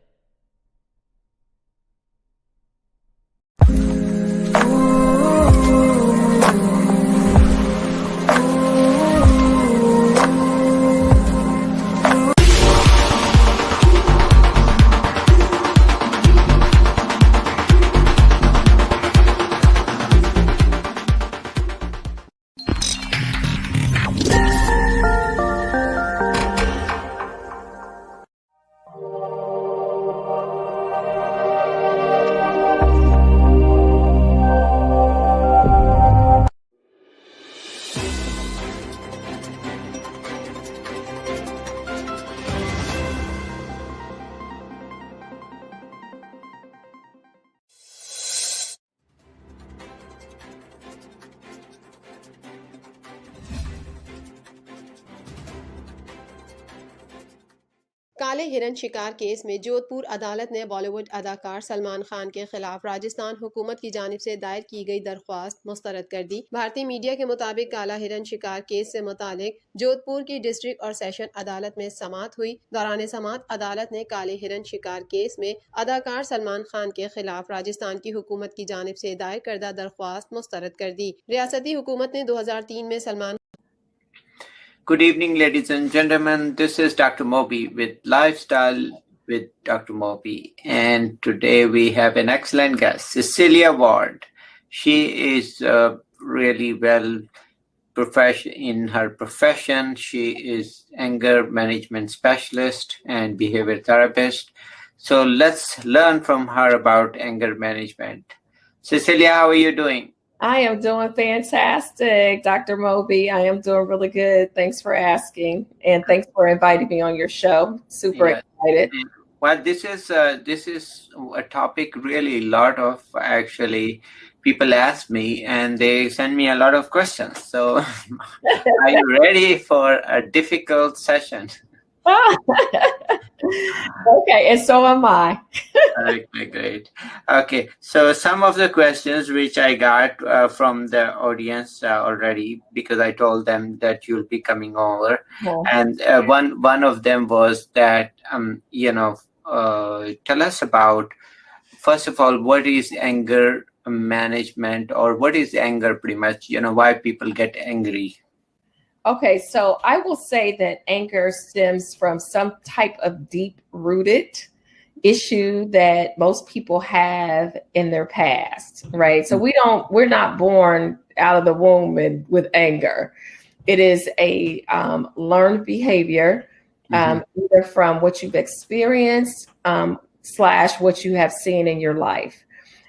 काले हिरन शिकार case में जोधपुर अदालत ने बॉलीवुड अदाकार सलमान खान के खिलाफ राजस्थान हुकूमत की जानिब से दायर की गई दरख्वास्त मुस्तरद कर दी। भारतीय मीडिया के मुताबिक काला हिरन शिकार केस से मुतालिक जोधपुर की डिस्ट्रिक्ट और सेशन अदालत में समाअत हुई। दौरान समाअत अदालत ने काले हिरन शिकार केस में अदाकार सलमान खान के खिलाफ राजस्थान की हुकूमत की जानिब से दायर करदा दरख्वास्त मुस्तरद कर दी। रियासती हुकूमत ने 2003 में Salman Good evening, ladies and gentlemen. This is Dr. Moby with Lifestyle with Dr. Moby. And today we have an excellent guest, Cecilia Ward. She is really well in her profession. She is anger management specialist and behavior therapist. So let's learn from her about anger management. Cecilia, how are you doing? I am doing fantastic, Dr. Moby. I am doing really good. Thanks for asking, and thanks for inviting me on your show. Super excited. Well, this is a topic really a lot of actually people ask me, and they send me a lot of questions. So, are you ready for a difficult session? Okay, and so am I. Okay, great. Okay, so some of the questions which I got from the audience already, because I told them that you'll be coming over, and one of them was that tell us about, first of all, what is anger management, or what is anger pretty much? Why people get angry. Okay, so I will say that anger stems from some type of deep-rooted issue that most people have in their past, right? So we're not born out of the womb with anger. It is a learned behavior, either from what you've experienced / what you have seen in your life.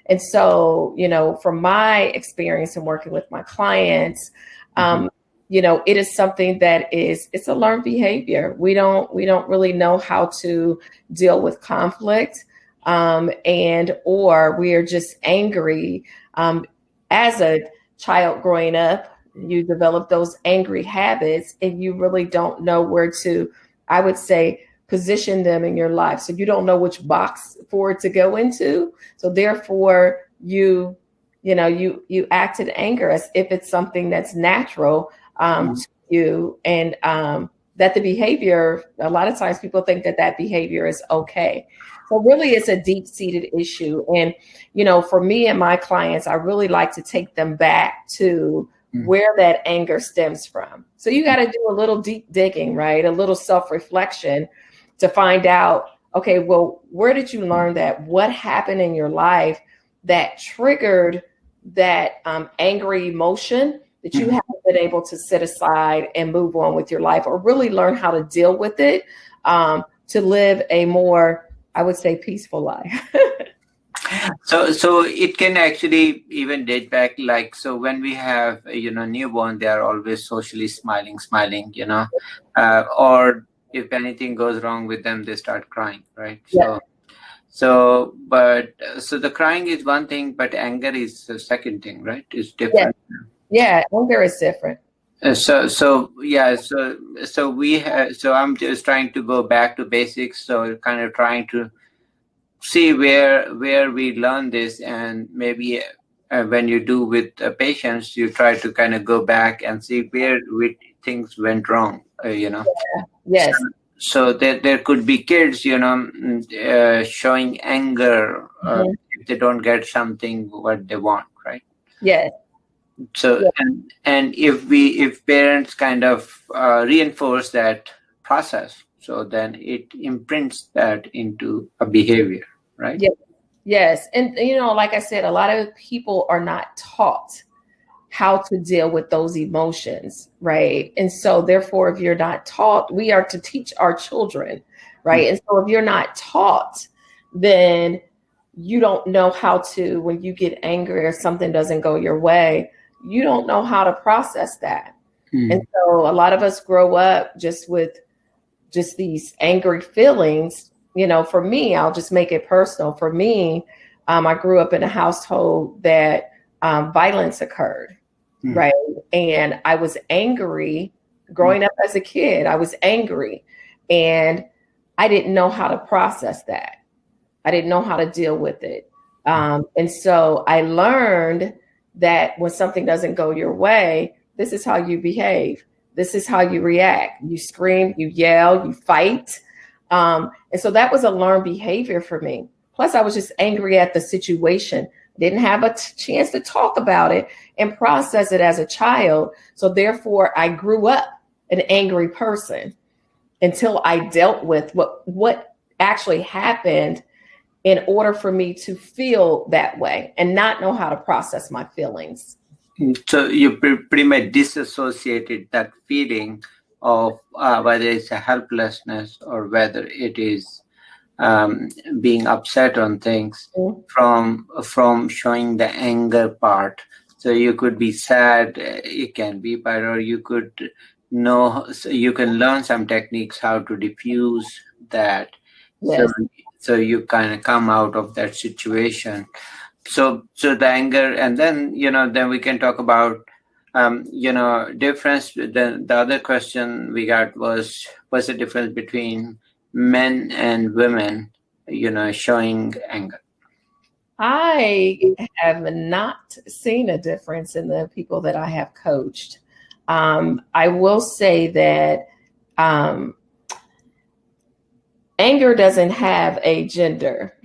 And so, from my experience in working with my clients, it is something that it's a learned behavior. We don't really know how to deal with conflict, or we are just angry. As a child growing up, you develop those angry habits, and you really don't know where to, I would say, position them in your life. So you don't know which box for it to go into. So therefore, you act in anger as if it's something that's natural to you, and that the behavior, a lot of times people think that behavior is okay. So really it's a deep-seated issue. And, for me and my clients, I really like to take them back to where that anger stems from. So you got to do a little deep digging, right? A little self-reflection to find out, okay, well, where did you learn that? What happened in your life that triggered that angry emotion that you haven't been able to set aside and move on with your life, or really learn how to deal with it to live a more, I would say, peaceful life. So it can actually even date back, so when we have, newborn, they are always socially smiling, or if anything goes wrong with them, they start crying, right? Yeah. So the crying is one thing, but anger is the second thing, right? It's different. Yeah, anger is different. So I'm just trying to go back to basics. So kind of trying to see where we learn this, and maybe when you do with patients, you try to kind of go back and see where things went wrong. Yes. So there could be kids, showing anger if they don't get something what they want, right? Yes. So and if parents kind of reinforce that process, so then it imprints that into a behavior, right? Yes. And like I said, a lot of people are not taught how to deal with those emotions, right? And so therefore, if you're not taught, we are to teach our children, right? And so if you're not taught, then you don't know how to, when you get angry or something doesn't go your way, you don't know how to process that. And so a lot of us grow up just with just these angry feelings. For me, I'll just make it personal. For me, I grew up in a household that violence occurred, right? And I was angry growing up as a kid. I was angry. And I didn't know how to process that. I didn't know how to deal with it. And so I learned that when something doesn't go your way, this is how you behave. This is how you react. You scream, you yell, you fight. And so that was a learned behavior for me. Plus, I was just angry at the situation. Didn't have a chance to talk about it and process it as a child. So therefore, I grew up an angry person until I dealt with what actually happened in order for me to feel that way and not know how to process my feelings. So you pretty much disassociated that feeling of whether it's a helplessness or whether it is being upset on things from showing the anger part. So you could be sad, it can be, but or you could know, so you can learn some techniques how to diffuse that. Yes. So you kind of come out of that situation. So the anger, and then then we can talk about difference. Then the other question we got was, what's the difference between men and women showing anger? I have not seen a difference in the people that I have coached. I will say that anger doesn't have a gender.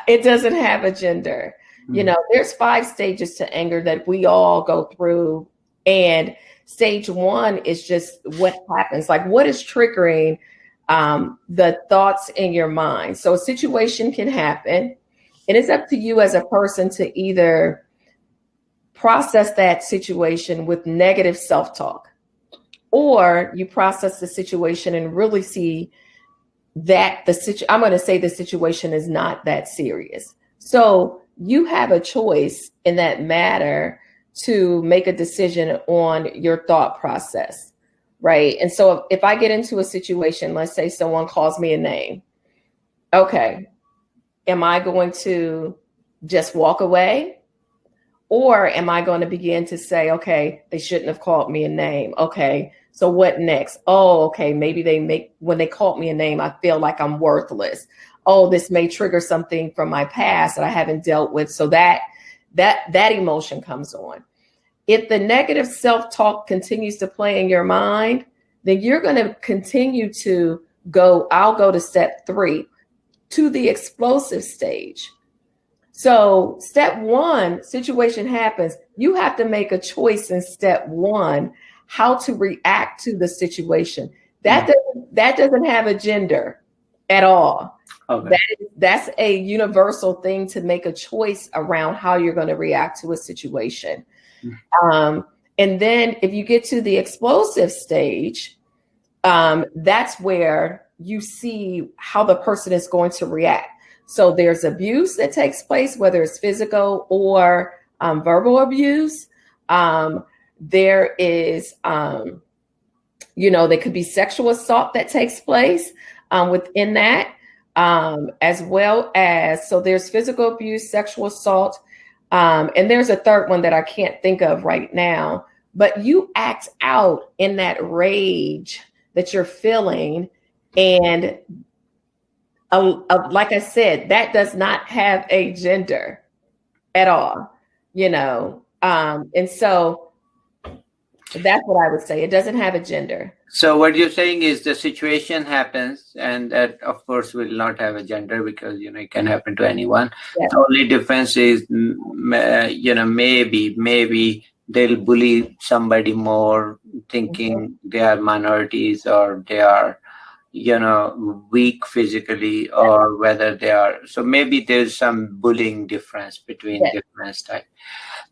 It doesn't have a gender. There's 5 stages to anger that we all go through. And stage 1 is just what happens, like what is triggering the thoughts in your mind. So a situation can happen, and it's up to you as a person to either process that situation with negative self-talk, or you process the situation and really see that I'm going to say the situation is not that serious. So you have a choice in that matter to make a decision on your thought process, right? And so if I get into a situation, let's say someone calls me a name. Okay, am I going to just walk away? Or am I going to begin to say, okay, they shouldn't have called me a name. Okay, so what next? Oh, okay, maybe when they called me a name, I feel like I'm worthless. Oh, this may trigger something from my past that I haven't dealt with. So that emotion comes on. If the negative self-talk continues to play in your mind, then you're going to continue to I'll go to step 3, to the explosive stage. So step 1, situation happens. You have to make a choice in step 1, how to react to the situation. That doesn't have a gender at all. Okay. That's a universal thing, to make a choice around how you're going to react to a situation. And then if you get to the explosive stage, that's where you see how the person is going to react. So there's abuse that takes place, whether it's physical or verbal abuse. There is, there could be sexual assault that takes place within that, as well as, so there's physical abuse, sexual assault, and there's a third one that I can't think of right now, but you act out in that rage that you're feeling. And like I said, that does not have a gender at all, and so that's what I would say. It doesn't have a gender. So what you're saying is the situation happens, and that of course will not have a gender, because it can happen to anyone. Yeah. The only difference is maybe they'll bully somebody more, thinking they are minorities, or they are weak physically, or whether they are, so maybe there's some bullying difference between different types.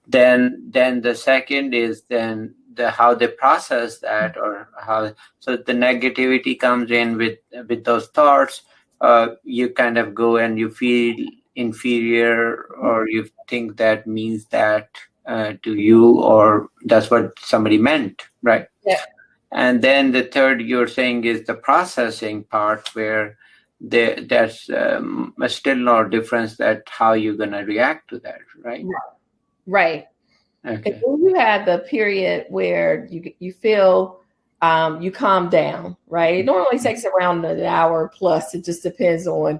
Then the second is then how they process that, or how, so the negativity comes in with those thoughts. You kind of go and you feel inferior, or you think that means that to you, or that's what somebody meant, right? Yeah. And then the third you're saying is the processing part, where there's still no difference that how you're going to react to that, right? Right. Okay. And then you have the period where you feel you calm down, right? It normally takes around an hour plus. It just depends on,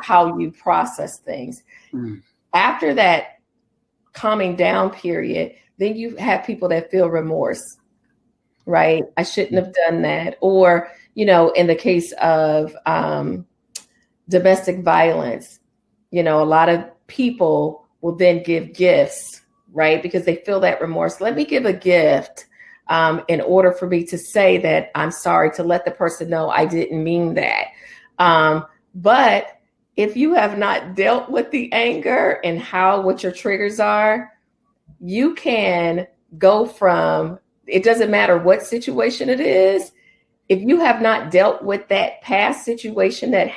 how you process things. After that calming down period, then you have people that feel remorse, right? I shouldn't have done that. Or, in the case of domestic violence, a lot of people will then give gifts, right? Because they feel that remorse. Let me give a gift in order for me to say that I'm sorry, to let the person know I didn't mean that. But if you have not dealt with the anger and what your triggers are, you can go from, it doesn't matter what situation it is. If you have not dealt with that past situation that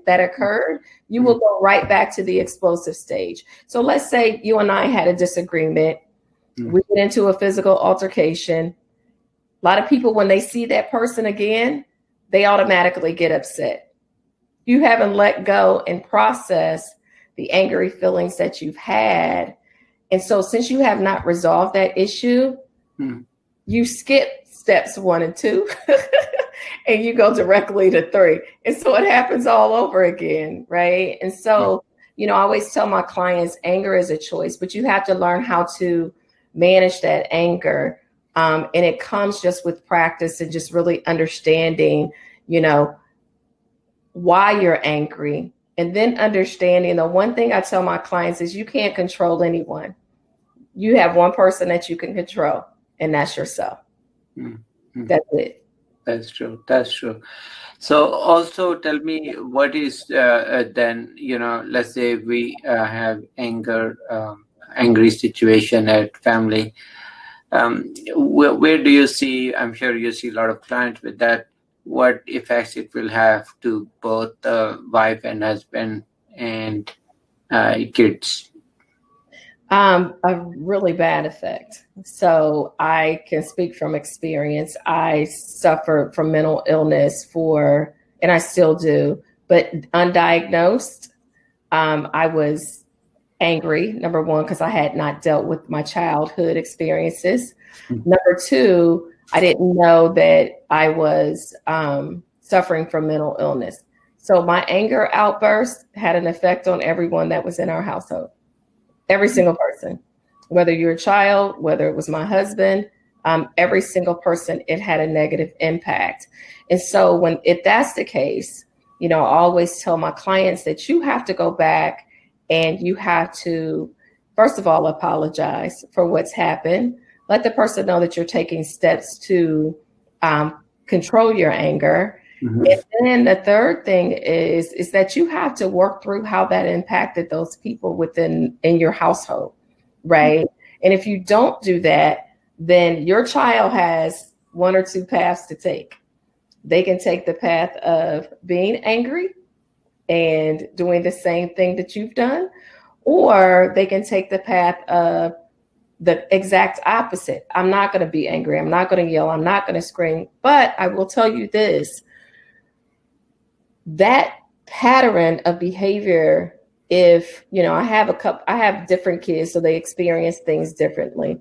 occurred, you will go right back to the explosive stage. So let's say you and I had a disagreement. We get into a physical altercation. A lot of people, when they see that person again, they automatically get upset. You haven't let go and processed the angry feelings that you've had. And so since you have not resolved that issue, you skip steps 1 and 2 and you go directly to 3. And so it happens all over again, right? And so, I always tell my clients, anger is a choice, but you have to learn how to manage that anger. And it comes just with practice and just really understanding, why you're angry. And then understanding, the one thing I tell my clients is you can't control anyone. You have one person that you can control, and that's yourself. That's it. That's true. That's true. So also tell me, what is then, let's say we have angry situation at family. Where do you see, I'm sure you see a lot of clients with that, what effects it will have to both the wife and husband and kids? A really bad effect. So I can speak from experience. I suffered from mental illness and I still do, but undiagnosed. I was angry, number one, because I had not dealt with my childhood experiences. Number two, I didn't know that I was suffering from mental illness. So my anger outburst had an effect on everyone that was in our household. Every single person, whether you're a child, whether it was my husband, every single person, it had a negative impact. And so if that's the case, I always tell my clients that you have to go back and you have to, first of all, apologize for what's happened. Let the person know that you're taking steps to control your anger. And then the third thing is that you have to work through how that impacted those people in your household, right? And if you don't do that, then your child has 1 or 2 paths to take. They can take the path of being angry and doing the same thing that you've done, or they can take the path of the exact opposite. I'm not going to be angry. I'm not going to yell. I'm not going to scream. But I will tell you this. That pattern of behavior, if, I have different kids, so they experience things differently.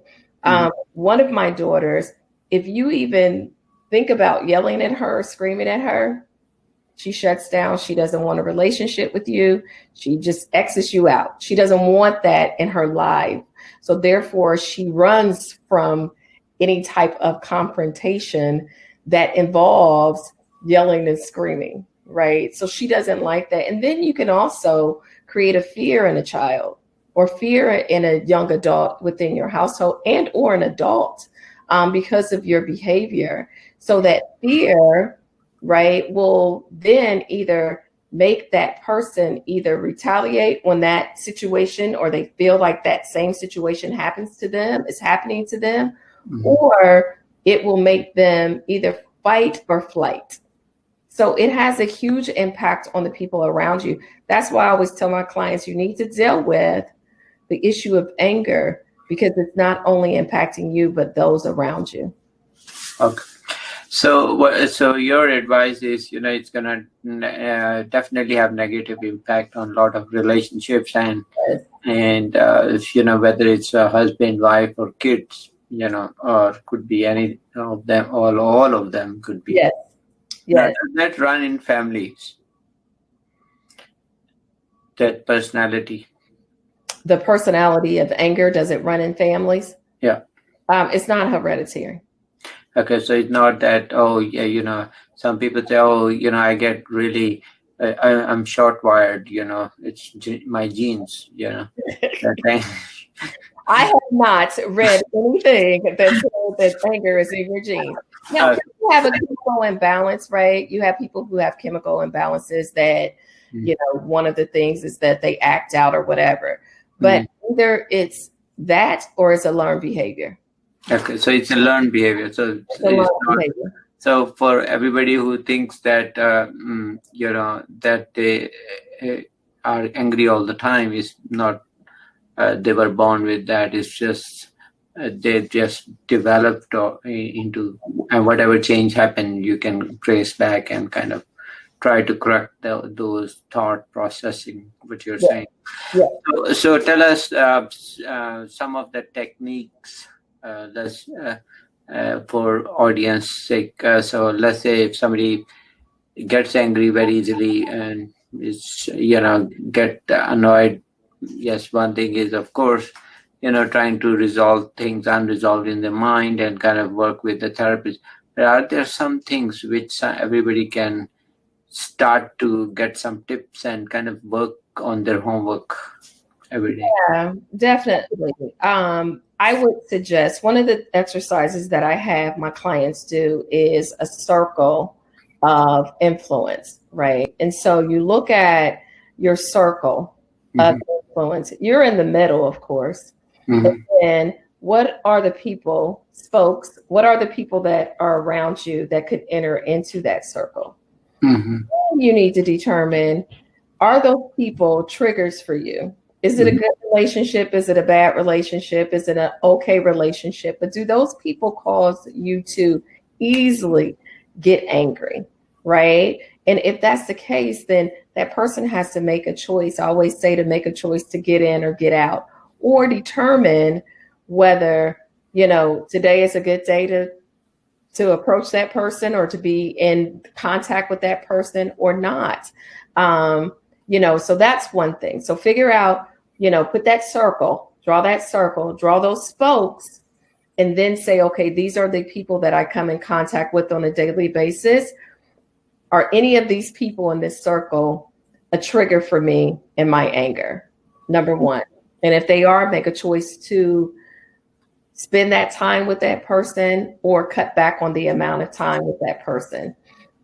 One of my daughters, if you even think about yelling at her, screaming at her, she shuts down. She doesn't want a relationship with you. She just exits you out. She doesn't want that in her life. So therefore, she runs from any type of confrontation that involves yelling and screaming. Right. So she doesn't like that. And then you can also create a fear in a child or fear in a young adult within your household and or an adult because of your behavior. So that fear, right, will then either make that person either retaliate on that situation, or they feel like that same situation is happening to them, or it will make them either fight or flight. So it has a huge impact on the people around you. That's why I always tell my clients, you need to deal with the issue of anger, because it's not only impacting you, but those around you. Okay. So your advice is, it's going to definitely have negative impact on a lot of relationships and whether it's a husband, wife, or kids, or could be any of them, all of them could be. Yes. Yes. That run in families. That personality. The personality of anger, does it run in families? Yeah. It's not hereditary. Okay, so it's not that, some people say, I get really, I'm short-wired, it's my genes, that thing. I have not read anything that says that anger is in your genes. Now, you have a chemical imbalance, right? You have people who have chemical imbalances that, one of the things is that they act out or whatever. But either it's that or it's a learned behavior. Okay, so it's a learned behavior. So So for everybody who thinks that that they are angry all the time, is not. They were born with that. It's just they just developed into, and whatever change happened, you can trace back and kind of try to correct those thought processing, what you're saying. Yeah. So tell us some of the techniques for audience sake. So let's say if somebody gets angry very easily and is get annoyed. Yes, one thing is, of course, trying to resolve things unresolved in the mind and kind of work with the therapist. But are there some things which everybody can start to get some tips and kind of work on their homework every day? Yeah, definitely. I would suggest one of the exercises that I have my clients do is a circle of influence, right? And so you look at your circle of influence. You're in the middle, of course. And then what are the people, spokes, what are the people that are around you that could enter into that circle? You need to determine, are those people triggers for you? Is it a good relationship? Is it a bad relationship? Is it an okay relationship? But do those people cause you to easily get angry, right? And if that's the case, then that person has to make a choice. I always say to make a choice to get in or get out, or determine whether, today is a good day to approach that person or to be in contact with that person or not. So that's one thing. So figure out, put that circle, draw those spokes, and then say, okay, these are the people that I come in contact with on a daily basis. Are any of these people in this circle a trigger for me in my anger? Number one. And if they are, make a choice to spend that time with that person or cut back on the amount of time with that person.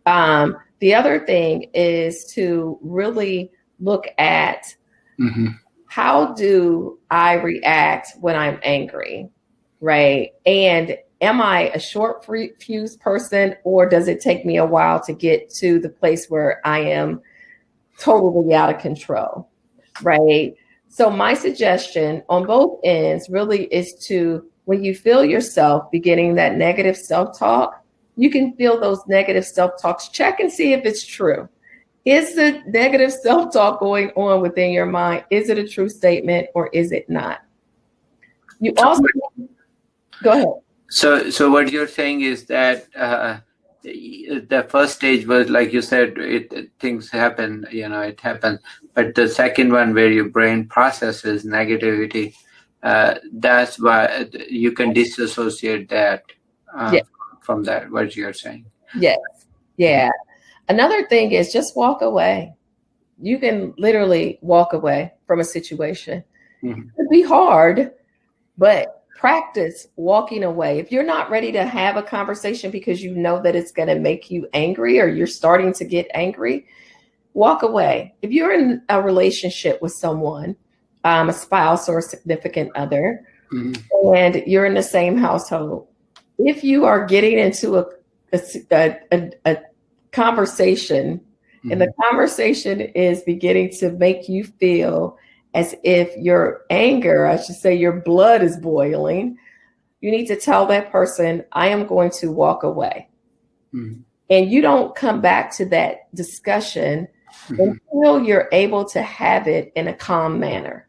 The other thing is to really look at how do I react when I'm angry, right? And am I a short fuse person, or does it take me a while to get to the place where I am totally out of control, right? So my suggestion on both ends really is to, when you feel yourself beginning that negative self-talk, you can feel those negative self-talks. Check and see if it's true. Is the negative self-talk going on within your mind? Is it a true statement or is it not? You also, go ahead. So what you're saying is that the first stage was, like you said, things happen, it happens. But the second one, where your brain processes negativity, that's why you can disassociate that from that, what you're saying. Yes. Yeah. Another thing is just walk away. You can literally walk away from a situation. It'd be hard, but practice walking away. If you're not ready to have a conversation because you know that it's going to make you angry or you're starting to get angry, walk away. If you're in a relationship with someone, a spouse or a significant other, and you're in the same household, if you are getting into a conversation and the conversation is beginning to make you feel as if your anger, I should say your blood is boiling, you need to tell that person, I am going to walk away. And you don't come back to that discussion until you're able to have it in a calm manner.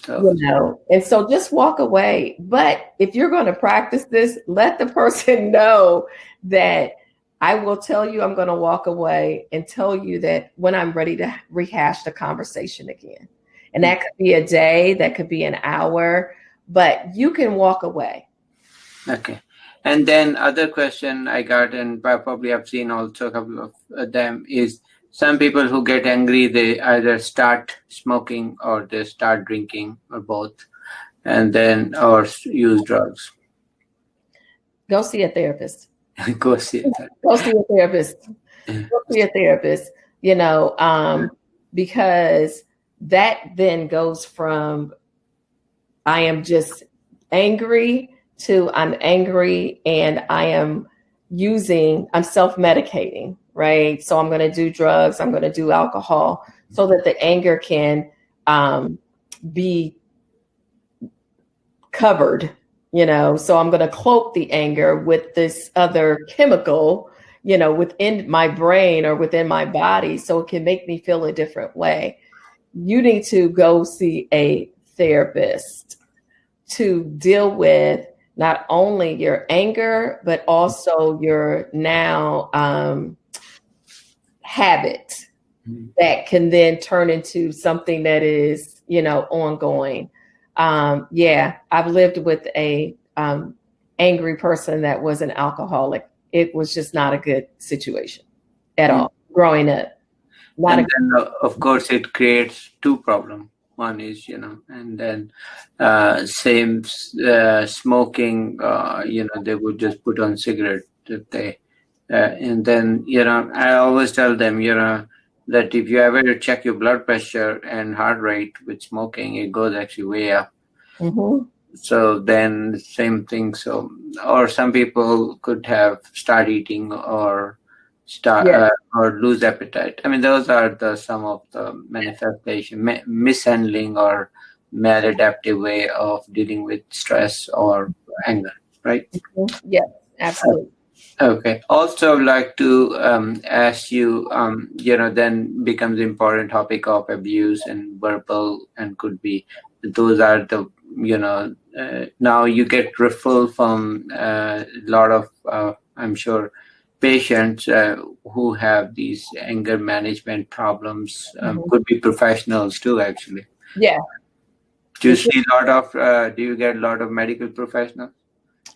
So, and so just walk away. But if you're going to practice this, let the person know that I will tell you I'm going to walk away and tell you that when I'm ready to rehash the conversation again. And that could be a day, that could be an hour, but you can walk away. okay. And then other question I got, and probably I've seen also a couple of them, is some people who get angry, they either start smoking or they start drinking or both, and then or use drugs. Go see a therapist. Go see a therapist. Go see a therapist. Go see a therapist. Because that then goes from I am just angry to I'm angry and I'm self-medicating, right? So I'm going to do drugs, I'm going to do alcohol so that the anger can be covered, so I'm going to cloak the anger with this other chemical, within my brain or within my body so it can make me feel a different way. You need to go see a therapist to deal with not only your anger, but also your now habit that can then turn into something that is, ongoing. I've lived with a angry person that was an alcoholic. It was just not a good situation at all growing up. Of course, it creates two problems. One is, and then same smoking, they would just put on cigarette if they, and then, I always tell them, that if you ever check your blood pressure and heart rate with smoking, it goes actually way up. Mm-hmm. So then same thing. So, or some people could start eating or or lose appetite. I mean, those are some of the manifestation, mishandling or maladaptive way of dealing with stress or anger, right? Mm-hmm. Yeah, absolutely. Okay. Also, I'd like to ask you, then becomes important topic of abuse and verbal, and could be those are the, now you get referral from a lot of, I'm sure, patients who have these anger management problems, could be professionals too, actually. Yeah. Do you see a lot of, do you get a lot of medical professionals?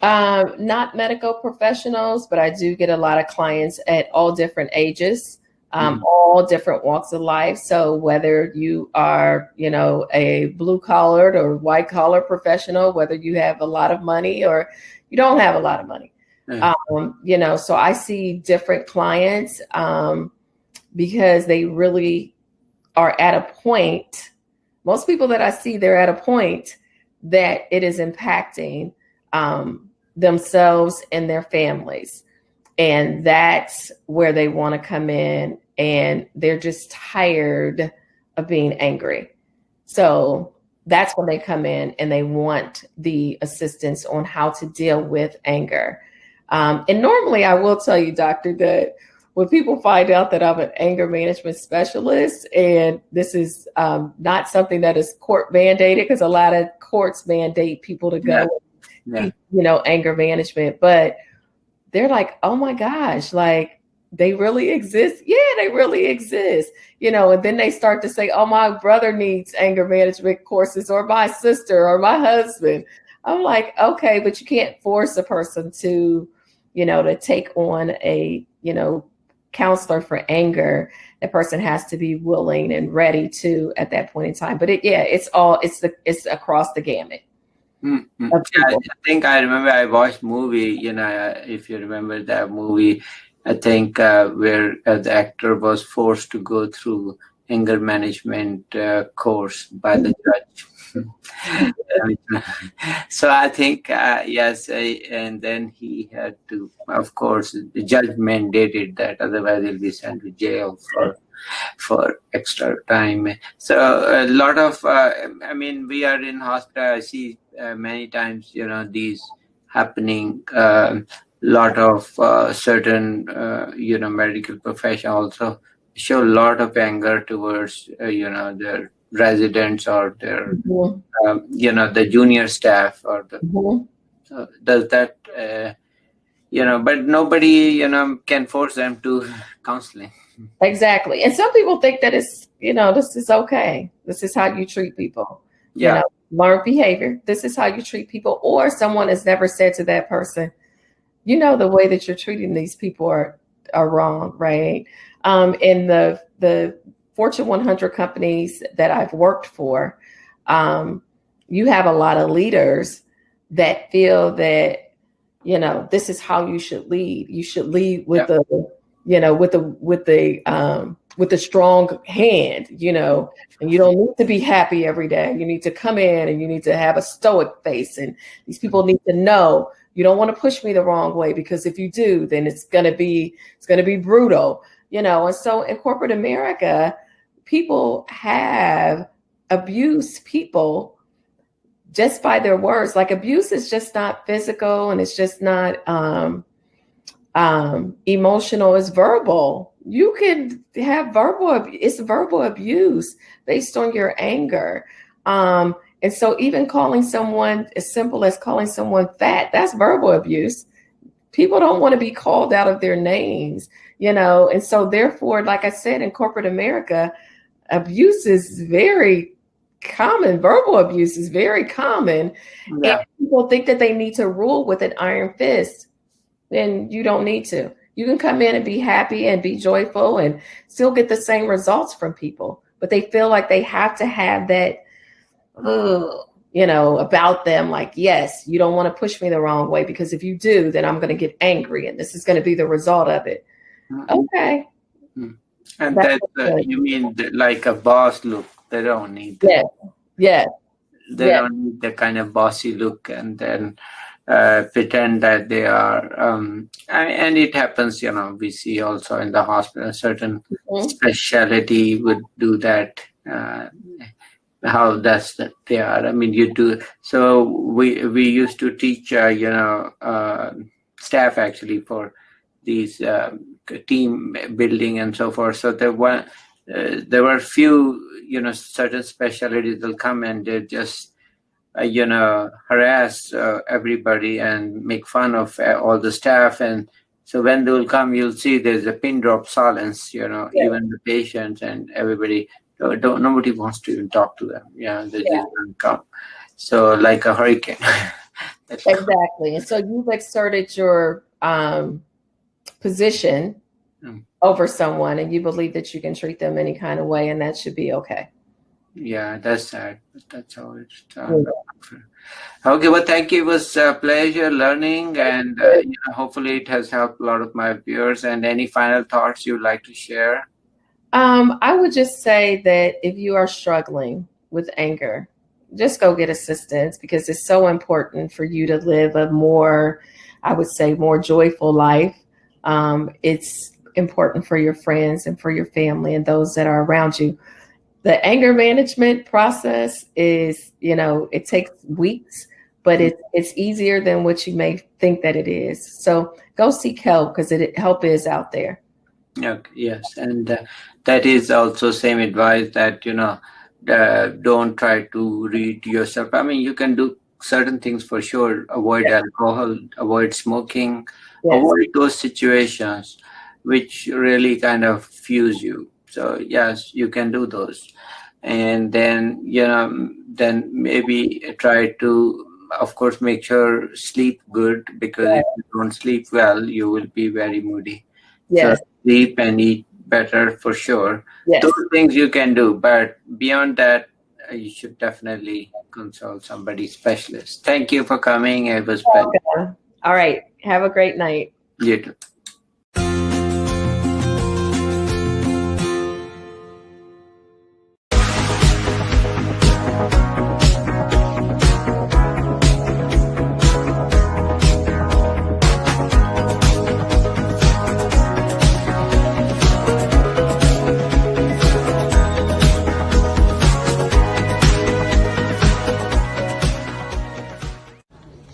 Not medical professionals, but I do get a lot of clients at all different ages, all different walks of life. So whether you are, a blue collared or white collar professional, whether you have a lot of money or you don't have a lot of money. So I see different clients because they really are at a point. Most people that I see, they're at a point that it is impacting themselves and their families. And that's where they want to come in, and they're just tired of being angry. So that's when they come in and they want the assistance on how to deal with anger. And normally I will tell you, doctor, that when people find out that I'm an anger management specialist, and this is not something that is court mandated, because a lot of courts mandate people to go, anger management, but they're like, oh my gosh, like they really exist. Yeah, they really exist. And then they start to say, oh, my brother needs anger management courses, or my sister, or my husband. I'm like, okay, but you can't force a person to, to take on a, counselor for anger. The person has to be willing and ready to at that point in time. But it's across the gamut. Mm-hmm. I think I remember I watched movie, if you remember that movie, I think where the actor was forced to go through anger management course by the judge. So I think, yes, and then he had to, of course, the judge mandated that, otherwise he'll be sent to jail for extra time. So a lot of, we are in hospital, I see many times, these happening, lot of certain, medical profession also show a lot of anger towards, their residents or their, Mhm. the junior staff or the. Mhm. So does that, but nobody, can force them to counseling. Exactly. And some people think that it's, this is okay. This is how you treat people. Yeah. Learned behavior. This is how you treat people. Or someone has never said to that person, the way that you're treating these people are wrong, right? In the Fortune 100 companies that I've worked for, you have a lot of leaders that feel that, this is how you should lead. You should lead with with the strong hand, and you don't need to be happy every day. You need to come in and you need to have a stoic face. And these people need to know you don't want to push me the wrong way, because if you do, then it's gonna be brutal, And so in corporate America, people have abused people just by their words. Like, abuse is just not physical, and it's just not emotional. It's verbal. You can have verbal abuse based on your anger. And so even calling someone, as simple as calling someone fat, that's verbal abuse. People don't want to be called out of their names, and so therefore, like I said, in corporate America, abuse is very common. Verbal abuse is very common. Yeah. And people think that they need to rule with an iron fist. Then you don't need to. You can come in and be happy and be joyful and still get the same results from people, but they feel like they have to have that, about them. Like, yes, you don't want to push me the wrong way, because if you do, then I'm going to get angry and this is going to be the result of it. Okay. And that's you mean like a boss look? They don't need that. Yeah. They don't need the kind of bossy look and then pretend that they are. And it happens, we see also in the hospital, a certain specialty would do that. How does that they are? I mean, you do. So we used to teach, staff actually for these team building and so forth. So there were few, certain specialties will come and they just, harass everybody and make fun of all the staff. And so when they will come, you'll see there's a pin drop silence, even the patients and everybody, nobody wants to even talk to them. They just don't come. So like a hurricane. Exactly. And so you've exerted your position over someone, and you believe that you can treat them any kind of way, and that should be okay. Yeah, that's sad. That's how it's done. Okay, well, thank you. It was a pleasure learning, and hopefully it has helped a lot of my viewers. And any final thoughts you'd like to share? I would just say that if you are struggling with anger, just go get assistance, because it's so important for you to live a more, I would say, more joyful life. It's important for your friends and for your family and those that are around you. The anger management process is, it takes weeks, but it's easier than what you may think that it is. So go seek help, because help is out there. Yes, and that is also same advice that, don't try to read yourself. I mean, you can do certain things for sure. Avoid alcohol, avoid smoking, avoid those situations which really kind of fuse you. So yes, you can do those. And then, then maybe try to, of course, make sure sleep good, because if you don't sleep well, you will be very moody. Yes. So sleep and eat better for sure. Yes. Those things you can do, but beyond that, you should definitely consult somebody specialist. Thank you for coming. It was pleasure. All right. Have a great night. You too.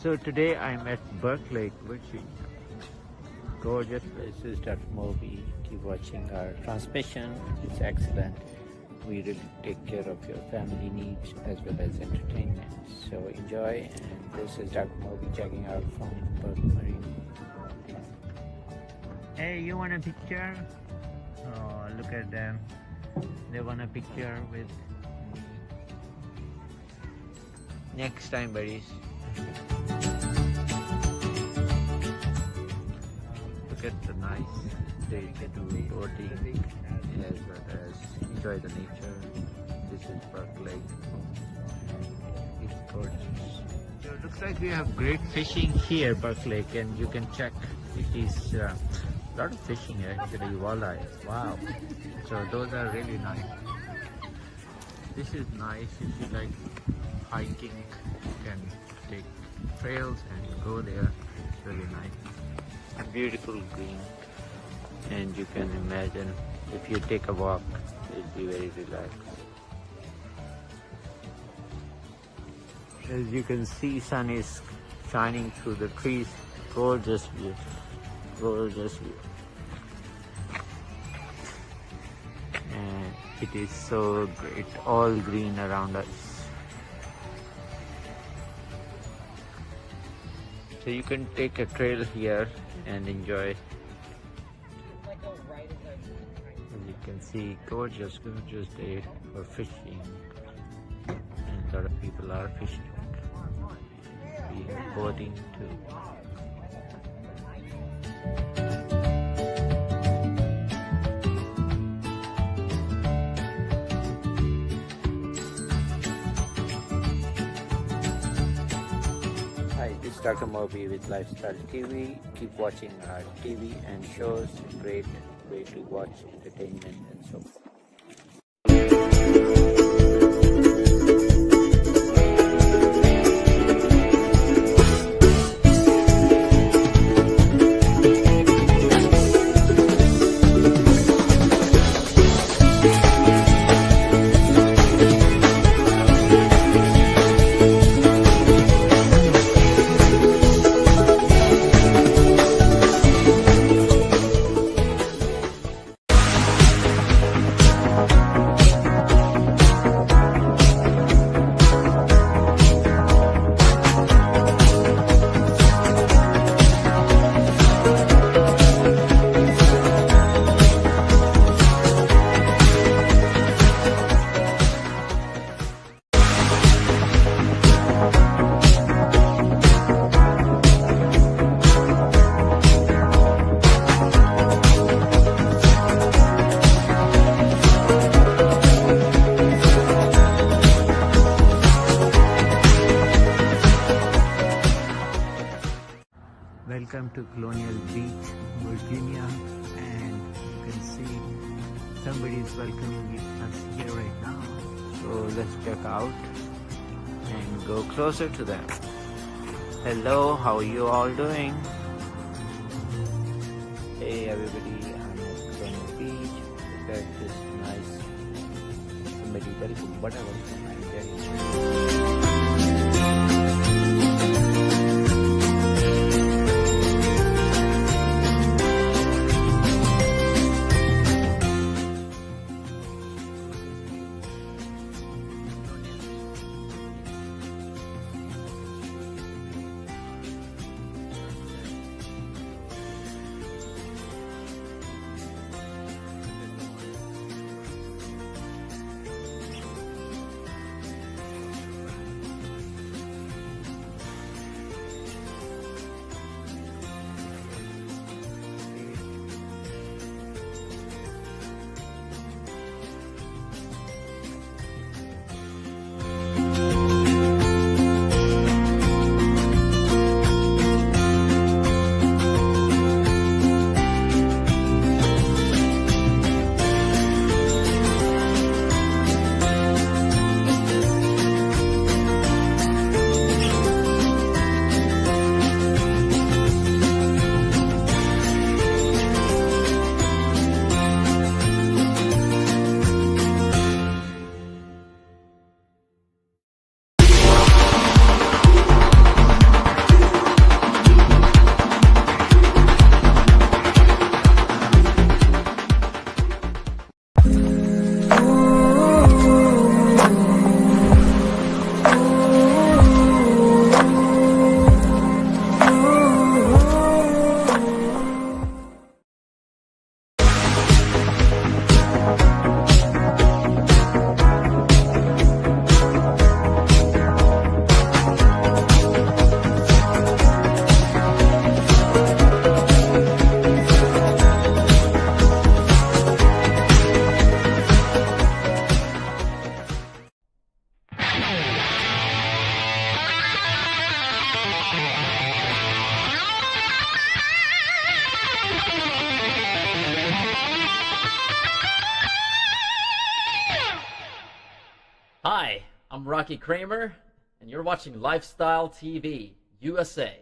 So today I'm at Berkeley, Virginia. Gorgeous places, Dr. Moby. Keep watching our transmission. It's excellent. we really take care of your family needs as well as entertainment. So enjoy, and this is Dr. Moby checking out from Perth Marine. Hey, you want a picture? Oh, look at them. They want a picture with me. Next time, buddies. Look at the nice day to do boating as well as enjoy the nature. This is Burke Lake. It's gorgeous. So it looks like we have great fishing here, Burke Lake, and you can check. It is a lot of fishing actually, walleye. Wow. So those are really nice. This is nice if you like hiking. You can take trails and go there. It's really nice. A beautiful green, and you can imagine if you take a walk, you'll be very relaxed. As you can see, sun is shining through the trees. Gorgeous view. Gorgeous view. And it is so great, all green around us. So you can take a trail here and enjoy. As you can see, gorgeous day for fishing, and a lot of people are fishing. We are boating too. Hi, this is Dr. Moby with Lifestyle TV. Keep watching our TV and shows. Great way to watch entertainment and so forth. Welcome to Colonial Beach, Virginia, and you can see somebody is welcoming us here right now. So let's check out and go closer to them. Hello, how are you all doing? Hey everybody, I'm at Colonial Beach. Look at this nice somebody welcome, whatever I'm getting. Hi, I'm Rocky Kramer, and you're watching Lifestyle TV, USA.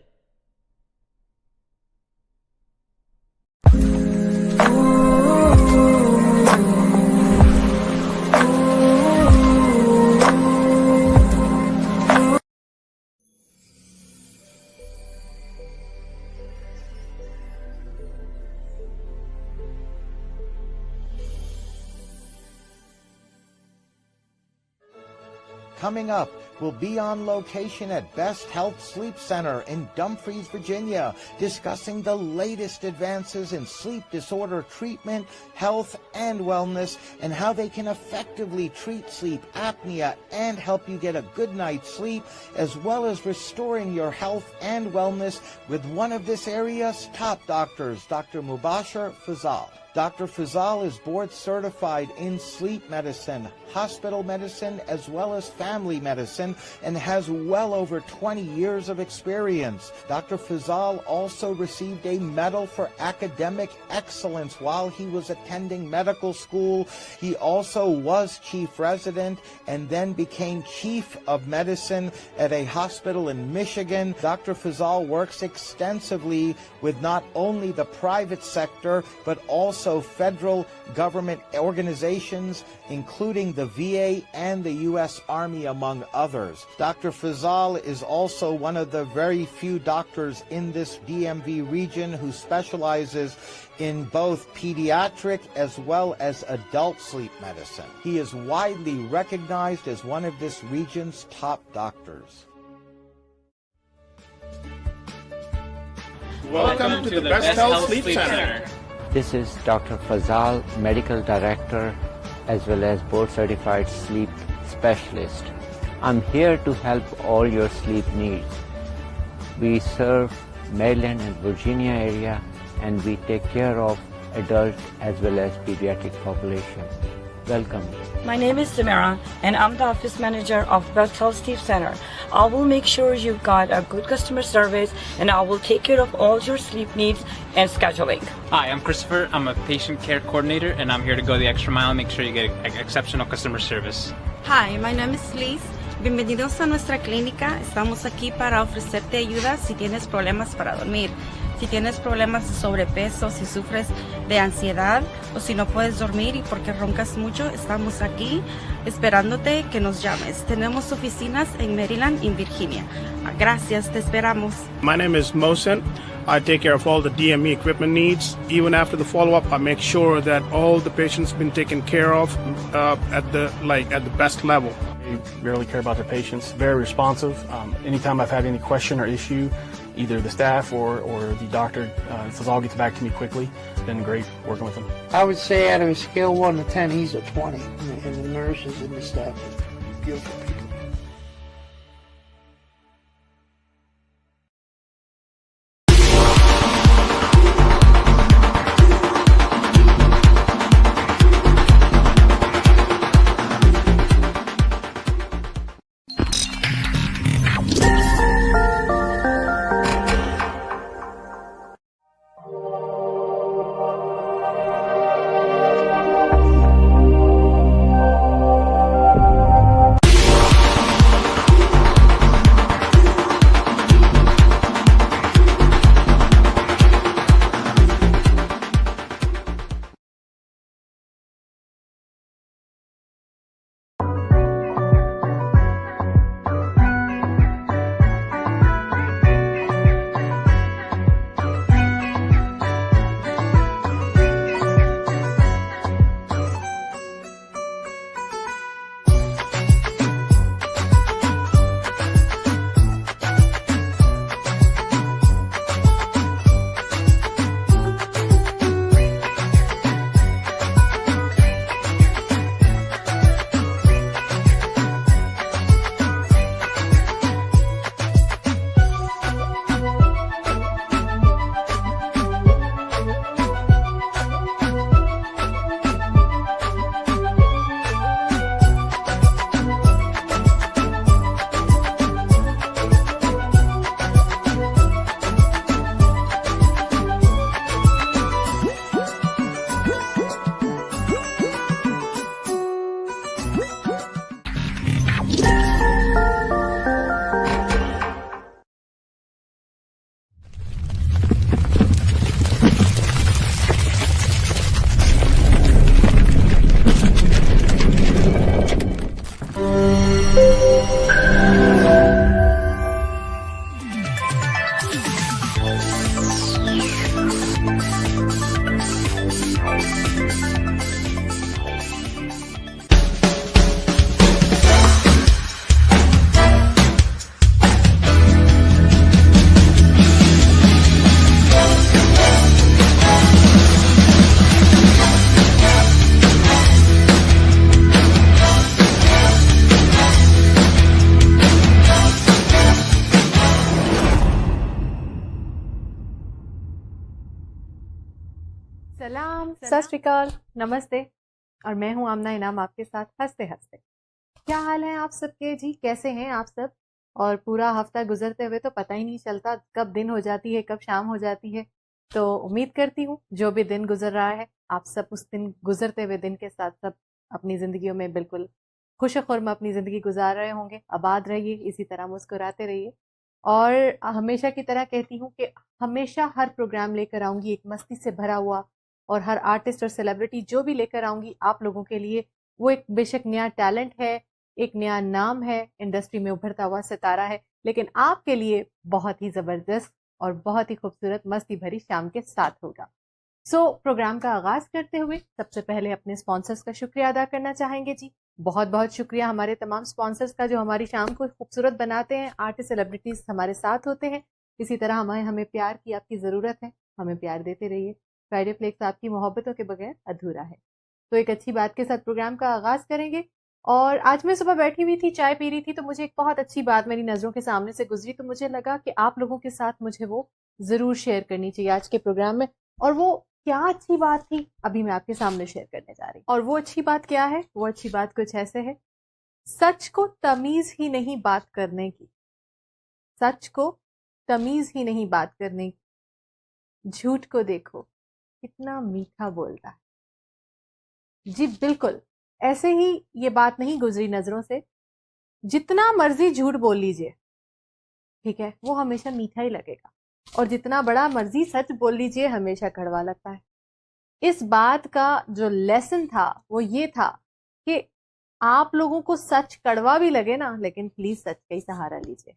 Coming up, we'll be on location at Best Health Sleep Center in Dumfries, Virginia, discussing the latest advances in sleep disorder treatment, health, and wellness, and how they can effectively treat sleep apnea and help you get a good night's sleep, as well as restoring your health and wellness with one of this area's top doctors, Dr. Mubashir Fazal. Dr. Fazal is board certified in sleep medicine, hospital medicine, as well as family medicine, and has well over 20 years of experience. Dr. Fazal also received a medal for academic excellence while he was attending medical school. He also was chief resident and then became chief of medicine at a hospital in Michigan. Dr. Fazal works extensively with not only the private sector, but also federal government organizations, including the VA and the U.S. Army, among others. Dr. Fazal is also one of the very few doctors in this DMV region who specializes in both pediatric as well as adult sleep medicine. He is widely recognized as one of this region's top doctors. Welcome to the Best Health Sleep Center. This is Dr. Fazal, Medical Director, as well as Board Certified Sleep Specialist. I'm here to help all your sleep needs. We serve Maryland and Virginia area, and we take care of adult as well as pediatric population. Welcome. My name is Samara, and I'm the office manager of Best Health Sleep Center. I will make sure you've got a good customer service, and I will take care of all your sleep needs and scheduling. Hi, I'm Christopher. I'm a patient care coordinator, and I'm here to go the extra mile and make sure you get exceptional customer service. Hi, my name is Liz. Bienvenidos a nuestra clínica. Estamos aquí para ofrecerte ayuda si tienes problemas para dormir. Si tienes problemas de sobrepeso, si sufres de ansiedad o si no puedes dormir y porque roncas mucho, estamos aquí esperándote que nos llames. Tenemos oficinas en Maryland y Virginia. Gracias, te esperamos. My name is Mohsen. I take care of all the DME equipment needs. Even after the follow-up, I make sure that all the patients been taken care of at the best level. They really care about their patients. Very responsive. Anytime I've had any question or issue, either the staff or the doctor, Fazal gets back to me quickly. It's been great working with them. I would say out of a scale 1 to 10, he's a 20. And the nurses and the staff are beautiful people. सत श्री अकाल, नमस्ते। और मैं हूं आमना इनाम आपके साथ हंसते हंसते। क्या हाल है आप सबके जी, कैसे हैं आप सब? और पूरा हफ्ता गुजरते हुए तो पता ही नहीं चलता कब दिन हो जाती है, कब शाम हो जाती है। तो उम्मीद करती हूँ जो भी दिन गुजर रहा है आप सब उस दिन गुजरते हुए दिन के साथ सब अपनी जिंदगियों में बिल्कुल खुश खुर्म अपनी जिंदगी गुजार रहे होंगे। आबाद रहिए, इसी तरह मुस्कुराते रहिए। और हमेशा की तरह कहती हूँ कि हमेशा हर प्रोग्राम लेकर आऊंगी एक मस्ती से भरा हुआ, और हर आर्टिस्ट और सेलिब्रिटी जो भी लेकर आऊंगी आप लोगों के लिए वो एक बेशक नया टैलेंट है, एक नया नाम है, इंडस्ट्री में उभरता हुआ सितारा है, लेकिन आपके लिए बहुत ही जबरदस्त और बहुत ही खूबसूरत मस्ती भरी शाम के साथ होगा। प्रोग्राम का आगाज करते हुए सबसे पहले अपने स्पॉन्सर्स का शुक्रिया अदा करना चाहेंगे जी। बहुत बहुत शुक्रिया हमारे तमाम स्पॉन्सर्स का जो हमारी शाम को खूबसूरत बनाते हैं। आर्टिस्ट सेलिब्रिटीज हमारे साथ होते हैं, इसी तरह हमें प्यार की आपकी ज़रूरत है, हमें प्यार देते रहिए। फ्राइडे फ्लेक्स आपकी मोहब्बतों के बगैर अधूरा है। तो एक अच्छी बात के साथ प्रोग्राम का आगाज करेंगे। और आज मैं सुबह बैठी हुई थी, चाय पी रही थी, तो मुझे एक बहुत अच्छी बात मेरी नज़रों के सामने से गुजरी, तो मुझे लगा कि आप लोगों के साथ मुझे वो ज़रूर शेयर करनी चाहिए आज के प्रोग्राम में। और वो क्या अच्छी बात थी अभी मैं आपके सामने शेयर करने जा रही हूँ। और वो अच्छी बात क्या है? वो अच्छी बात कुछ ऐसे है, सच को तमीज ही नहीं बात करने की, सच को तमीज ही नहीं बात करने की, झूठ को देखो कितना मीठा बोलता है। जी बिल्कुल ऐसे ही ये बात नहीं गुजरी नजरों से। जितना मर्जी झूठ बोल लीजिए, ठीक है, वो हमेशा मीठा ही लगेगा, और जितना बड़ा मर्जी सच बोल लीजिए हमेशा कड़वा लगता है। इस बात का जो लेसन था वो ये था कि आप लोगों को सच कड़वा भी लगे ना, लेकिन प्लीज सच का ही सहारा लीजिए।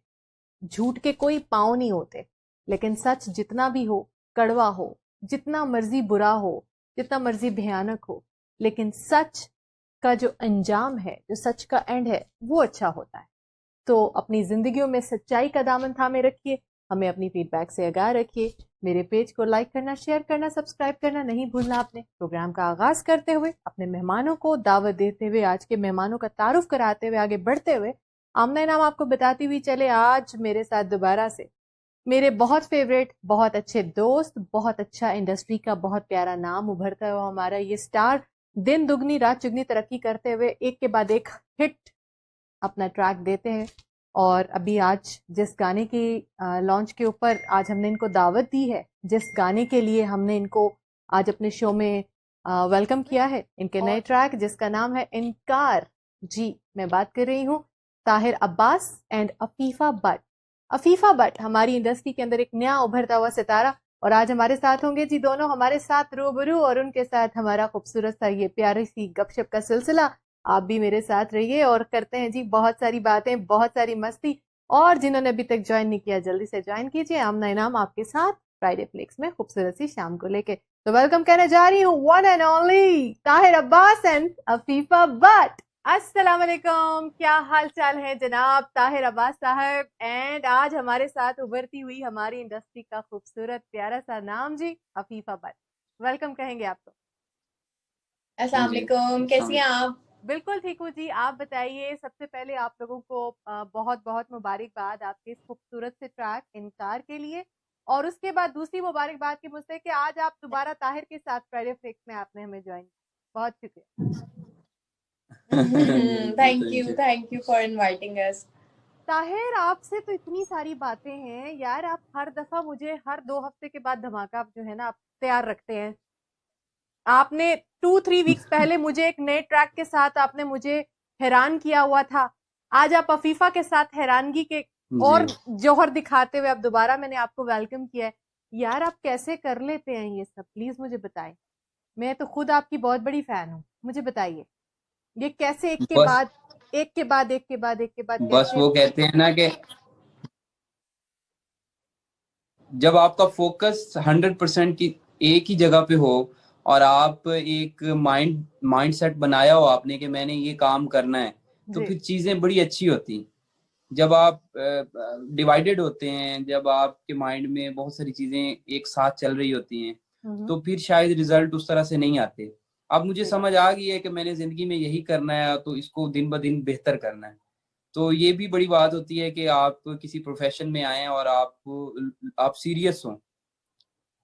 झूठ के कोई पांव नहीं होते, लेकिन सच जितना भी हो, कड़वा हो, जितना मर्जी बुरा हो, जितना मर्जी भयानक हो, लेकिन सच का जो अंजाम है, जो सच का एंड है, वो अच्छा होता है। तो अपनी जिंदगियों में सच्चाई का दामन थामे रखिए, हमें अपनी फीडबैक से आगाह रखिए। मेरे पेज को लाइक करना, शेयर करना, सब्सक्राइब करना नहीं भूलना आपने। प्रोग्राम का आगाज करते हुए अपने मेहमानों को दावत देते हुए, आज के मेहमानों का तारुफ कराते हुए, आगे बढ़ते हुए आमना नाम आपको बताती हुई चले, आज मेरे साथ दोबारा से मेरे बहुत फेवरेट, बहुत अच्छे दोस्त, बहुत अच्छा इंडस्ट्री का बहुत प्यारा नाम उभरता हुआ हमारा ये स्टार, दिन दुगनी रात चुगनी तरक्की करते हुए एक के बाद एक हिट अपना ट्रैक देते हैं। और अभी आज जिस गाने की लॉन्च के ऊपर आज हमने इनको दावत दी है, जिस गाने के लिए हमने इनको आज अपने शो में वेलकम किया है, इनके नए ट्रैक जिसका नाम है इनकार। जी मैं बात कर रही हूँ ताहिर अब्बास एंड अफीफा भट्ट। अफीफा भट्ट हमारी इंडस्ट्री के अंदर एक नया उभरता हुआ सितारा, और आज हमारे साथ होंगे जी दोनों हमारे साथ रूबरू, और उनके साथ हमारा खूबसूरत सा ये प्यारी सी गपशप का सिलसिला। आप भी मेरे साथ रहिए और करते हैं जी बहुत सारी बातें, बहुत सारी मस्ती। और जिन्होंने अभी तक ज्वाइन नहीं किया जल्दी से ज्वाइन कीजिए। आमना इनाम आपके साथ फ्राइडे फ्लिक्स में खूबसूरत सी शाम को लेके। तो वेलकम कहने जा रही हूँ one and only Tahir Abbas and Afifa Bhatt. अस्सलाम वालेकुम, क्या हाल चाल है जनाब ताहिर अब्बास साहब। एंड आज हमारे साथ उभरती हुई हमारी इंडस्ट्री का खूबसूरत प्यारा सा नाम जी अफीफा भट्ट। वेलकम कहेंगे आपको। अस्सलाम वालेकुम, कैसी हैं आप? बिल्कुल ठीक हूँ जी, आप बताइए। सबसे पहले आप लोगों को बहुत बहुत मुबारकबाद आपके इस खूबसूरत से ट्रैक इनकार के लिए, और उसके बाद दूसरी मुबारकबाद की मुझसे कि आज आप दोबारा ताहिर के साथ फ्राइडे फ्लिक्स में आपने हमें ज्वाइन। बहुत शुक्रिया। Thank you for inviting us. Tahir आपसे तो इतनी सारी बातें हैं यार, आप हर दफा मुझे हर 2 हफ्ते के बाद धमाका जो है ना आप तैयार रखते हैं। आपने 2-3 वीक्स पहले मुझे एक नए ट्रैक के साथ आपने मुझे हैरान किया हुआ था। आज आप अफीफा के साथ हैरानगी के और जौहर दिखाते हुए अब दोबारा मैंने आपको वेलकम किया है। यार आप कैसे कर लेते हैं ये सब, प्लीज मुझे बताएं। मैं तो खुद आपकी बहुत बड़ी फैन हूँ, मुझे बताइए ये कैसे एक के बाद एक के बाद एक के बाद एक के बाद। बस वो कहते हैं ना कि जब आपका फोकस 100% की एक ही जगह पे हो और आप एक माइंड सेट बनाया हो आपने कि मैंने ये काम करना है, तो फिर चीजें बड़ी अच्छी होती। जब आप डिवाइडेड होते हैं, जब आपके माइंड में बहुत सारी चीजें एक साथ चल रही होती हैं, तो फिर शायद रिजल्ट उस तरह से नहीं आते। अब मुझे समझ आ गई है कि मैंने जिंदगी में यही करना है, तो इसको दिन ब दिन बेहतर करना है। तो ये भी बड़ी बात होती है कि आप किसी प्रोफेशन में आए और आप सीरियस हो,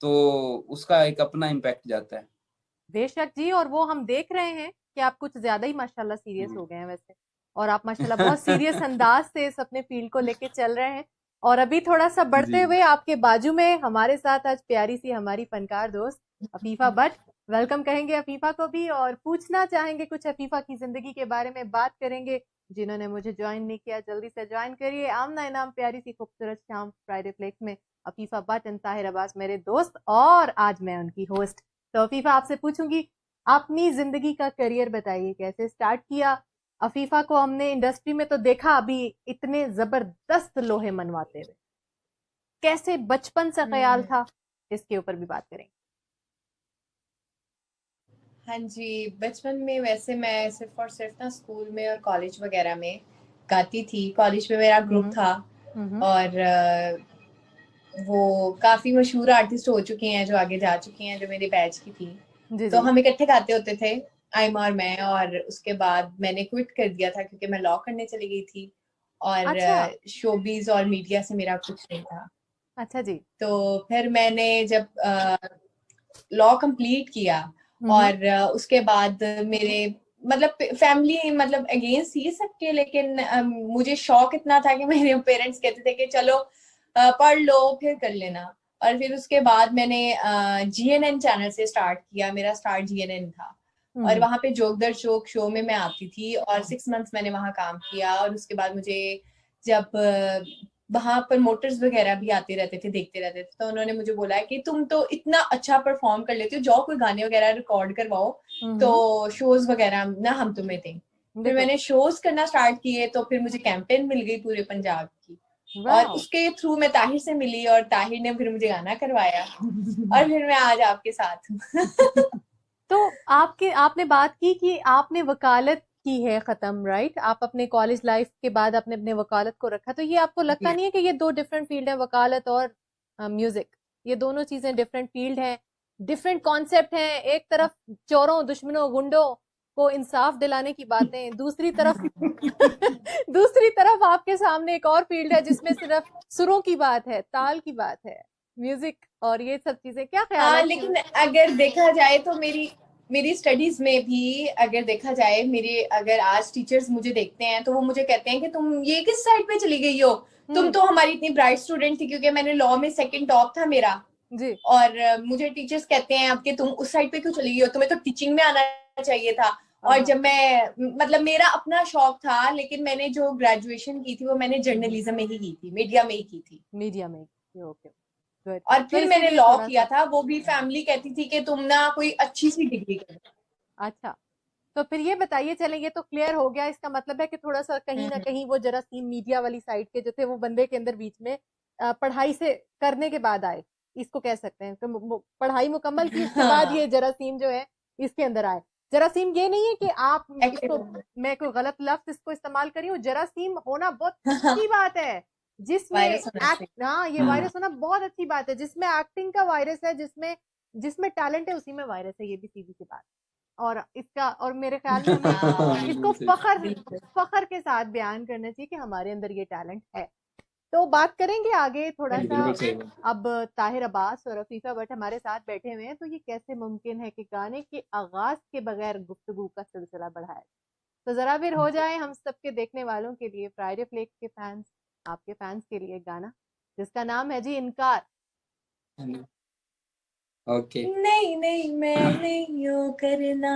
तो उसका एक अपना इम्पैक्ट जाता है। बेशक जी, और वो हम देख रहे हैं कि आप कुछ ज्यादा ही माशाल्लाह सीरियस हो गए हैं वैसे, और आप माशाल्लाह बहुत सीरियस अंदाज से इस अपने फील्ड को लेके चल रहे हैं। और अभी थोड़ा सा बढ़ते हुए आपके बाजू में हमारे साथ आज प्यारी सी हमारी फनकार दोस्त अफीफा भट्ट, वेलकम कहेंगे अफीफा को भी, और पूछना चाहेंगे कुछ अफीफा की जिंदगी के बारे में बात करेंगे। जिन्होंने मुझे ज्वाइन नहीं किया जल्दी से ज्वाइन करिए। आमना इनाम प्यारी सी खूबसूरत शाम फ्राइडे फ्लेक्स में अफीफा भट्ट एंड ताहिर अब्बास मेरे दोस्त, और आज मैं उनकी होस्ट। तो अफीफा आपसे पूछूंगी, अपनी जिंदगी का करियर बताइए, कैसे स्टार्ट किया? अफीफा को हमने इंडस्ट्री में तो देखा अभी इतने जबरदस्त लोहे मनवाते हुए, कैसे बचपन से ख्याल था, इसके ऊपर भी बात करेंगे। हाँ जी, बचपन में वैसे मैं सिर्फ और सिर्फ ना स्कूल में और कॉलेज वगैरह में गाती थी। कॉलेज में मेरा ग्रुप था और वो काफी मशहूर आर्टिस्ट हो चुकी हैं जो आगे जा चुकी हैं, जो मेरे बैच की थी। तो हम इकट्ठे गाते होते थे, आयमा और मैं, और उसके बाद मैंने क्विट कर दिया था क्योंकि मैं लॉ करने चली गई थी और शोबीज और मीडिया से मेरा कुछ नहीं था। अच्छा जी। तो फिर मैंने जब लॉ कंप्लीट किया और उसके बाद मेरे मतलब फैमिली मतलब अगेंस्ट ही सबके, लेकिन मुझे शौक इतना था कि मेरे पेरेंट्स कहते थे कि चलो पढ़ लो फिर कर लेना। और फिर उसके बाद मैंने GNN चैनल से स्टार्ट किया, मेरा स्टार्ट GNN था और वहां पे जोक दर जोक शो में मैं आती थी और 6 मंथ्स मैंने वहां काम किया। और उसके बाद मुझे जब वहां पर मोटर्स वगैरह भी आते रहते थे, देखते रहते थे, तो उन्होंने मुझे बोला कि तुम तो इतना अच्छा परफॉर्म कर लेते हो, जाओ कोई गाने वगैरह रिकॉर्ड करवाओ तो शोज वगैरह ना हम तुम्हें दें। फिर मैंने शोज करना स्टार्ट किए, तो फिर मुझे कैंपेन मिल गई पूरे पंजाब की और उसके थ्रू मैं ताहिर से मिली और ताहिर ने फिर मुझे गाना करवाया और फिर मैं आज आपके साथ हूँ। तो आपने बात की कि आपने वकालत की है खत्म, राइट? आप अपने कॉलेज लाइफ के बाद आपने अपने वकालत को रखा, तो ये आपको लगता नहीं है कि ये दो डिफरेंट फील्ड है, वकालत और म्यूजिक? ये दोनों चीजें डिफरेंट फील्ड हैं, डिफरेंट कॉन्सेप्ट हैं। एक तरफ चोरों, दुश्मनों, गुंडों को इंसाफ दिलाने की बातें, दूसरी तरफ आपके सामने एक और फील्ड है जिसमें सिर्फ सुरों की बात है, ताल की बात है, म्यूजिक और ये सब चीजें। क्या ख्याल है? लेकिन अगर देखा जाए तो मेरी स्टडीज में भी अगर देखा जाए, मेरे अगर आज टीचर्स मुझे देखते हैं तो वो मुझे कहते हैं कि तुम ये किस साइड पे चली गई हो, तुम तो हमारी इतनी ब्राइट स्टूडेंट थी, क्योंकि मैंने लॉ में 2nd टॉप था मेरा जी। और मुझे टीचर्स कहते हैं अब कि तुम उस साइड पे क्यों चली गई हो, तुम्हें तो टीचिंग में आना चाहिए था। और जब मैं मतलब मेरा अपना शौक था, लेकिन मैंने जो ग्रेजुएशन की थी वो मैंने जर्नलिज्म में ही की थी, मीडिया में ही की थी। मीडिया में, ओके। और फिर मैंने लॉ किया था, वो भी फैमिली कहती थी कि तुम ना कोई अच्छी सी डिग्री करो। अच्छा, तो फिर ये बताइए, चले ये तो क्लियर हो गया, इसका मतलब है कि थोड़ा सा कहीं ना कहीं वो जरासीम मीडिया वाली साइड के जो थे वो बंदे के अंदर बीच में पढ़ाई से करने के बाद आए, इसको कह सकते हैं। पढ़ाई मुकम्मल की उसके बाद ये जरासीम जो है इसके अंदर आए। जरासीम ये नहीं है कि आप इसको, मैं कोई गलत लफ्ज इसको इस्तेमाल करी हूँ, जरासीम होना बहुत अच्छी बात है, जिसमें ये वायरस होना बहुत अच्छी बात है, जिसमें एक्टिंग का वायरस है, जिसमें टैलेंट है उसी में वायरस है, ये भी सीधी सी बात। और इसका, और मेरे ख्याल में हमें इसको फखर के साथ बयान करना चाहिए कि हमारे अंदर ये टैलेंट है। तो बात करेंगे आगे थोड़ा सा। अब ताहिर अब्बास और अफीफा भट्ट हमारे साथ बैठे हुए हैं, तो ये कैसे मुमकिन है कि गाने के आगाज के बगैर गुफ्तगू का सिलसिला बढ़ाए? तो जरा फिर हो जाए हम सबके देखने वालों के लिए, फ्राइडे फ्लेक्स के फैंस, आपके फैंस के लिए गाना जिसका नाम है जी इनकार। ओके। नहीं नहीं मैं नहीं यूं करना,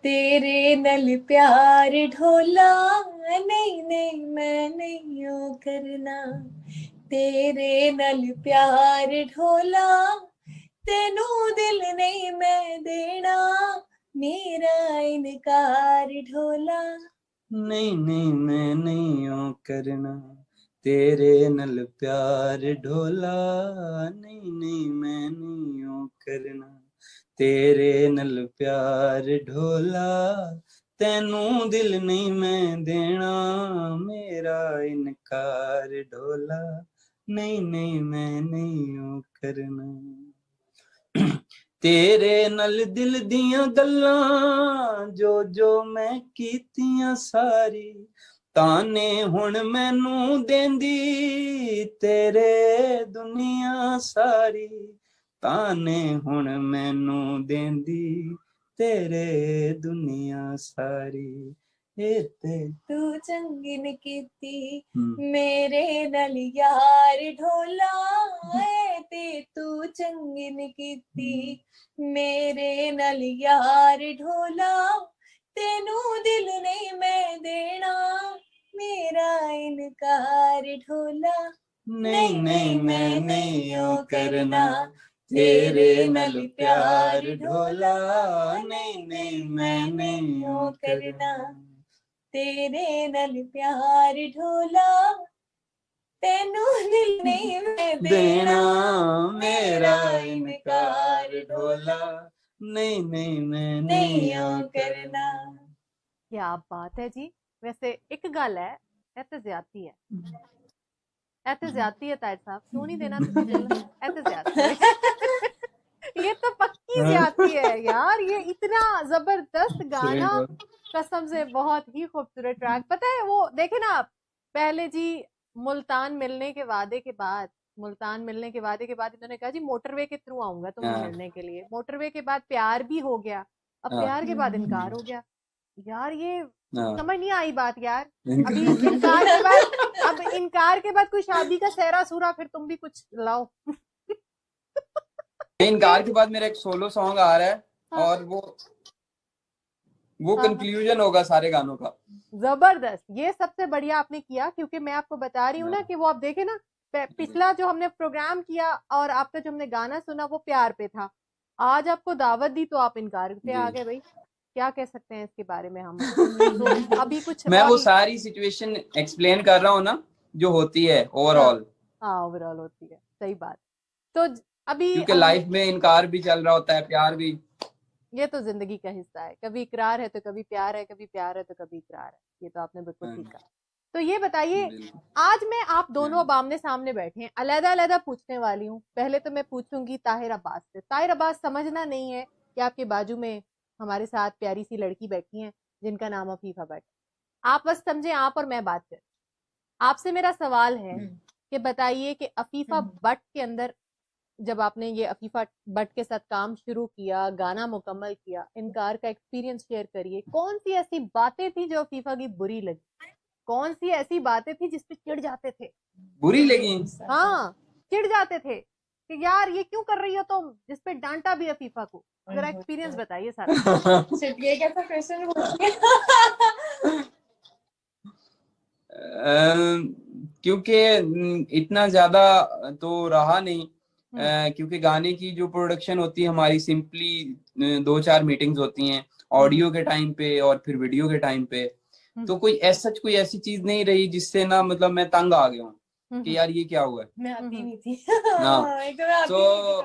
तेरे नल प्यार ढोला, नहीं नहीं मैं नहीं यूं करना, तेरे नल प्यार ढोला, तेनू दिल नहीं मैं देना, मेरा इनकार ढोला। नहीं नहीं मैं नहीं यूं करना, तेरे नल प्यार ढोला, नहीं नहीं मैं नहीं यूं करना, तेरे नल प्यार ढोला, तेनू दिल नहीं मैं देना, मेरा इनकार ढोला, नहीं नहीं मैं नहीं यूं करना। तेरे नल दिल दियां गल्लां जो जो मैं कीतियां सारी, ताने हुण मैनू देंदी तेरे दुनिया सारी, ताने हुण मैनू देंदी तेरे दुनिया सारी ते तू चंगिन कीती मेरे नल यार ढोला ते तू चंगिन कीती मेरे नल यार ढोला तेनू दिल नहीं मैं देना मेरा इनकार ढोला नहीं नहीं मैं नहीं ओ करना तेरे नल प्यार ढोला नहीं नहीं मैं नहीं ओ करना तेरे नल प्यार ढोला तेनू दिल नहीं मैं देना मेरा इनकार ढोला नहीं नहीं मैं नहीं ओ करना। क्या बात है जी। वैसे एक गल है ते ज्यादती है ताहिर साहब, क्यों नहीं देना तुझे दिल, ज्यादती है ये तो पक्की ज्यादती है यार। ये इतना जबरदस्त गाना, कसम से बहुत ही खूबसूरत ट्रैक। पता है वो देखे ना आप, पहले जी मुल्तान मिलने के वादे के बाद इन्होंने कहा जी मोटरवे के थ्रू आऊंगा तुम्हें मिलने के लिए। मोटरवे के बाद प्यार भी हो गया, अब प्यार के बाद इनकार हो गया। यार ये समझ नहीं आई बात यार। अभी इनकार के बाद कोई शादी का सहरा सूरा फिर तुम भी कुछ लाओ। इनकार के बाद मेरा एक सोलो सॉन्ग आ रहा है और वो कंक्लूजन होगा सारे गानों का। जबरदस्त, ये सबसे बढ़िया आपने किया, क्योंकि मैं आपको बता रही हूँ ना कि वो आप देखे ना, पिछला जो हमने प्रोग्राम किया और आपका जो हमने गाना सुना वो प्यार पे था। आज आपको दावत दी तो आप इनकार पे आ गए। भाई क्या कह सकते हैं इसके बारे में हम। तो अभी कुछ मैं वो सारी सिचुएशन एक्सप्लेन कर रहा हूँ ना जो होती है ओवरऑल। हाँ ओवरऑल होती है, सही बात। तो अभी क्योंकि लाइफ में इनकार भी चल रहा होता है, प्यार भी। ये तो जिंदगी का हिस्सा है, कभी इकरार है तो कभी प्यार है, कभी प्यार है तो कभी इकरार है। ये तो आपने बिल्कुल ठीक कहा। तो ये बताइए, आज मैं आप दोनों अब आमने सामने बैठे हैं, अलग-अलग पूछने वाली हूँ। पहले तो मैं पूछूंगी ताहिर अब्बास से। ताहिर अब्बास, समझना नहीं है कि आपके बाजू में हमारे साथ प्यारी सी लड़की बैठी है जिनका नाम अफीफा भट्ट। आप बस समझे आप और मैं बात कर। आपसे मेरा सवाल है कि बताइए कि अफीफा भट्ट के अंदर, जब आपने ये अफीफा भट्ट के साथ काम शुरू किया, गाना मुकम्मल किया, इनकार का एक्सपीरियंस शेयर करिए। कौन सी ऐसी बातें थी जो अफीफा की बुरी लगी? कौन सी ऐसी बातें थी जिस पे चिढ़ जाते थे? बुरी लगी? हाँ, चिढ़ जाते थे कि यार ये क्यों कर रही हो तुम, जिस पे डांटा भी अफीफा को। जरा एक्सपीरियंस बताइए सारा। ये कैसा क्वेश्चन पूछ लिया? क्योंकि इतना ज्यादा तो रहा नहीं, क्योंकि गाने की जो प्रोडक्शन होती है हमारी सिंपली 2-4 मीटिंग्स होती हैं ऑडियो के टाइम पे और फिर वीडियो के टाइम पे। तो कोई ऐसी चीज नहीं रही जिससे ना मतलब मैं तंग आ गया हूँ कि यार ये क्या हुआ है। मैं आती नहीं थी। तो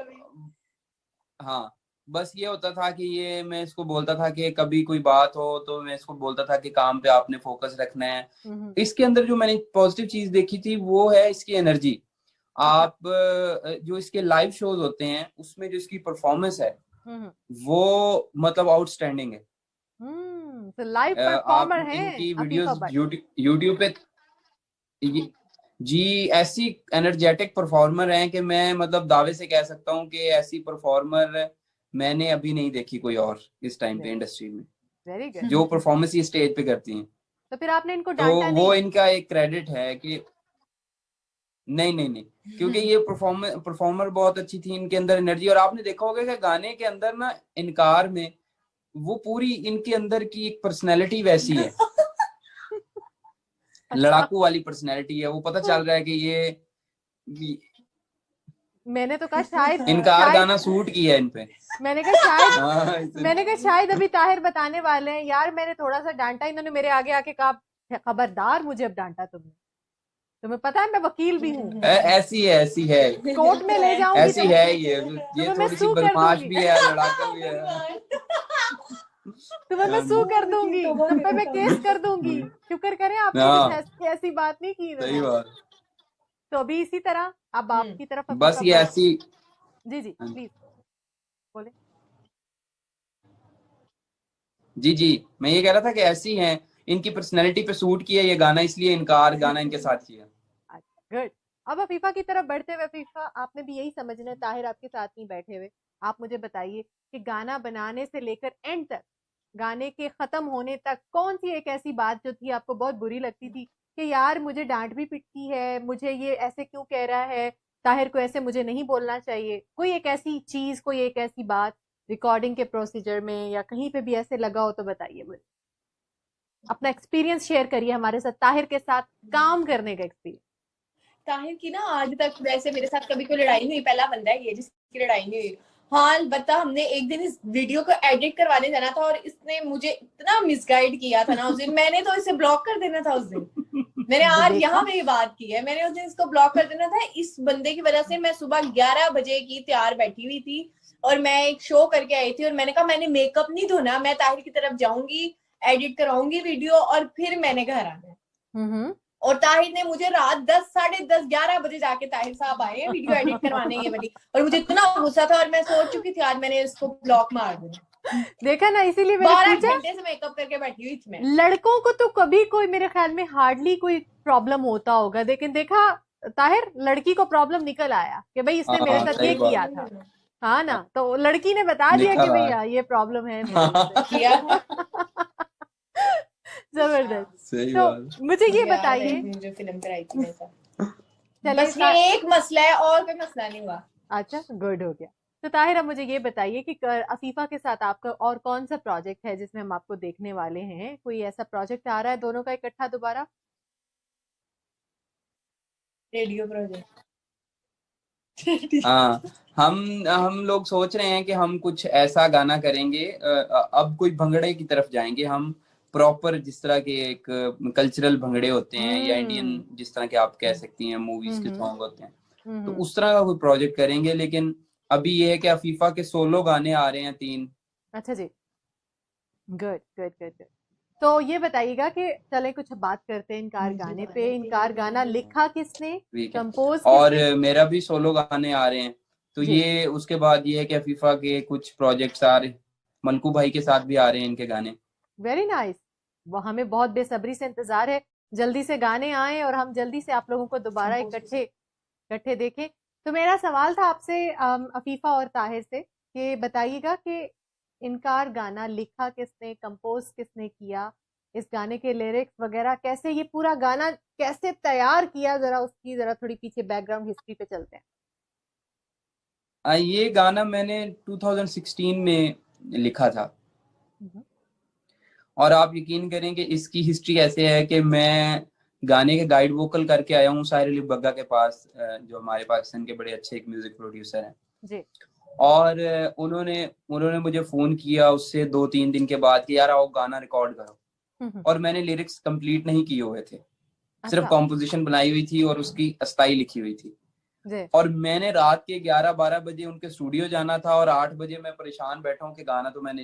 हाँ, बस ये होता था कि ये मैं इसको बोलता था कि कभी कोई बात हो तो मैं इसको बोलता था कि काम पे आपने फोकस रखना है। इसके अंदर जो मैंने पॉजिटिव चीज देखी थी वो है इसकी एनर्जी। आप जो इसके लाइव शोज होते हैं उसमें जो इसकी परफॉर्मेंस है वो मतलब आउटस्टैंडिंग है। तो लाइव परफॉर्मर हैं इनकी वीडियोस यूट्यूब पे जी ऐसी एनर्जेटिक परफॉर्मर हैं कि मैं मतलब दावे से कह सकता हूँ कि ऐसी परफॉर्मर मैंने अभी नहीं देखी कोई और इस टाइम पे इंडस्ट्री में। Very good. जो परफॉर्मेंस ये स्टेज पे करती हैं। तो फिर आपने इनको डांटा नहीं? वो इनका एक क्रेडिट है कि नहीं, क्योंकि ये परफॉर्मर बहुत अच्छी थी, इनके अंदर एनर्जी। और आपने देखा होगा कि गाने के अंदर ना इनकार में वो पूरी इनके अंदर की एक पर्सनैलिटी वैसी है। लड़ाकू वाली पर्सनैलिटी है। वो पता चल रहा है कि ये मैंने तो कहा शायद इनकार गाना सूट किया इन पे। मैंने कहा शायद अभी ताहिर बताने वाले हैं यार मैंने थोड़ा सा डांटा, इन्होंने मेरे आगे आके कहा खबरदार मुझे अब डांटा तुमने, तुम्हें पता है मैं वकील भी हूँ। ऐसी है कोर्ट में ले जाऊंगी। ऐसी है ये थोड़ी सी बदमाश भी है, लड़ाका भी है। तुम्हें मैं सू कर दूंगी, तुम पे मैं केस कर दूंगी। शुक्र करें आपने ऐसी बात नहीं की। सही बात। तो अभी इसी तरह अब आपकी तरफ बस ये ऐसी। जी प्लीज बोले। जी मैं ये कह रहा था कि ऐसी हैं, इनकी पर्सनैलिटी पे सूट किया ये गाना, इसलिए इनकार गाना इनके साथ किया। गुड। अब अफीफा की तरफ बढ़ते हुए, अफीफा आपने भी यही समझना है, ताहिर आपके साथ नहीं बैठे हुए, आप मुझे बताइए कि गाना बनाने से लेकर एंड तक, गाने के खत्म होने तक, कौन सी एक ऐसी बात जो थी आपको बहुत बुरी लगती थी कि यार मुझे डांट भी पिटती है, मुझे ये ऐसे क्यों कह रहा है, ताहिर को ऐसे मुझे नहीं बोलना चाहिए? कोई एक ऐसी चीज, कोई एक ऐसी बात रिकॉर्डिंग के प्रोसीजर में या कहीं पे भी ऐसे लगा हो तो बताइए मुझे। अपना एक्सपीरियंस शेयर करिए हमारे साथ, ताहिर के साथ काम करने का एक्सपीरियंस। ताहिर की ना आज तक वैसे मेरे साथ कभी कोई लड़ाई नहीं हुई, पहला बंदा है ये जिसकी लड़ाई नहीं हुई। हाँ अलबत्ता हमने एक दिन इस वीडियो को एडिट करवाने जाना था और इसने मुझे इतना मिसगाइड किया था ना उस दिन, मैंने तो इसे ब्लॉक कर देना था उस दिन। मैंने आज यहाँ पे बात की है, मैंने उस दिन इसको ब्लॉक कर देना था। इस बंदे की वजह से मैं सुबह 11 बजे की तैयार बैठी हुई थी और मैं एक शो करके आई थी और मैंने कहा मैंने मेकअप नहीं धोना, मैं ताहिर की तरफ जाऊंगी, एडिट कराऊंगी वीडियो और फिर मैंने घर आना है। और ताहिर ने मुझे रात 10, साढ़े 10, 11 बजे जाके ताहिर साहब आए वीडियो एडिट करवाने ये वाली, और मुझे इतना गुस्सा था और मैं सोच चुकी थी आज मैंने इसको ब्लॉक मार दूंगा। देखा ना, इसीलिए मैंने 12 घंटे से मेकअप करके बैठी हुई थी मैं। लड़कों को तो कभी कोई मेरे ख्याल में हार्डली कोई प्रॉब्लम होता होगा, लेकिन देखा ताहिर लड़की को प्रॉब्लम निकल आया कि भाई इसने मेरे साथ ये किया था। हाँ ना, तो लड़की ने बता दिया कि भैया ये प्रॉब्लम है जबरदस्त। तो मुझे ये बताइए, जो फिल्म कराई थी मेरे साथ, चलिए बस ये एक मसला है और कोई मसला नहीं हुआ। अच्छा, गुड हो गया। तो ताहिर अब मुझे ये बताइए कि अफीफा के साथ आपका और कौन सा प्रोजेक्ट है जिसमें हम आपको देखने वाले हैं? कोई ऐसा प्रोजेक्ट आ रहा है दोनों का इकट्ठा दोबारा? Radio project. हाँ, हम लोग सोच रहे हैं कि हम कुछ ऐसा गाना करेंगे, अब कोई भंगड़े की तरफ जाएंगे हम, प्रॉपर जिस तरह के एक कल्चरल भंगड़े होते हैं या इंडियन जिस तरह के आप कह सकती हैं मूवीज के सॉन्ग होते हैं, तो उस तरह का कोई प्रोजेक्ट करेंगे। लेकिन अभी ये है कि अफीफा के सोलो गाने आ रहे हैं 3। अच्छा जी, गुड गुड गुड। तो ये बताइएगा कि चले कुछ बात करते हैं इनकार गाने पे। इनकार गाना लिखा किसने, कंपोज किसने? और मेरा भी सोलो गाने आ रहे हैं, तो ये उसके बाद ये है कि अफीफा के कुछ प्रोजेक्ट्स आ रहे, मलकू भाई के साथ भी आ रहे हैं इनके गाने। Very nice. वो हमें बहुत बेसब्री से इंतजार है, जल्दी से गाने आए और हम जल्दी से आप लोगों को दोबारा इकट्ठे देखें। तो मेरा सवाल था आपसे अफीफा और ताहिर से कि बताइएगा कि इनकार गाना लिखा किसने, कंपोज किसने किया, इस गाने के लिरिक्स वगैरह कैसे, ये पूरा गाना कैसे तैयार किया, जरा उसकी जरा थोड़ी पीछे बैकग्राउंड हिस्ट्री पे चलते हैं। ये गाना मैंने 2016 में लिखा था और आप यकीन करें कि इसकी हिस्ट्री ऐसे है कि मैं गाने के गाइड वोकल करके आया हूँ साहिर अली बग्गा के पास, जो हमारे पाकिस्तान के बड़े अच्छे एक म्यूजिक प्रोड्यूसर हैं जी। और उन्होंने मुझे फोन किया उससे 2-3 दिन के बाद कि यार आओ गाना रिकॉर्ड करो, और मैंने लिरिक्स कंप्लीट नहीं किए हुए थे, सिर्फ कॉम्पोजिशन बनाई हुई थी और उसकी अस्थाई लिखी हुई थी। और मैंने रात के 11-12 बजे उनके स्टूडियो जाना था और 8 बजे मैं परेशान बैठा हूँ कि गाना तो मैंने